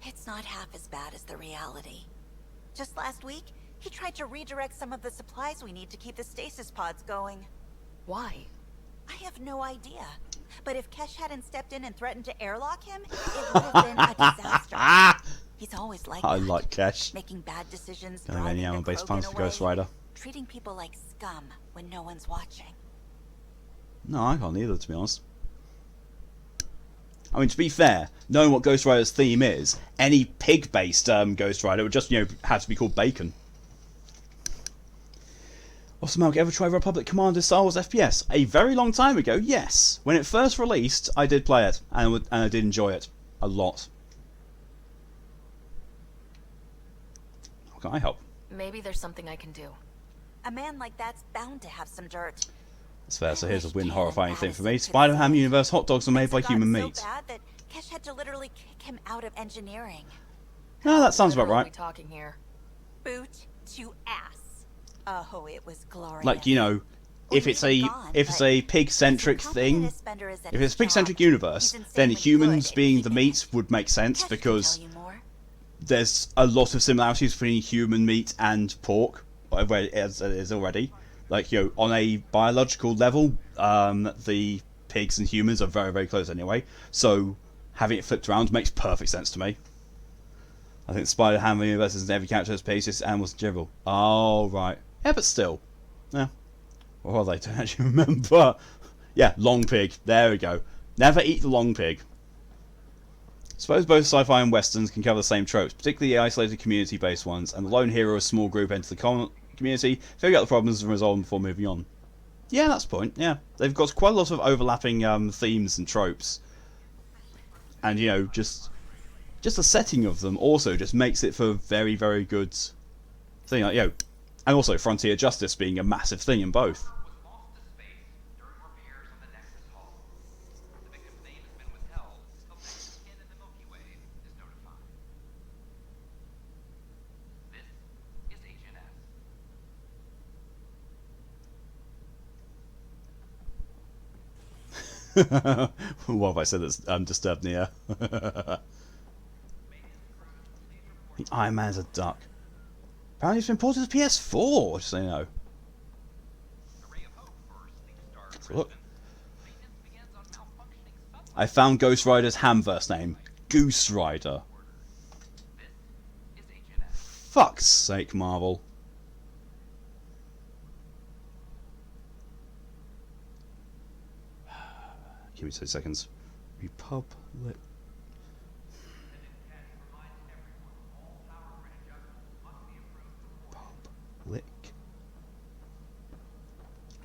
it's not half as bad as the reality. Just last week, he tried to redirect some of the supplies we need to keep the stasis pods going. Why? I have no idea. But if Kesh hadn't stepped in and threatened to airlock him, it would have been a disaster. He's always like that. I like Kesh. Making bad decisions, Don't have any ammo-based plans for Ghost Rider. Treating people like scum when no one's watching. No, I can't either, to be honest. I mean, to be fair, knowing what Ghost Rider's theme is, any pig-based Ghost Rider would just, have to be called Bacon. Also, Malk, ever try Republic Commando Star Wars FPS? A very long time ago, yes. When it first released, I did play it, and I did enjoy it a lot. How can I help? Maybe there's something I can do. A man like that's bound to have some dirt. That's fair, so here's a win horrifying thing for me. Spider-Ham universe hot dogs are made by human meat. So bad that Kesh had to literally kick him out of engineering. No, that sounds about right. What are we talking here? Boot to ass. Oh, it was glorious. Like, you know, if it's a pig-centric thing, if it's a pig-centric universe, then humans being the meat would make sense because there's a lot of similarities between human meat and pork, as it is already. Like, you know, on a biological level, the pigs and humans are very, very close anyway. So having it flipped around makes perfect sense to me. I think Spider-Ham universe is every character has pigs, just animals in general. Oh, right. Yeah, but still. Yeah. What are they? I don't actually remember. Yeah, long pig. There we go. Never eat the long pig. Suppose both sci-fi and westerns can cover the same tropes, particularly the isolated community-based ones, and the lone hero or small group enter the community, figure out the problems and resolve them before moving on. Yeah, that's the point. Yeah, they've got quite a lot of overlapping themes and tropes, and you know, just the setting of them also just makes it for a very, very good thing. Like, you know, and also frontier justice being a massive thing in both. What have I said that's disturbed Nia? The Iron Man's a duck. Apparently it's been ported to PS4, just so you know. Let's look. I found Ghost Rider's Hamverse name. Goose Rider. Fuck's sake, Marvel. Give me 2 seconds. Republic.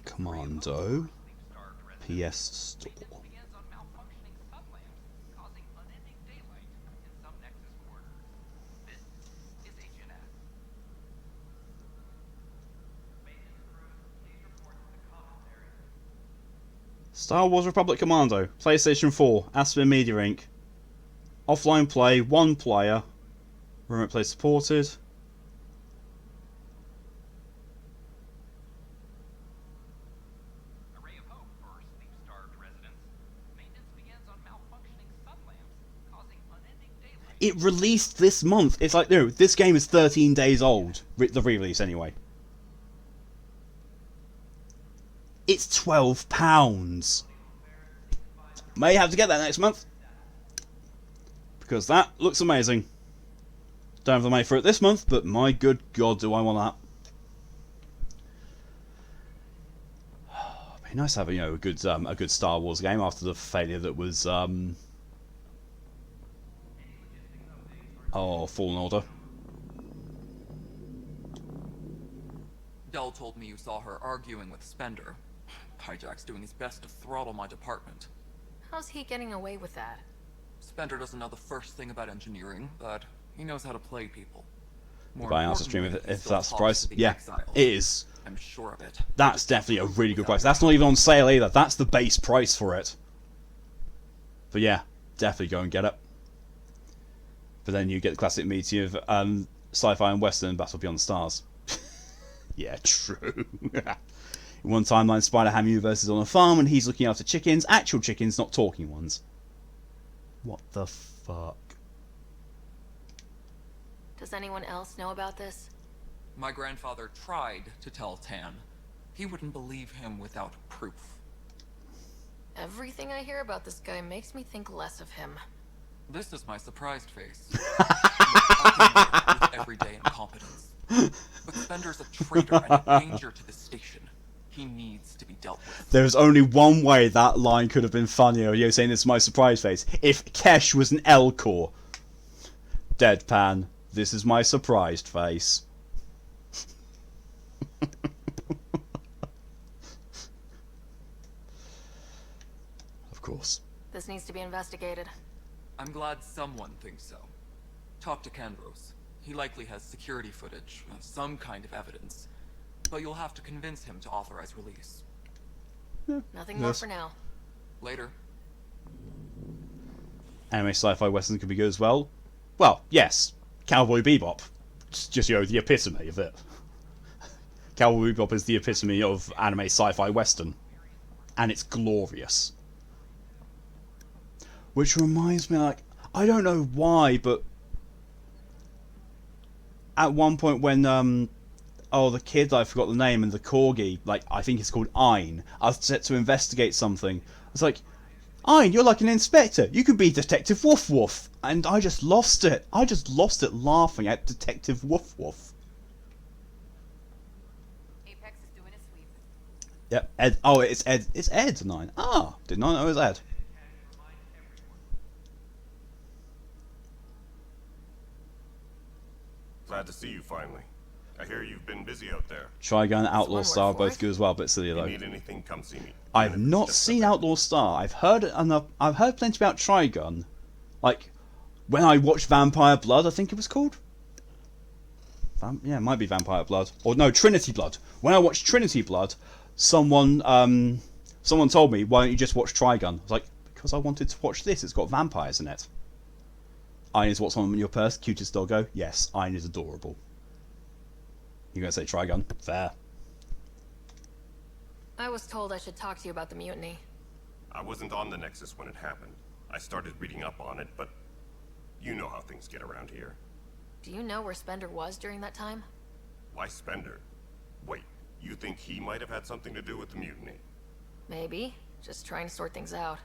Commando. PS Store. Star Wars Republic Commando, PlayStation 4, Aspen Media Inc. Offline play, 1 player. Remote play supported. It released this month. It's like, no, this game is 13 days old. The re-release, anyway. It's £12. May have to get that next month. Because that looks amazing. Don't have the money for it this month, but my good God, do I want that. It'd be nice to have, you know, a good Star Wars game after the failure that was Fallen Order. Dell told me you saw her arguing with Spender. Hijack's doing his best to throttle my department. How's he getting away with that? Spender doesn't know the first thing about engineering, but he knows how to play people. Buy answer stream if that's the price. Yeah, it is. I'm sure of it. That's definitely a really good price. That's not even on sale either. That's the base price for it. But yeah, definitely go and get it. But then you get the classic meeting of sci-fi and western Battle Beyond the Stars. Yeah, true. In one timeline, Spider-Ham universe is on a farm and he's looking after chickens. Actual chickens, not talking ones. What the fuck? Does anyone else know about this? My grandfather tried to tell Tann. He wouldn't believe him without proof. Everything I hear about this guy makes me think less of him. This is my surprised face. With everyday incompetence. But Spender's a traitor and a danger to the station. He needs to be dealt with. There's only one way that line could have been funnier. You're saying this is my surprise face. If Kesh was an L-Core. Deadpan. This is my surprised face. Of course. This needs to be investigated. I'm glad someone thinks so. Talk to Kandros. He likely has security footage, some kind of evidence. But you'll have to convince him to authorize release. Nothing more for now. Later. Anime sci-fi western could be good as well. Well, yes. Cowboy Bebop. It's just, you know, the epitome of it. Cowboy Bebop is the epitome of anime sci-fi western. And it's glorious. Which reminds me, like, I don't know why, but at one point when, the kid, I forgot the name, and the corgi, like, I think it's called Ein, I was set to investigate something. I was like, Ein, you're like an inspector. You could be Detective Woof Woof. And I just lost it. I just lost it laughing at Detective Woof Woof. Apex is doing a sweep. Yep, Ed. Oh, it's Ed. It's Ed, Nine. Ah, did not know it was Ed. Glad to see you finally. I hear you've been busy out there. Trigun, Outlaw Star are both good as well, but silly though. If you need anything, come see me. I've not seen Outlaw Star. I've heard enough. I've heard plenty about Trigun. Like when I watched Vampire Blood, I think it was called. Yeah, it might be Vampire Blood, or no, Trinity Blood. When I watched Trinity Blood, someone told me, "Why don't you just watch Trigun?" I was like, "Because I wanted to watch this. It's got vampires in it." Ein is what's on your purse, cutest doggo. Yes, Ein is adorable. You're gonna say Trigun? Fair. I was told I should talk to you about the mutiny. I wasn't on the Nexus when it happened. I started reading up on it, but you know how things get around here. Do you know where Spender was during that time? Why Spender? Wait, you think he might have had something to do with the mutiny? Maybe. Just trying to sort things out.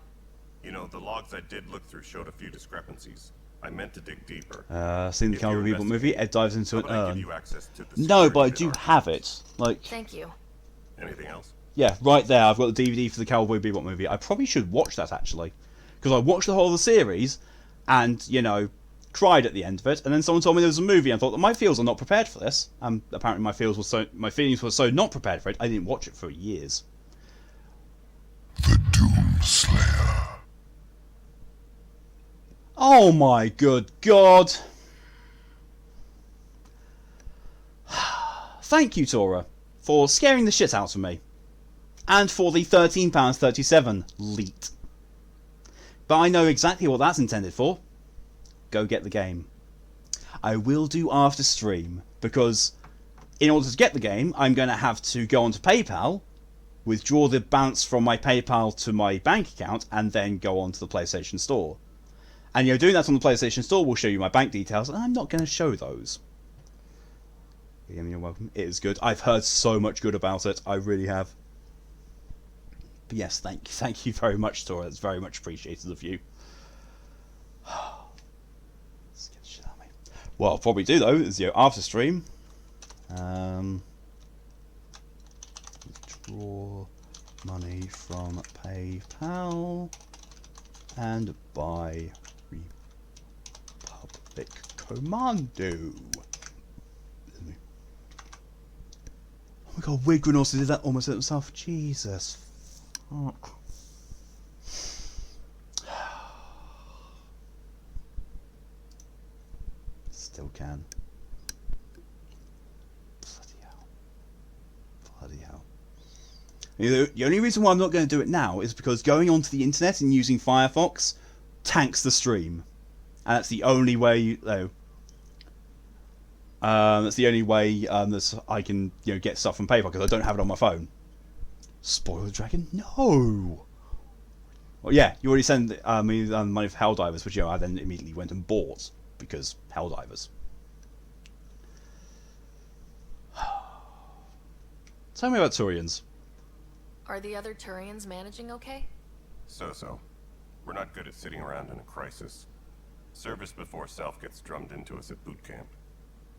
You know, the logs I did look through showed a few discrepancies. I meant to dig deeper. Seen the Cowboy Bebop movie? Ed dives into an urn. To no, but I do have it. Like. Thank you. Anything else? Yeah, right there. I've got the DVD for the Cowboy Bebop movie. I probably should watch that actually, because I watched the whole of the series, and you know, cried at the end of it. And then someone told me there was a movie, and I thought that my feels are not prepared for this. Apparently my feelings were so not prepared for it. I didn't watch it for years. The Doomslayer. Oh my good God. Thank you, Tora, for scaring the shit out of me. And for the £13.37 leet. But I know exactly what that's intended for. Go get the game. I will do after stream, because in order to get the game, I'm going to have to go onto PayPal, withdraw the balance from my PayPal to my bank account, and then go onto the PlayStation Store. And you know, doing that on the PlayStation Store will show you my bank details, and I'm not going to show those. You're welcome. It is good. I've heard so much good about it. I really have. But yes, thank you very much, Tora. It's very much appreciated of you. Let's get the shit out of me. What I'll probably do though is, you know, after stream, withdraw money from PayPal and buy Republic Commando. Oh my God, Wigrin also did that almost himself. Jesus fuck. Still can. Bloody hell. Bloody hell. The only reason why I'm not going to do it now is because going onto the internet and using Firefox tanks the stream. And that's the only way, that's the only way that I can, you know, get stuff from PayPal, because I don't have it on my phone. Spoiler Dragon? No! Well, yeah, you already sent me money for Helldivers, which, you know, I then immediately went and bought, because Helldivers. Tell me about Turians. Are the other Turians managing okay? So. We're not good at sitting around in a crisis. Service before self gets drummed into us at boot camp.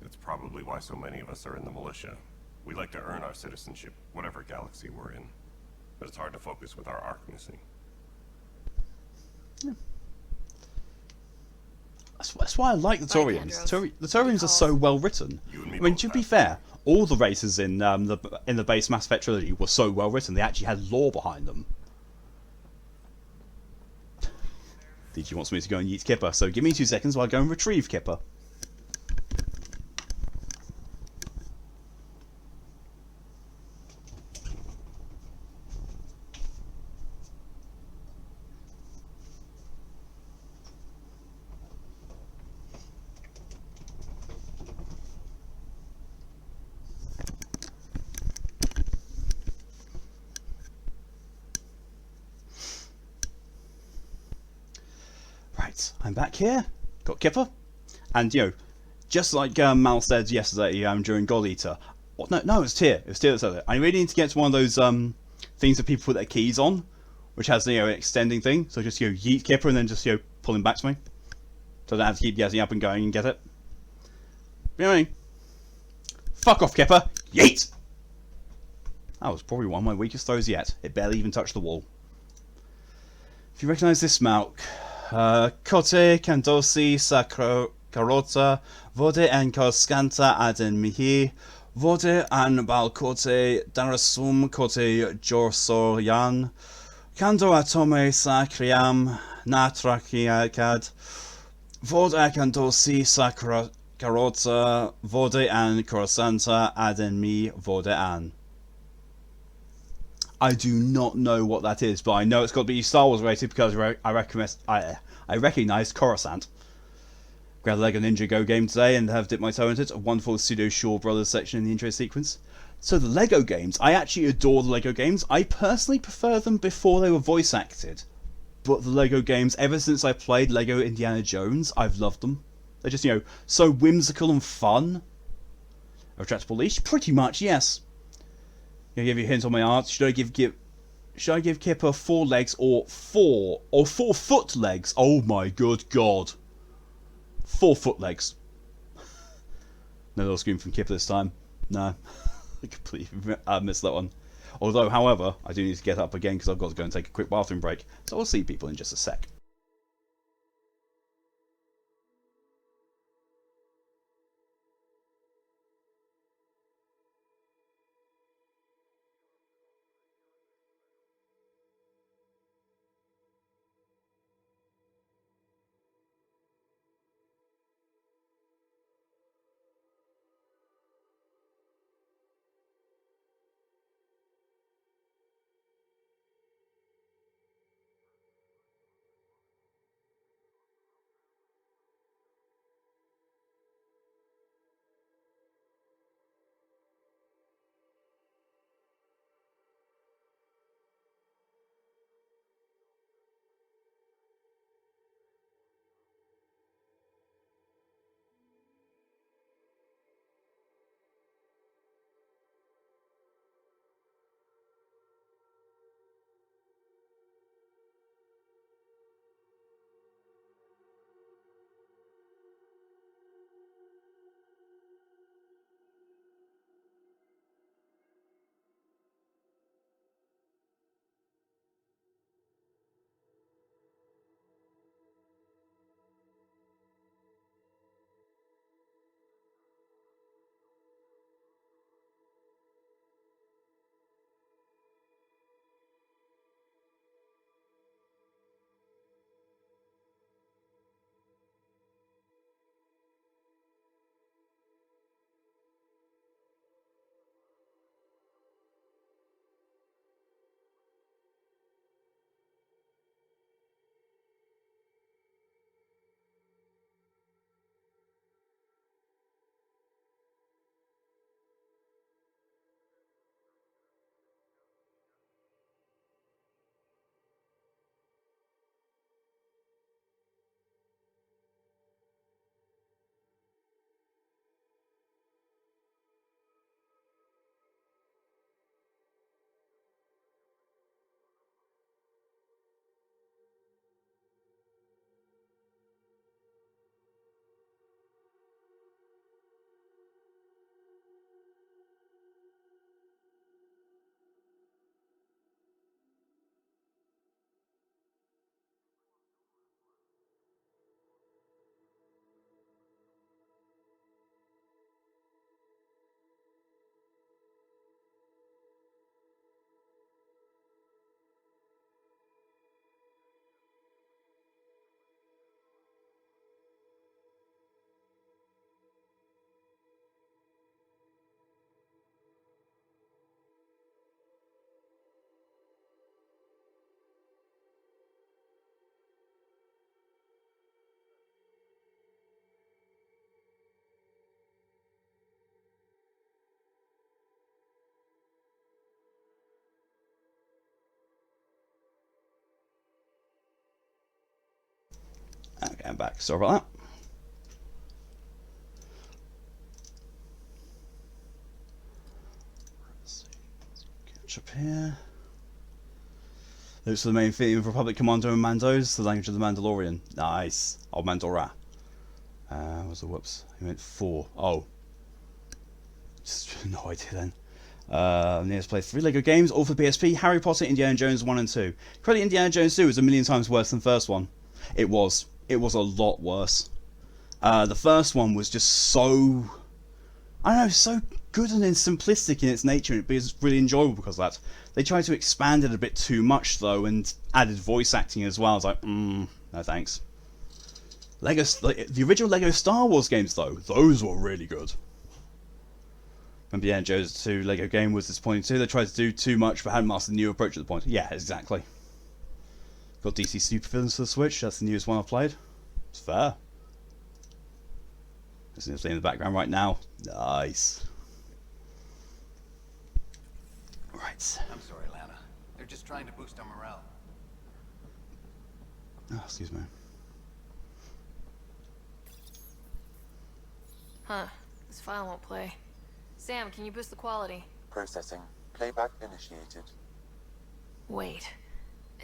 It's probably why so many of us are in the militia. We like to earn our citizenship, whatever galaxy we're in. But it's hard to focus with our arc missing. Yeah. That's why I like the Turians. The Turians are so well written. I mean, to be fair, all the races in the base Mass Effect trilogy were so well written. They actually had lore behind them. DG wants me to go and yeet Kipper, so give me 2 seconds while I go and retrieve Kipper. Right, I'm back here. Got Kipper. And, you know, just like Mal said yesterday during God Eater. What? No, it's Tyr. It's Tyr that said it. I really need to get to one of those things that people put their keys on, which has, you know, an extending thing. So just, you know, yeet Kipper and then just, you know, pull him back to me. So I don't have to keep getting up and going and get it. You know what I mean? Fuck off, Kipper. Yeet! That was probably one of my weakest throws yet. It barely even touched the wall. If you recognise this smoke, Kote Kandosi Karota Vode and Koskanta Aden Mihi Vode and Balkote Darasum Kote Jorsoryan Kando Atome Sakriam Natrakiakad Vode Kandosi Karota Vode and Korsanta Aden Mi Vode An. I do not know what that is, but I know it's got to be Star Wars related because I recognised Coruscant. Grabbed a Lego Ninja Go game today and have dipped my toe into it. A wonderful Pseudo Shaw Brothers section in the intro sequence. So the Lego games, I actually adore the Lego games. I personally prefer them before they were voice acted. But the Lego games, ever since I played Lego Indiana Jones, I've loved them. They're just, you know, so whimsical and fun. A retractable leash? Pretty much, yes. Gonna give you a hint on my art. Should I give Kipper 4 legs or 4 foot legs? Oh my good god. 4 foot legs. No little scream from Kipper this time. No. I completely missed that one. Although, however, I do need to get up again because I've got to go and take a quick bathroom break. So I'll see people in just a sec. I'm back. Sorry about that. Catch up here. Looks for the main theme of Republic Commando and Mandos, the language of the Mandalorian. Nice. Oh, Mandora. What's the whoops? He meant 4. Oh. Just no idea then. Nearest played 3 Lego games, all for PSP, Harry Potter, Indiana Jones 1 and 2. Credit Indiana Jones 2 was a million times worse than the first one. It was. It was a lot worse. The first one was just so... I don't know, so good and simplistic in its nature, and it was really enjoyable because of that. They tried to expand it a bit too much though, and added voice acting as well. I was like, no thanks. The original Lego Star Wars games though, those were really good. Remember, yeah, Joe's 2 Lego game was disappointing too. They tried to do too much but hadn't mastered the new approach at the point. Yeah, exactly. Got DC Supervillains for the Switch, that's the newest one I've played. It's fair. Listening to in the background right now. Nice. Right. I'm sorry, Lana. They're just trying to boost our morale. Oh, excuse me. Huh. This file won't play. Sam, can you boost the quality? Processing. Playback initiated. Wait.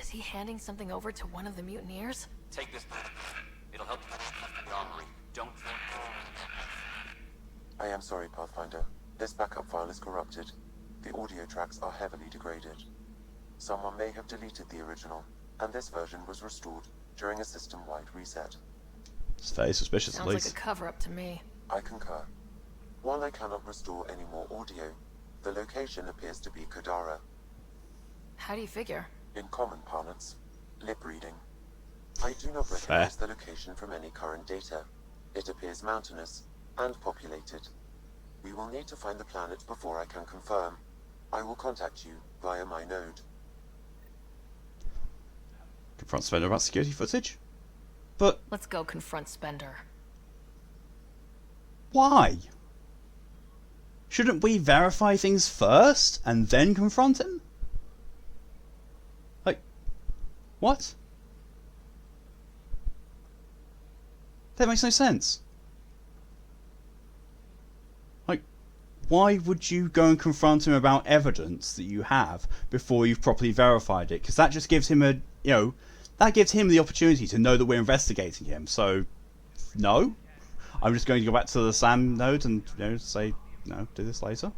Is he handing something over to one of the mutineers? Take this. It'll help you. Don't. I am sorry, Pathfinder. This backup file is corrupted. The audio tracks are heavily degraded. Someone may have deleted the original, and this version was restored during a system-wide reset. It's very suspicious, at least. Sounds like a cover-up to me. I concur. While I cannot restore any more audio, the location appears to be Kadara. How do you figure? In common parlance, lip reading. I do not recognize the location from any current data. It appears mountainous and populated. We will need to find the planet before I can confirm. I will contact you via my node. Confront Spender about security footage? But... Let's go confront Spender. Why? Shouldn't we verify things first and then confront him? Like, what? That makes no sense. Like, why would you go and confront him about evidence that you have before you've properly verified it? Because that just gives him a, that gives him the opportunity to know that we're investigating him. So, no. I'm just going to go back to the Sam node and, say, no, do this later.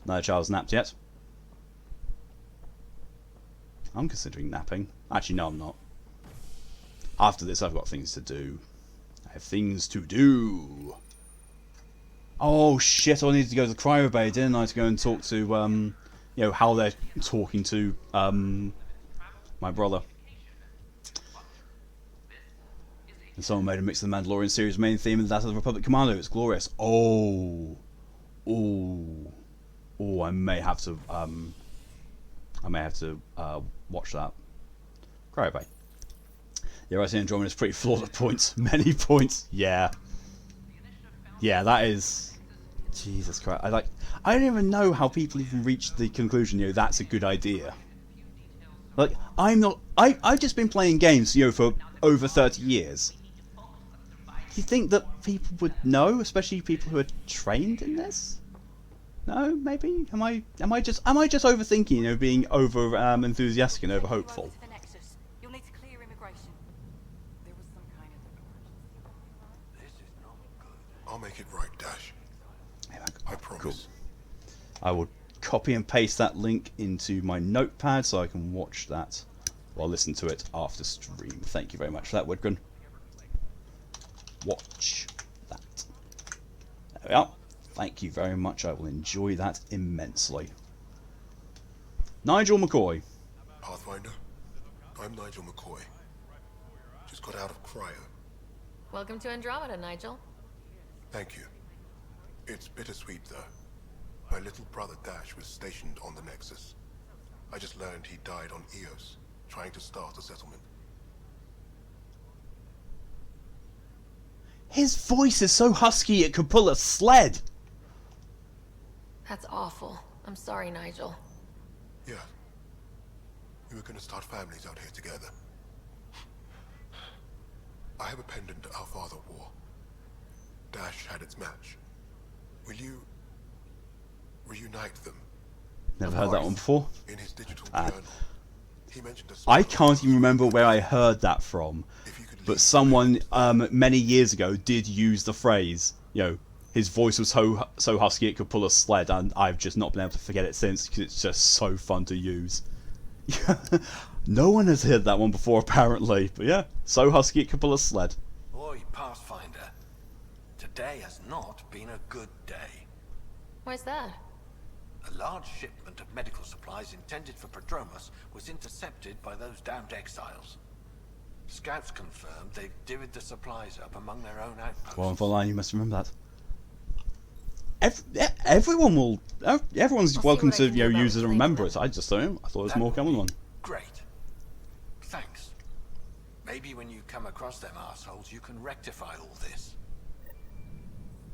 No child's napped yet. I'm considering napping. Actually, no, I'm not. After this, I've got things to do. I have things to do. Oh shit! I needed to go to the cryo bay, didn't I, to go and talk to how they're talking to my brother. And someone made a mix of the Mandalorian series main theme and that of the Republic Commando. It's glorious. Oh, I may have to watch that. Cryo bay. Yeah, I see Andromeda is pretty flawed at points. Many points. Yeah. Yeah, that is... Jesus Christ. I don't even know how people even reached the conclusion, that's a good idea. Like, I've just been playing games, for over 30 years. Do you think that people would know, especially people who are trained in this? No, maybe? Am I just overthinking, being over enthusiastic and over hopeful? I'll make it right, Dash. I promise. Cool. I will copy and paste that link into my notepad so I can watch that or listen to it after stream. Thank you very much for that, Woodgun. Watch that. There we are. Thank you very much. I will enjoy that immensely. Nigel Mccoy. Pathfinder, I'm Nigel Mccoy. Just got out of cryo. Welcome to Andromeda, Nigel. Thank you. It's bittersweet, though. My little brother Dash was stationed on the Nexus. I just learned he died on Eos, trying to start a settlement. His voice is so husky it could pull a sled. That's awful. I'm sorry, Nigel. Yeah. We were gonna start families out here together. I have a pendant our father wore. Dash had its match. Will you reunite them? Never heard that one before. In his digital journal, he mentioned I can't even remember where I heard that from, but someone many years ago did use the phrase, you know, his voice was so husky it could pull a sled, and I've just not been able to forget it since because it's just so fun to use. No one has heard that one before apparently, but yeah, so husky it could pull a sled. Oi, Pathfinder. Today has not been a good day. Why's that? A large shipment of medical supplies intended for Prodromos was intercepted by those damned exiles. Scouts confirmed they've divvied the supplies up among their own outposts. Well, Line, you must remember that. Everyone's welcome to use it and remember it. I just don't. I thought it was a more common one. Great. Thanks. Maybe when you come across them assholes, you can rectify all this.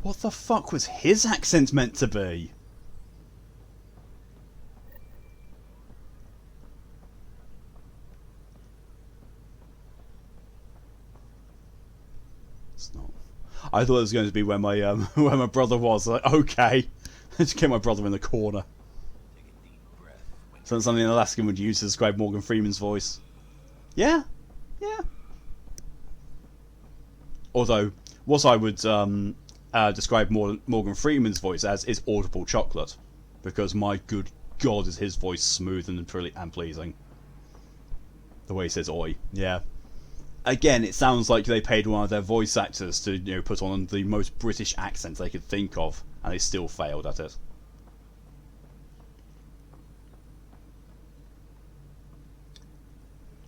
What the fuck was his accent meant to be? It's not. I thought it was going to be where my where my brother was. Like, okay, just get my brother in the corner. So something an Alaskan would use to describe Morgan Freeman's voice. Yeah, yeah. Although, what I would describe Morgan Freeman's voice as is audible chocolate, because my good God, is his voice smooth and pleasing. The way he says "oi," yeah. Again, it sounds like they paid one of their voice actors to put on the most British accent they could think of, and they still failed at it.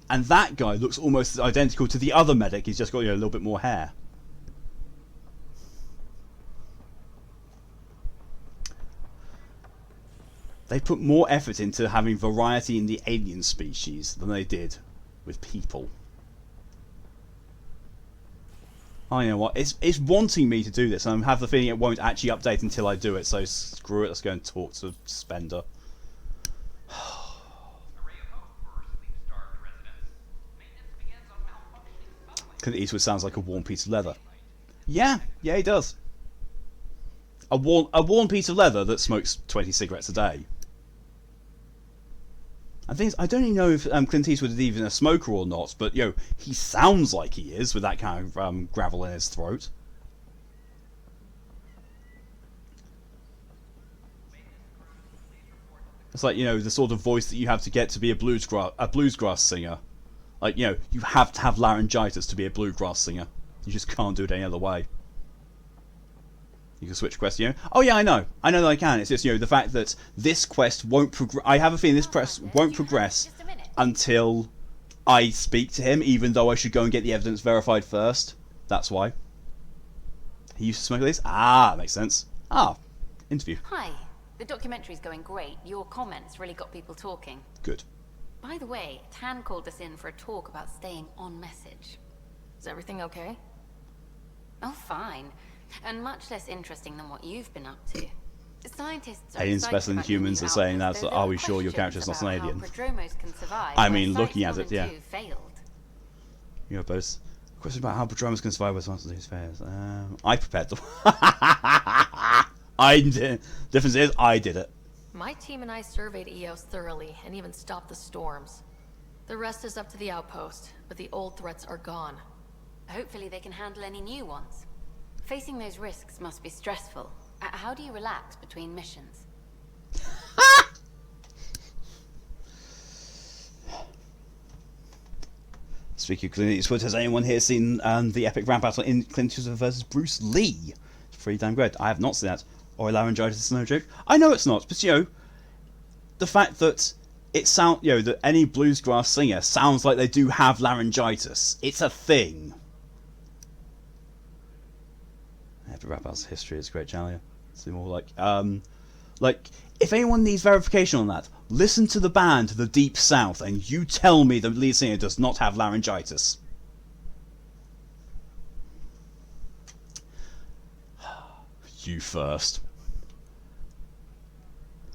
And that guy looks almost identical to the other medic. He's just got a little bit more hair. They put more effort into having variety in the alien species than they did with people. Oh, you know what? It's wanting me to do this, and I have the feeling it won't actually update until I do it. So screw it. Let's go and talk to Spender. Clint Eastwood sounds like a worn piece of leather. Yeah, he does. A worn piece of leather that smokes 20 cigarettes a day. And things I don't even know if Clint Eastwood is even a smoker or not, but he sounds like he is with that kind of gravel in his throat. It's like the sort of voice that you have to get to be a bluegrass singer. Like, you have to have laryngitis to be a bluegrass singer. You just can't do it any other way. You can switch quests, Oh yeah, I know that I can. It's just, the fact that this quest won't progress. I have a feeling this quest won't progress until I speak to him, even though I should go and get the evidence verified first. That's why. He used to smoke this? Ah, makes sense. Ah, interview. Hi. The documentary's going great. Your comments really got people talking. Good. By the way, Tann called us in for a talk about staying on message. Is everything okay? Oh, fine. And much less interesting than what you've been up to. The scientists are aliens better than humans are saying that, so are we sure your character's not an alien? I mean, looking at it, yeah. You have both. Question about how Prodromos can survive with monsters whose fairs. I prepared them. I did. Difference is, I did it. My team and I surveyed EOS thoroughly and even stopped the storms. The rest is up to the outpost, but the old threats are gone. Hopefully they can handle any new ones. Facing those risks must be stressful. How do you relax between missions? Speaking of Clint Eastwood, has anyone here seen the epic rap battle in Clint Eastwood versus Bruce Lee? It's pretty damn great. I have not seen that. Or laryngitis is no joke. I know it's not, but the fact that it that any bluegrass singer sounds like they do have laryngitis. It's a thing. Epic rap battle's history is great, Chalia. It's more like if anyone needs verification on that, listen to the band The Deep South, and you tell me the lead singer does not have laryngitis. You first.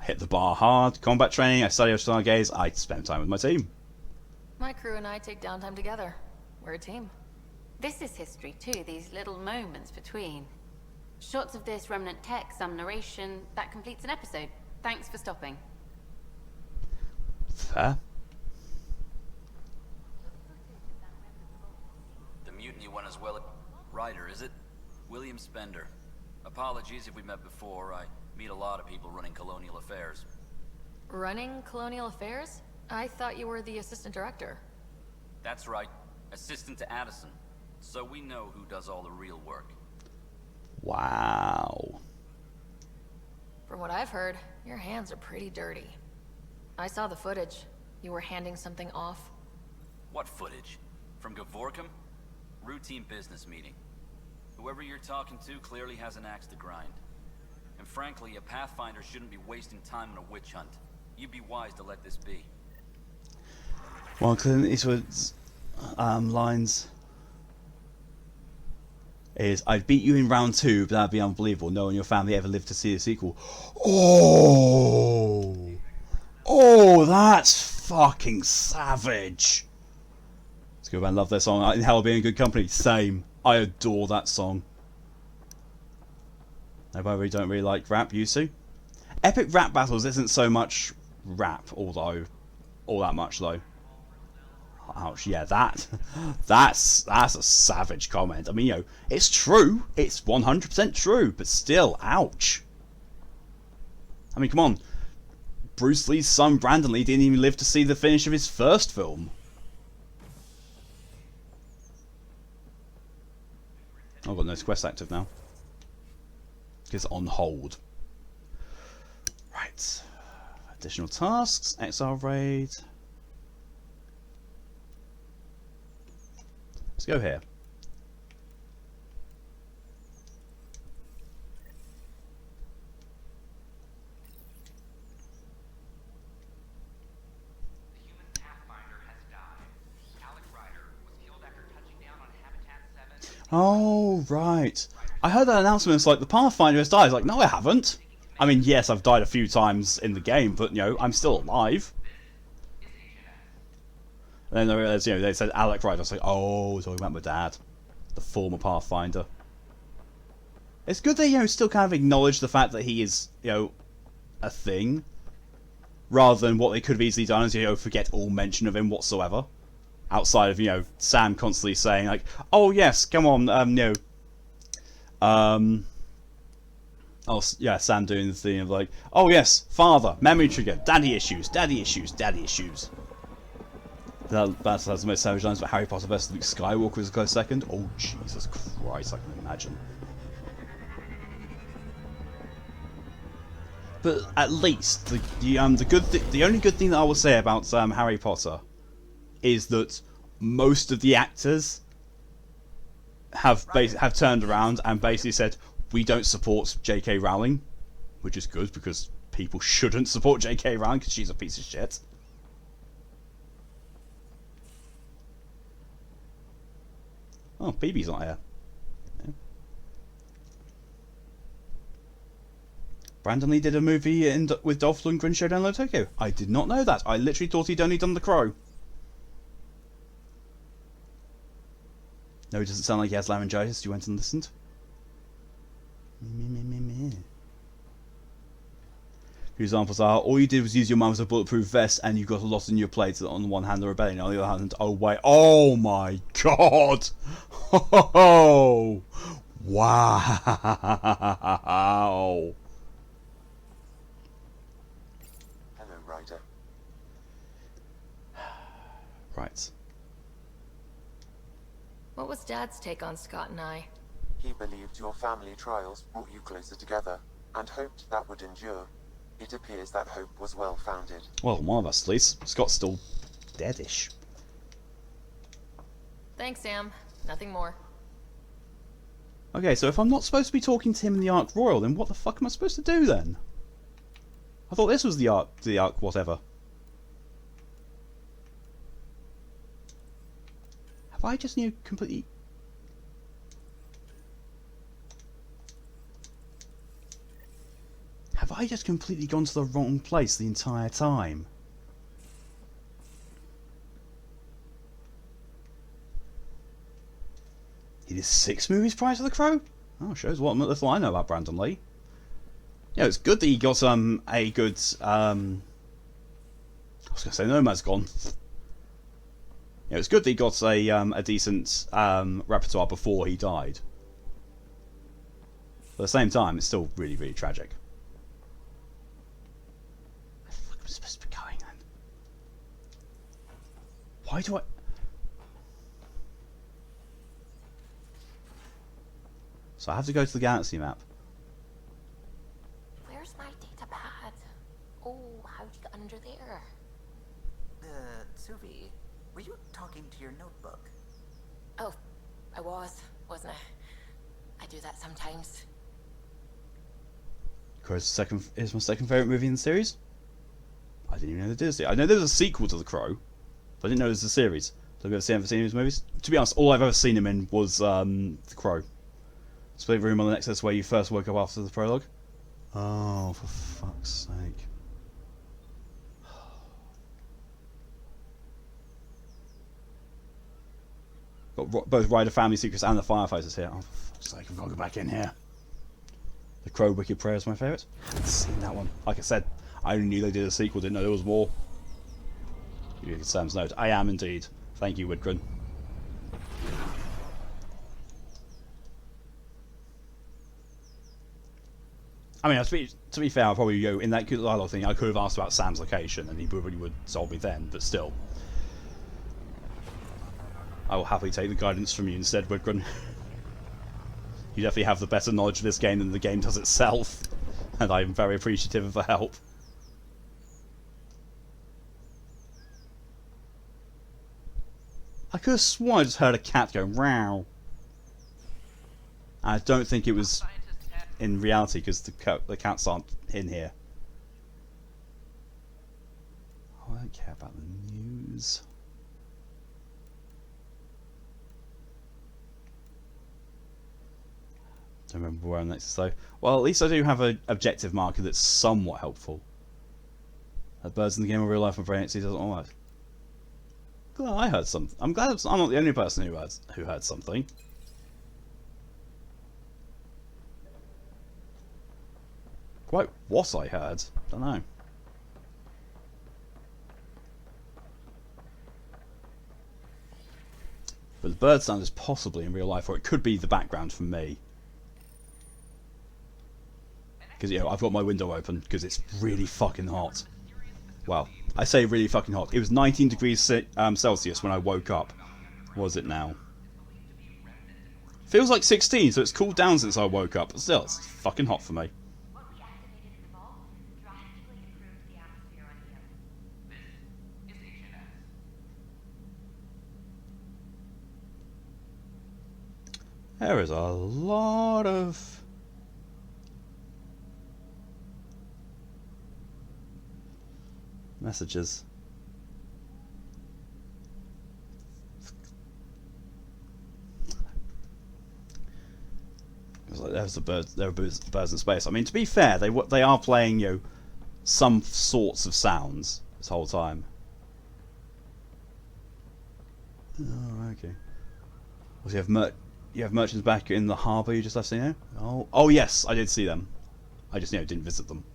Hit the bar hard. Combat training. I study Stargaze. I spend time with my team. My crew and I take downtime together. We're a team. This is history too, these little moments between. Shots of this, remnant text, some narration. That completes an episode. Thanks for stopping. Fair. The mutiny one as well. Ryder, is it? William Spender. Apologies if we met before. I meet a lot of people running colonial affairs. Running colonial affairs? I thought you were the assistant director. That's right. Assistant to Addison. So we know who does all the real work. Wow. From what I've heard, your hands are pretty dirty. I saw the footage. You were handing something off. What footage? From Gavorkum? Routine business meeting. Whoever you're talking to clearly has an axe to grind. And frankly, a Pathfinder shouldn't be wasting time on a witch hunt. You'd be wise to let this be. Well, Clint Eastwood's lines is, "I'd beat you in round 2, but that'd be unbelievable. No one in your family ever lived to see a sequel." Oh! Oh, that's fucking savage. Let's go back and love their song. In Hell Being in Good Company. Same. I adore that song. Nobody don't really like rap, Yusu. Epic rap battles isn't so much rap, although all that much though. Ouch, yeah, that's a savage comment. I mean, you know, it's true. It's 100% true, but still, ouch. I mean, come on. Bruce Lee's son, Brandon Lee, didn't even live to see the finish of his first film. I've got no quest active now. It's on hold. Right. Additional tasks, XR raid. Let's go here. Oh, right. I heard that announcement. It's like, the Pathfinder has died. It's like, no, I haven't. I mean, yes, I've died a few times in the game, but, you know, I'm still alive. And then I realised, you know, they said Alec Ryder. I was like, oh, talking about my dad. The former Pathfinder. It's good they, you know, still kind of acknowledge the fact that he is, you know, a thing. Rather than what they could have easily done is, you know, forget all mention of him whatsoever. Outside of, you know, Sam constantly saying, like, oh, yes, come on, you know. Oh, yeah, Sam doing the thing of, like, oh, yes, father, memory trigger, daddy issues, daddy issues, daddy issues. That's the most savage lines, but Harry Potter vs. Luke Skywalker was a close second. Oh, Jesus Christ, I can imagine. But at least, the only good thing that I will say about Harry Potter is that most of the actors have turned around and basically said, we don't support J.K. Rowling, which is good because people shouldn't support J.K. Rowling because she's a piece of shit. Oh, PeeBee's not here. Yeah. Brandon Lee did a movie with Dolph Lundgren showed down Low Tokyo. I did not know that. I literally thought he'd only done The Crow. No, it doesn't sound like he has laryngitis. You went and listened. The examples are, all you did was use your mum as a bulletproof vest and you got a lot in your plate. On the one hand, the rebellion. On the other hand, oh wait, oh my god! Oh, wow! Hello, Ryder. Right. What was Dad's take on Scott and I? He believed your family trials brought you closer together, and hoped that would endure. It appears that hope was well-founded. Well, one of us at least. Scott's still deadish. Thanks, Sam. Nothing more. Okay, so if I'm not supposed to be talking to him in the Ark Royal, then what the fuck am I supposed to do then? I thought this was the Ark whatever. Have I just, you know, completely... Have I just completely gone to the wrong place the entire time? He did 6 movies prior to The Crow? Oh, shows what little I know about Brandon Lee. Yeah, it's good that he got a good I was gonna say Nomad's gone. Yeah, it's good that he got a decent repertoire before he died. But at the same time, it's still really, really tragic. Where the fuck am I supposed to be going then? Why do I... So I have to go to the galaxy map. Where's my data pad? Oh, how'd you get under there? Suvi, were you talking to your notebook? Oh, I wasn't I? I do that sometimes. Crow's is my second favourite movie in the series. I didn't even know there did. I know there's a sequel to The Crow, but I didn't know there's a series. So I've ever seen his movies. To be honest, all I've ever seen him in was The Crow. Split room on the Nexus where you first woke up after the prologue. Oh, for fuck's sake. Got both Ryder Family Secrets and the Firefighters here. Oh, for fuck's sake, I've got to go back in here. The Crow Wicked Prayer is my favourite. I haven't seen that one. Like I said, I only knew they did a sequel, didn't know there was more. You get Sam's note. I am indeed. Thank you, Widgren. I mean, to be fair, I'll probably go in that dialogue thing. I could have asked about Sam's location, and he probably would have told me then. But still, I will happily take the guidance from you instead, Widgren. You definitely have the better knowledge of this game than the game does itself, and I'm very appreciative of the help. I could have sworn I just heard a cat go "Meow." I don't think it was in reality because the cats aren't in here. Oh, I don't care about the news. Don't remember where I'm next though. Well, at least I do have an objective marker that's somewhat helpful. Birds in the game of real life and brain doesn't work. Glad I heard something. I'm glad I'm not the only person who heard something. Quite what I heard, don't know. But the bird sound is possibly in real life, or it could be the background from me. Because, you know, I've got my window open because it's really fucking hot. Well, I say really fucking hot. It was 19 degrees Celsius when I woke up. What is it now? Feels like 16, so it's cooled down since I woke up. But still, it's fucking hot for me. There is a lot of messages. It's like there's the birds. There are birds in space. I mean, to be fair, they are playing, you know, some sorts of sounds this whole time. Oh, okay. Well, you have merchants back in the harbour you just left, you know? Oh yes, I did see them. I just, you know, didn't visit them.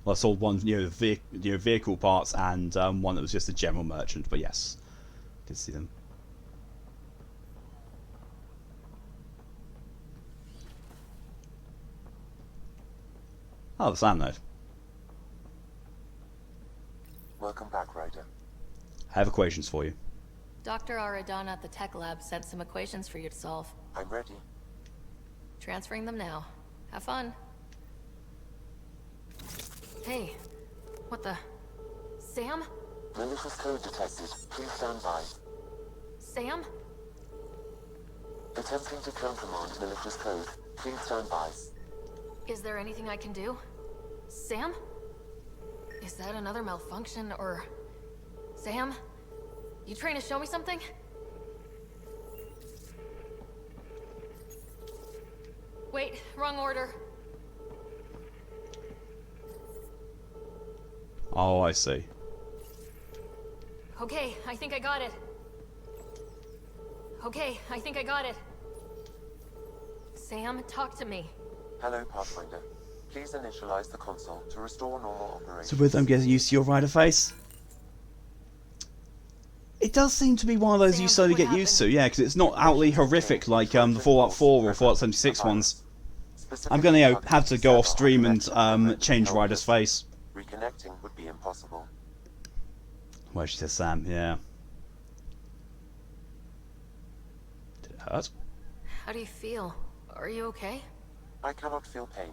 Well, I saw one, you know, vehicle parts and one that was just a general merchant. But yes, I did see them. Oh, the sound node. Welcome back, Ryder. I have equations for you. Dr. Aradana at the tech lab sent some equations for you to solve. I'm ready. Transferring them now. Have fun. Hey, what the... Sam? Malicious code detected. Please stand by. Sam? Attempting to countermand malicious code. Please stand by. Is there anything I can do? Sam? Is that another malfunction, or... Sam? You trying to show me something? Wait, wrong order. Oh, I see. Okay, I think I got it. Okay, I think I got it. Sam, talk to me. Hello, Pathfinder. Please initialize the console to restore normal operation. So with them getting used to your rider face? It does seem to be one of those you slowly get used to, yeah, because it's not outly horrific like the Fallout 4 or Fallout 76 ones. I'm going to have to go off stream and change Ryder's face. Reconnecting would be impossible. Where she says Sam, yeah. Did it hurt? How do you feel? Are you okay? I cannot feel pain.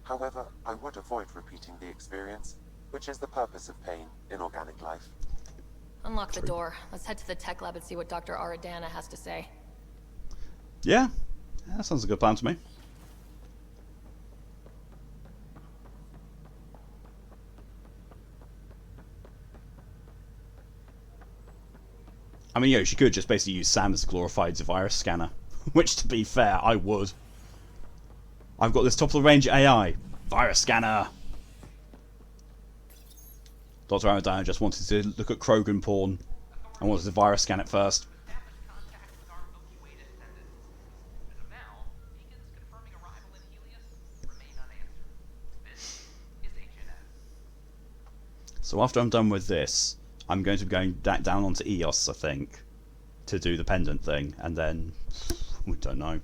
However, I would avoid repeating the experience, which is the purpose of pain in organic life. Unlock the door. Let's head to the tech lab and see what Dr. Aradana has to say. Yeah, that sounds a good plan to me. I mean, she could just basically use Sam as a glorified virus scanner, which, to be fair, I would. I've got this top-of-the-range AI. Virus scanner! Dr. Aradana just wanted to look at Krogan porn. I wanted to virus scan it first. So after I'm done with this, I'm going to be going back down onto EOS, I think, to do the pendant thing, and then we don't know.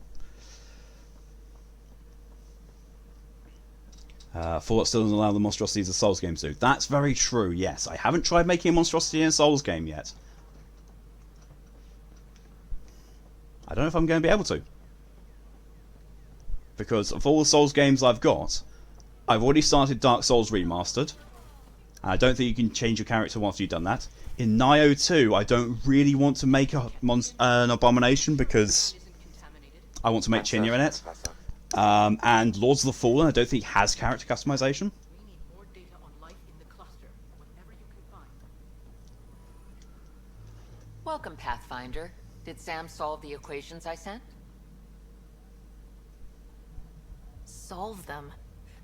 Fallout still doesn't allow the monstrosities of Souls games to. That's very true, yes. I haven't tried making a monstrosity in a Souls game yet. I don't know if I'm going to be able to. Because of all the Souls games I've got, I've already started Dark Souls Remastered. I don't think you can change your character once you've done that. In Nioh 2, I don't really want to make an abomination because I want to make Chinya in it. And Lords of the Fallen, I don't think has character customization. Welcome, Pathfinder. Did Sam solve the equations I sent? Solve them?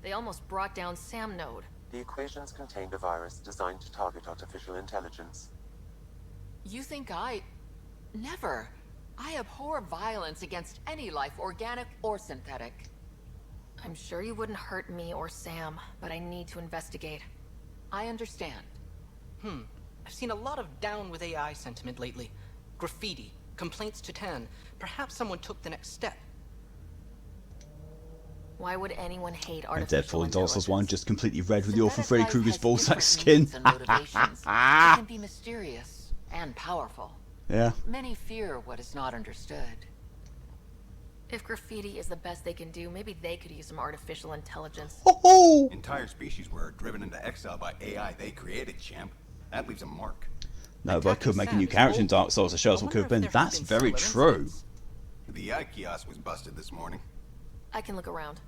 They almost brought down Sam Node. The equations contained a virus designed to target artificial intelligence. You think I... Never. I abhor violence against any life, organic or synthetic. I'm sure you wouldn't hurt me or Sam, but I need to investigate. I understand. I've seen a lot of down with AI sentiment lately. Graffiti, complaints to Tann. Perhaps someone took the next step. Why would anyone hate artificial And Deadfall and Dark Souls 1 just completely red with the awful Synthetic Freddy life Krueger's has ballsack different skin. needs and motivations. It can be mysterious and powerful. Yeah. Many fear what is not understood. If graffiti is the best they can do, maybe they could use some artificial intelligence. Entire species were driven into exile by AI they created, champ. That leaves a mark. No, but I could make a new character in Dark Souls to show us what could have been. That's very true. The AI kiosk was busted this morning. I can look around.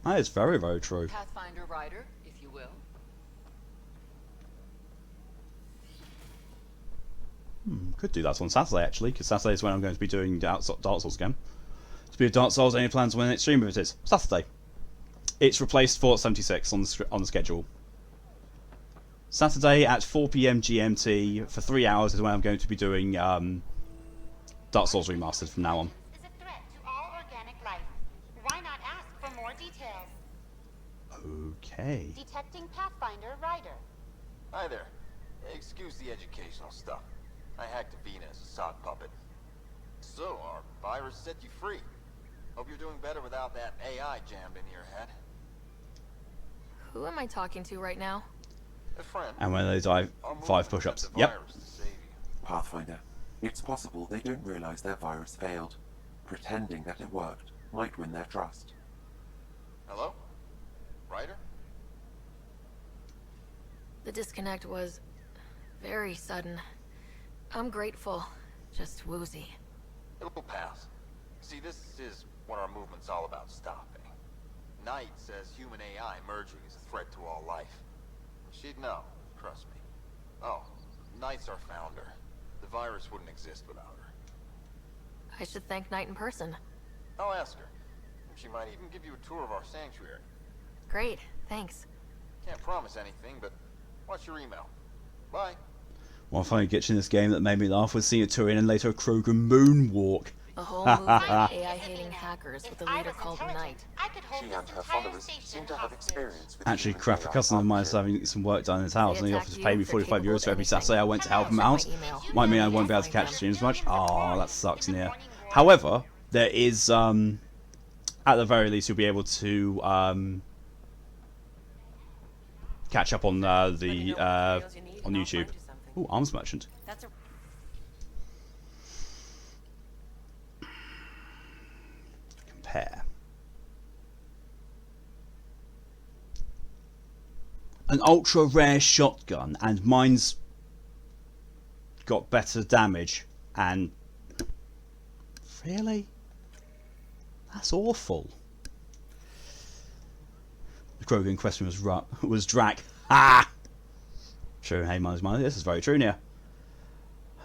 That is very, very true. Pathfinder Rider, if you will. Could do that on Saturday, actually, because Saturday is when I'm going to be doing Dark Souls again. Speaking of Dark Souls, any plans when the next stream of it is? Saturday. It's replaced Fallout 76 on the schedule. Saturday at 4 PM GMT for 3 hours is when I'm going to be doing Dark Souls Remastered from now on. Is a threat to all organic life. Why not ask for more details? Okay. Detecting Pathfinder Rider. Hi there. Excuse the educational stuff. I hacked Avina as a sock puppet. So, our virus set you free. Hope you're doing better without that AI jammed into your head. Who am I talking to right now? A friend. And when they die, 5 push-ups. Yep. Pathfinder, it's possible they don't realize their virus failed. Pretending that it worked might win their trust. Hello? Ryder? The disconnect was very sudden. I'm grateful, just woozy. It'll pass. See, this is what our movement's all about stopping. Knight says human AI merging is a threat to all life. She'd know, trust me. Oh, Knight's our founder. The virus wouldn't exist without her. I should thank Knight in person. I'll ask her. She might even give you a tour of our sanctuary. Great, thanks. Can't promise anything, but watch your email. Bye. One funny glitch in this game that made me laugh was seeing a Turian and later a Krogan moonwalk. A whole movement of AI-hating hackers with a leader called Knight. She and her followers seem to have experience with Actually, human crap, a AI cousin of mine is architecture. having some work done in his house, and he offered to pay me 45 euros for every Saturday I went to help him out. Might mean I won't be able to catch streams much. Oh, that sucks, Nia. However, there is, at the very least, you'll be able to catch up on on YouTube. Ooh, arms merchant. Compare. An ultra rare shotgun, and mine's got better damage. And really, that's awful. The Krogan in question was Drack. Ah, true. Hey, mine's mine. This is very true, Nia.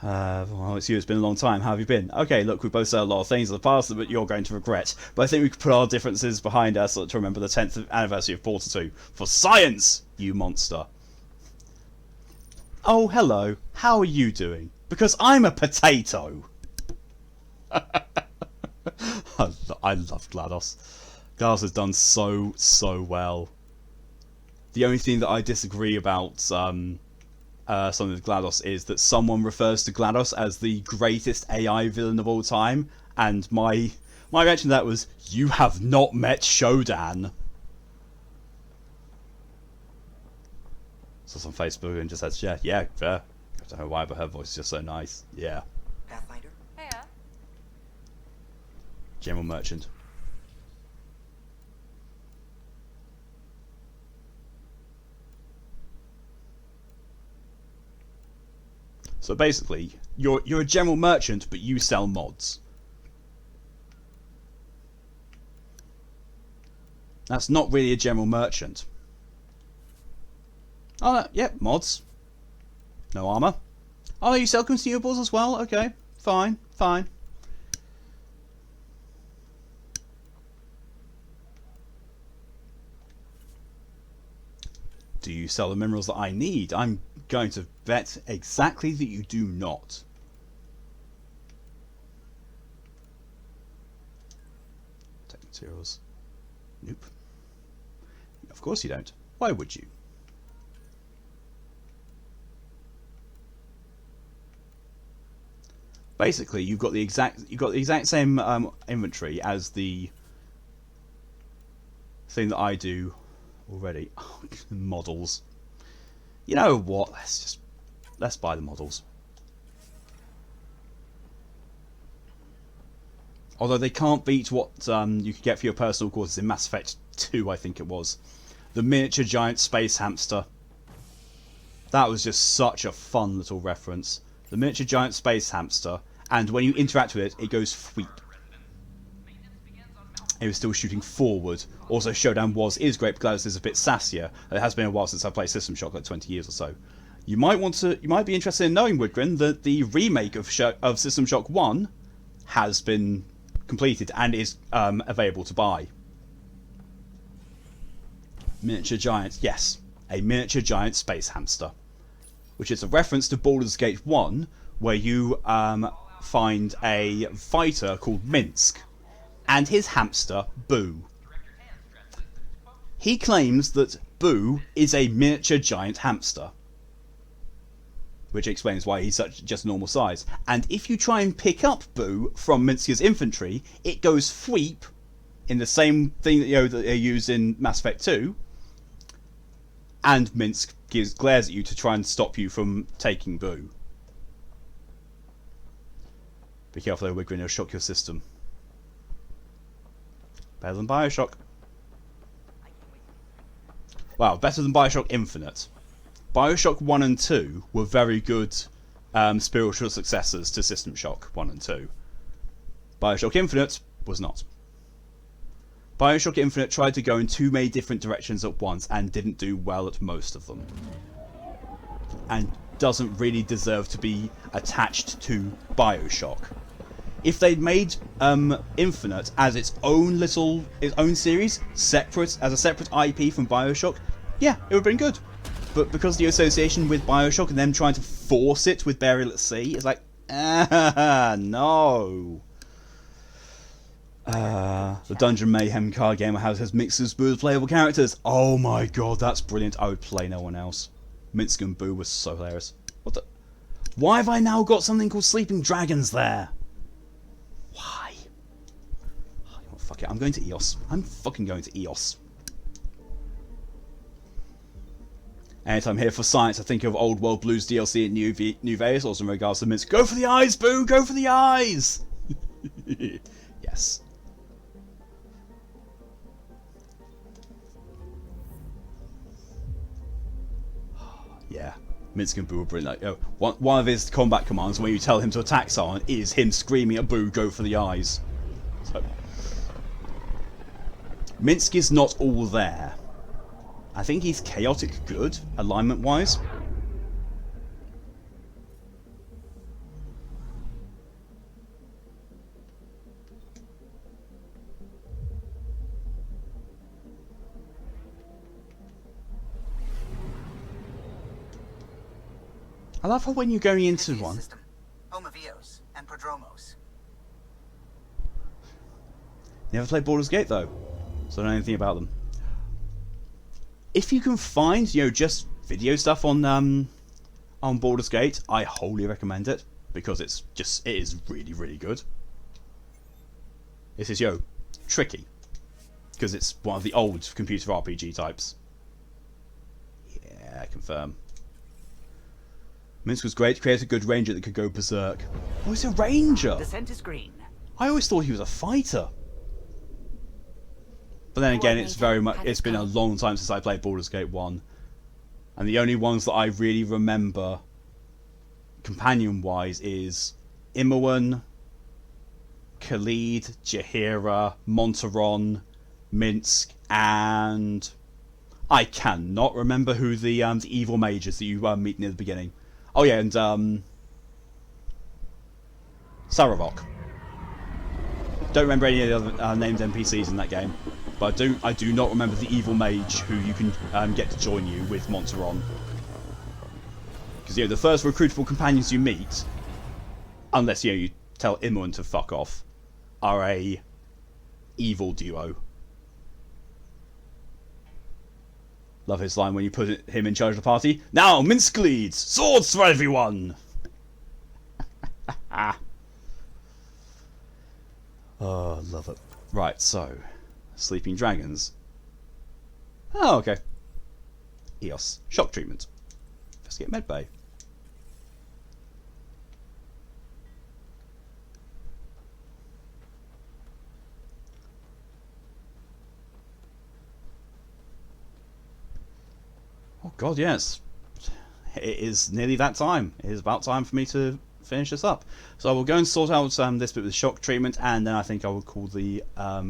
Well, it's you. It's been a long time. How have you been? Okay, look, we both said a lot of things in the past that you're going to regret. But I think we could put our differences behind us to remember the 10th anniversary of Portal 2. For science, you monster. Oh, hello. How are you doing? Because I'm a potato. I love GLaDOS. GLaDOS has done so well. The only thing that I disagree about something with GLaDOS is that someone refers to GLaDOS as the greatest AI villain of all time, and my reaction to that was, you have not met Shodan. So on Facebook and just said, yeah, fair. I don't know why, but her voice is just so nice. Yeah. Pathfinder? Heya. General Merchant. So basically, you're a general merchant, but you sell mods. That's not really a general merchant. Oh, yep, mods. No armor. Oh, you sell consumables as well? Okay, fine. Do you sell the minerals that I need? I'm going to bet exactly that you do not. Tech materials. Nope. Of course you don't. Why would you? Basically, you've got the exact same inventory as the thing that I do already. Oh, models. You know what? Let's buy the models. Although they can't beat what you could get for your personal quarters in Mass Effect 2, I think it was. The miniature giant space hamster. That was just such a fun little reference. The miniature giant space hamster, and when you interact with it, it goes sweep. It was still shooting forward. Also, Shodan is great, but GLaDOS is a bit sassier. It has been a while since I played System Shock, like 20 years or so. You might be interested in knowing, Woodgrin, that the remake of System Shock 1 has been completed and is available to buy. Miniature giant, yes, a miniature giant space hamster, which is a reference to Baldur's Gate 1, where you find a fighter called Minsk and his hamster Boo. He claims that Boo is a miniature giant hamster, which explains why he's just normal size. And if you try and pick up Boo from Minsk's infantry, it goes sweep in the same thing that they use in Mass Effect 2, and Minsk glares at you to try and stop you from taking Boo. Be careful though, Wiggrin, he'll shock your system. Better than Bioshock. Wow, better than Bioshock Infinite. Bioshock 1 and 2 were very good spiritual successors to System Shock 1 and 2. Bioshock Infinite was not. Bioshock Infinite tried to go in too many different directions at once and didn't do well at most of them. And doesn't really deserve to be attached to Bioshock. If they'd made Infinite as its own series, as a separate IP from Bioshock, yeah, it would have been good. but because the association with Bioshock and them trying to force it with Burial at Sea, it's like, no. The Dungeon Mayhem card game has mixes with playable characters. Oh my god, that's brilliant. I would play no one else. Minsk and Boo was so hilarious. What the? Why have I now got something called Sleeping Dragons there? Why? Oh, fuck it, I'm going to EOS. I'm fucking going to EOS. Anytime here for science, I think of Old World Blues DLC at New Vegas. Also in regards to Minsk, go for the eyes, Boo! Go for the eyes! Yes. Yeah, Minsk and Boo were brilliant. Like, one of his combat commands, when you tell him to attack someone, is him screaming at Boo, go for the eyes. So, Minsk is not all there. I think he's chaotic good, alignment-wise. I love how when you're going into one... System, home of Eos and Prodromos. Never played Baldur's Gate though, so I don't know anything about them. If you can find, just video stuff on Baldur's Gate, I wholly recommend it because it is really, really good. This is tricky because it's one of the old computer RPG types. Yeah, confirm. Minsk was great, created a good ranger that could go berserk. Oh, he's a ranger! The scent is green. I always thought he was a fighter. But then again, it's been a long time since I played Baldur's Gate 1. And the only ones that I really remember, companion-wise, is Imoen, Khalid, Jaheira, Montaron, Minsk, and... I cannot remember who the evil mage is that you meet near the beginning. Oh yeah, and Saravok. Don't remember any of the other named NPCs in that game, but I do not remember the evil mage who you can get to join you with Montaron. Because the first recruitable companions you meet, unless you tell Imoen to fuck off, are a evil duo. Love his line when you put him in charge of the party. Now, Minsk leads! Swords for everyone! Oh, love it. Right, so, Sleeping Dragons. Oh, okay. EOS. Shock treatment. Investigate medbay. Oh god, yes. It is nearly that time. It is about time for me to finish this up. So I will go and sort out this bit with shock treatment, and then I think I will call the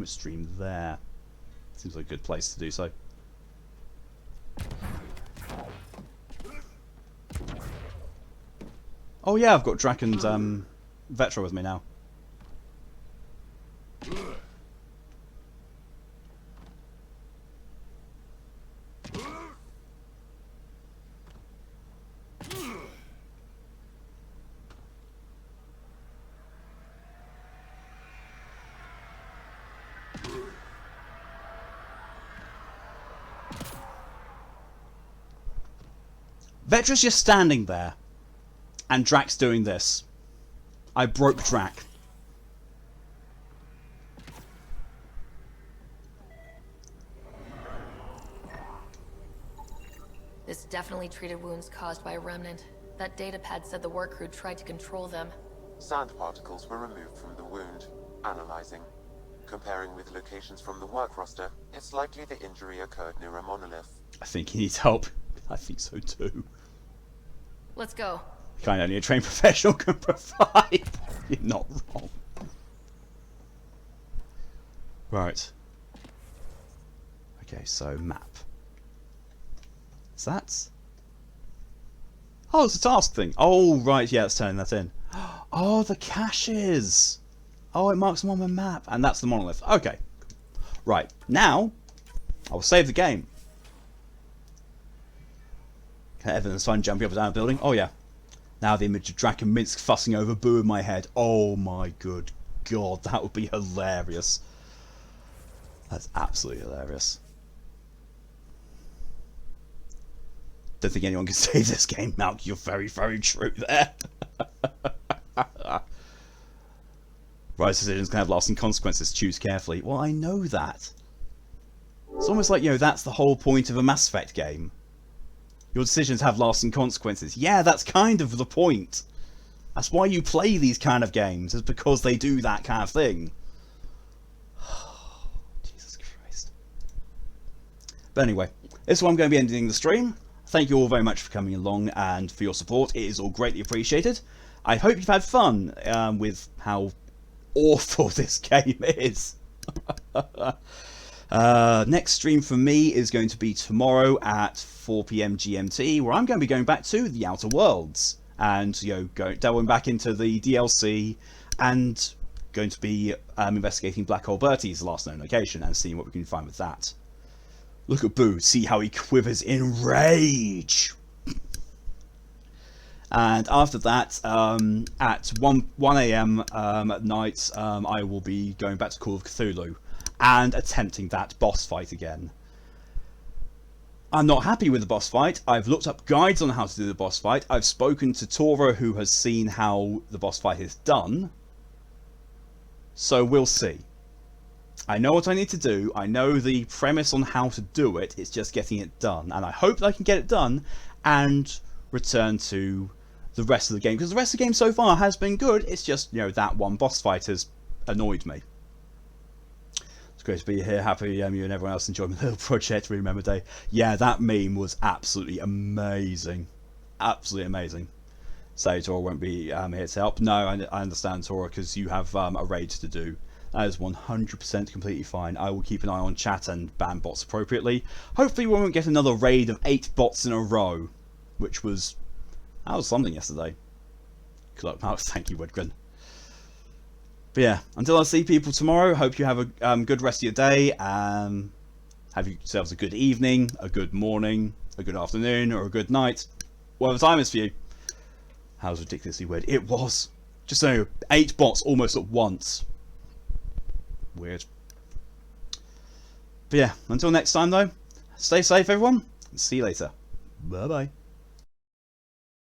stream there. Seems like a good place to do so. Oh yeah, I've got Drack and Vetra with me now. Vetra's just standing there, and Drack's doing this. I broke Drack. This definitely treated wounds caused by a remnant. That datapad said the work crew tried to control them. Sand particles were removed from the wound. Analyzing. Comparing with locations from the work roster, it's likely the injury occurred near a monolith. I think he needs help. I think so too. Let's go. Kind of only a trained professional can provide. You're not wrong. Right. Okay, so map. Is that? Oh, it's a task thing. Oh, right, yeah, it's turning that in. Oh, the caches. Oh, it marks them on the map. And that's the monolith. Okay. Right, now, I will save the game. Evidence fun jumping up and down a building. Oh yeah. Now the image of Drack and Minsk fussing over Boo in my head. Oh my good god, that would be hilarious. That's absolutely hilarious. Don't think anyone can save this game, Malk. You're very, very true there. Right decisions can have lasting consequences. Choose carefully. Well, I know that. It's almost like, you know, that's the whole point of a Mass Effect game. Your decisions have lasting consequences. Yeah, that's kind of the point. That's why you play these kind of games, is because they do that kind of thing. Jesus Christ. But anyway, this is where I'm going to be ending the stream. Thank you all very much for coming along and for your support. It is all greatly appreciated. I hope you've had fun with how awful this game is. Next stream for me is going to be tomorrow at 4 PM GMT, where I'm going to be going back to the Outer Worlds and, you know, delving back into the DLC and going to be investigating Black Hole Bertie's last known location and seeing what we can find with that. Look at Boo, see how he quivers in rage. And after that, at 1 AM at night, I will be going back to Call of Cthulhu and attempting that boss fight again. I'm not happy with the boss fight. I've looked up guides on how to do the boss fight. I've spoken to Tavora, who has seen how the boss fight is done. So we'll see. I know what I need to do. I know the premise on how to do it. It's just getting it done. And I hope that I can get it done and return to the rest of the game. Because the rest of the game so far has been good. It's just, you know, that one boss fight has annoyed me. It's great to be here. Happy you and everyone else enjoyed my little project Remember Day. Yeah, that meme was absolutely amazing. Absolutely amazing. So Tora won't be here to help. No, I understand, Tora, because you have a raid to do. That is 100% completely fine. I will keep an eye on chat and ban bots appropriately. Hopefully we won't get another raid of 8 bots in a row. Which was... that was something yesterday. Good luck, Mouse. Thank you, Woodgren. But yeah, until I see people tomorrow, hope you have a good rest of your day. Have yourselves a good evening, a good morning, a good afternoon, or a good night. Whatever time is for you. That was ridiculously weird. It was. Just so 8 bots almost at once. Weird. But yeah, until next time though, stay safe everyone, and see you later. Bye bye.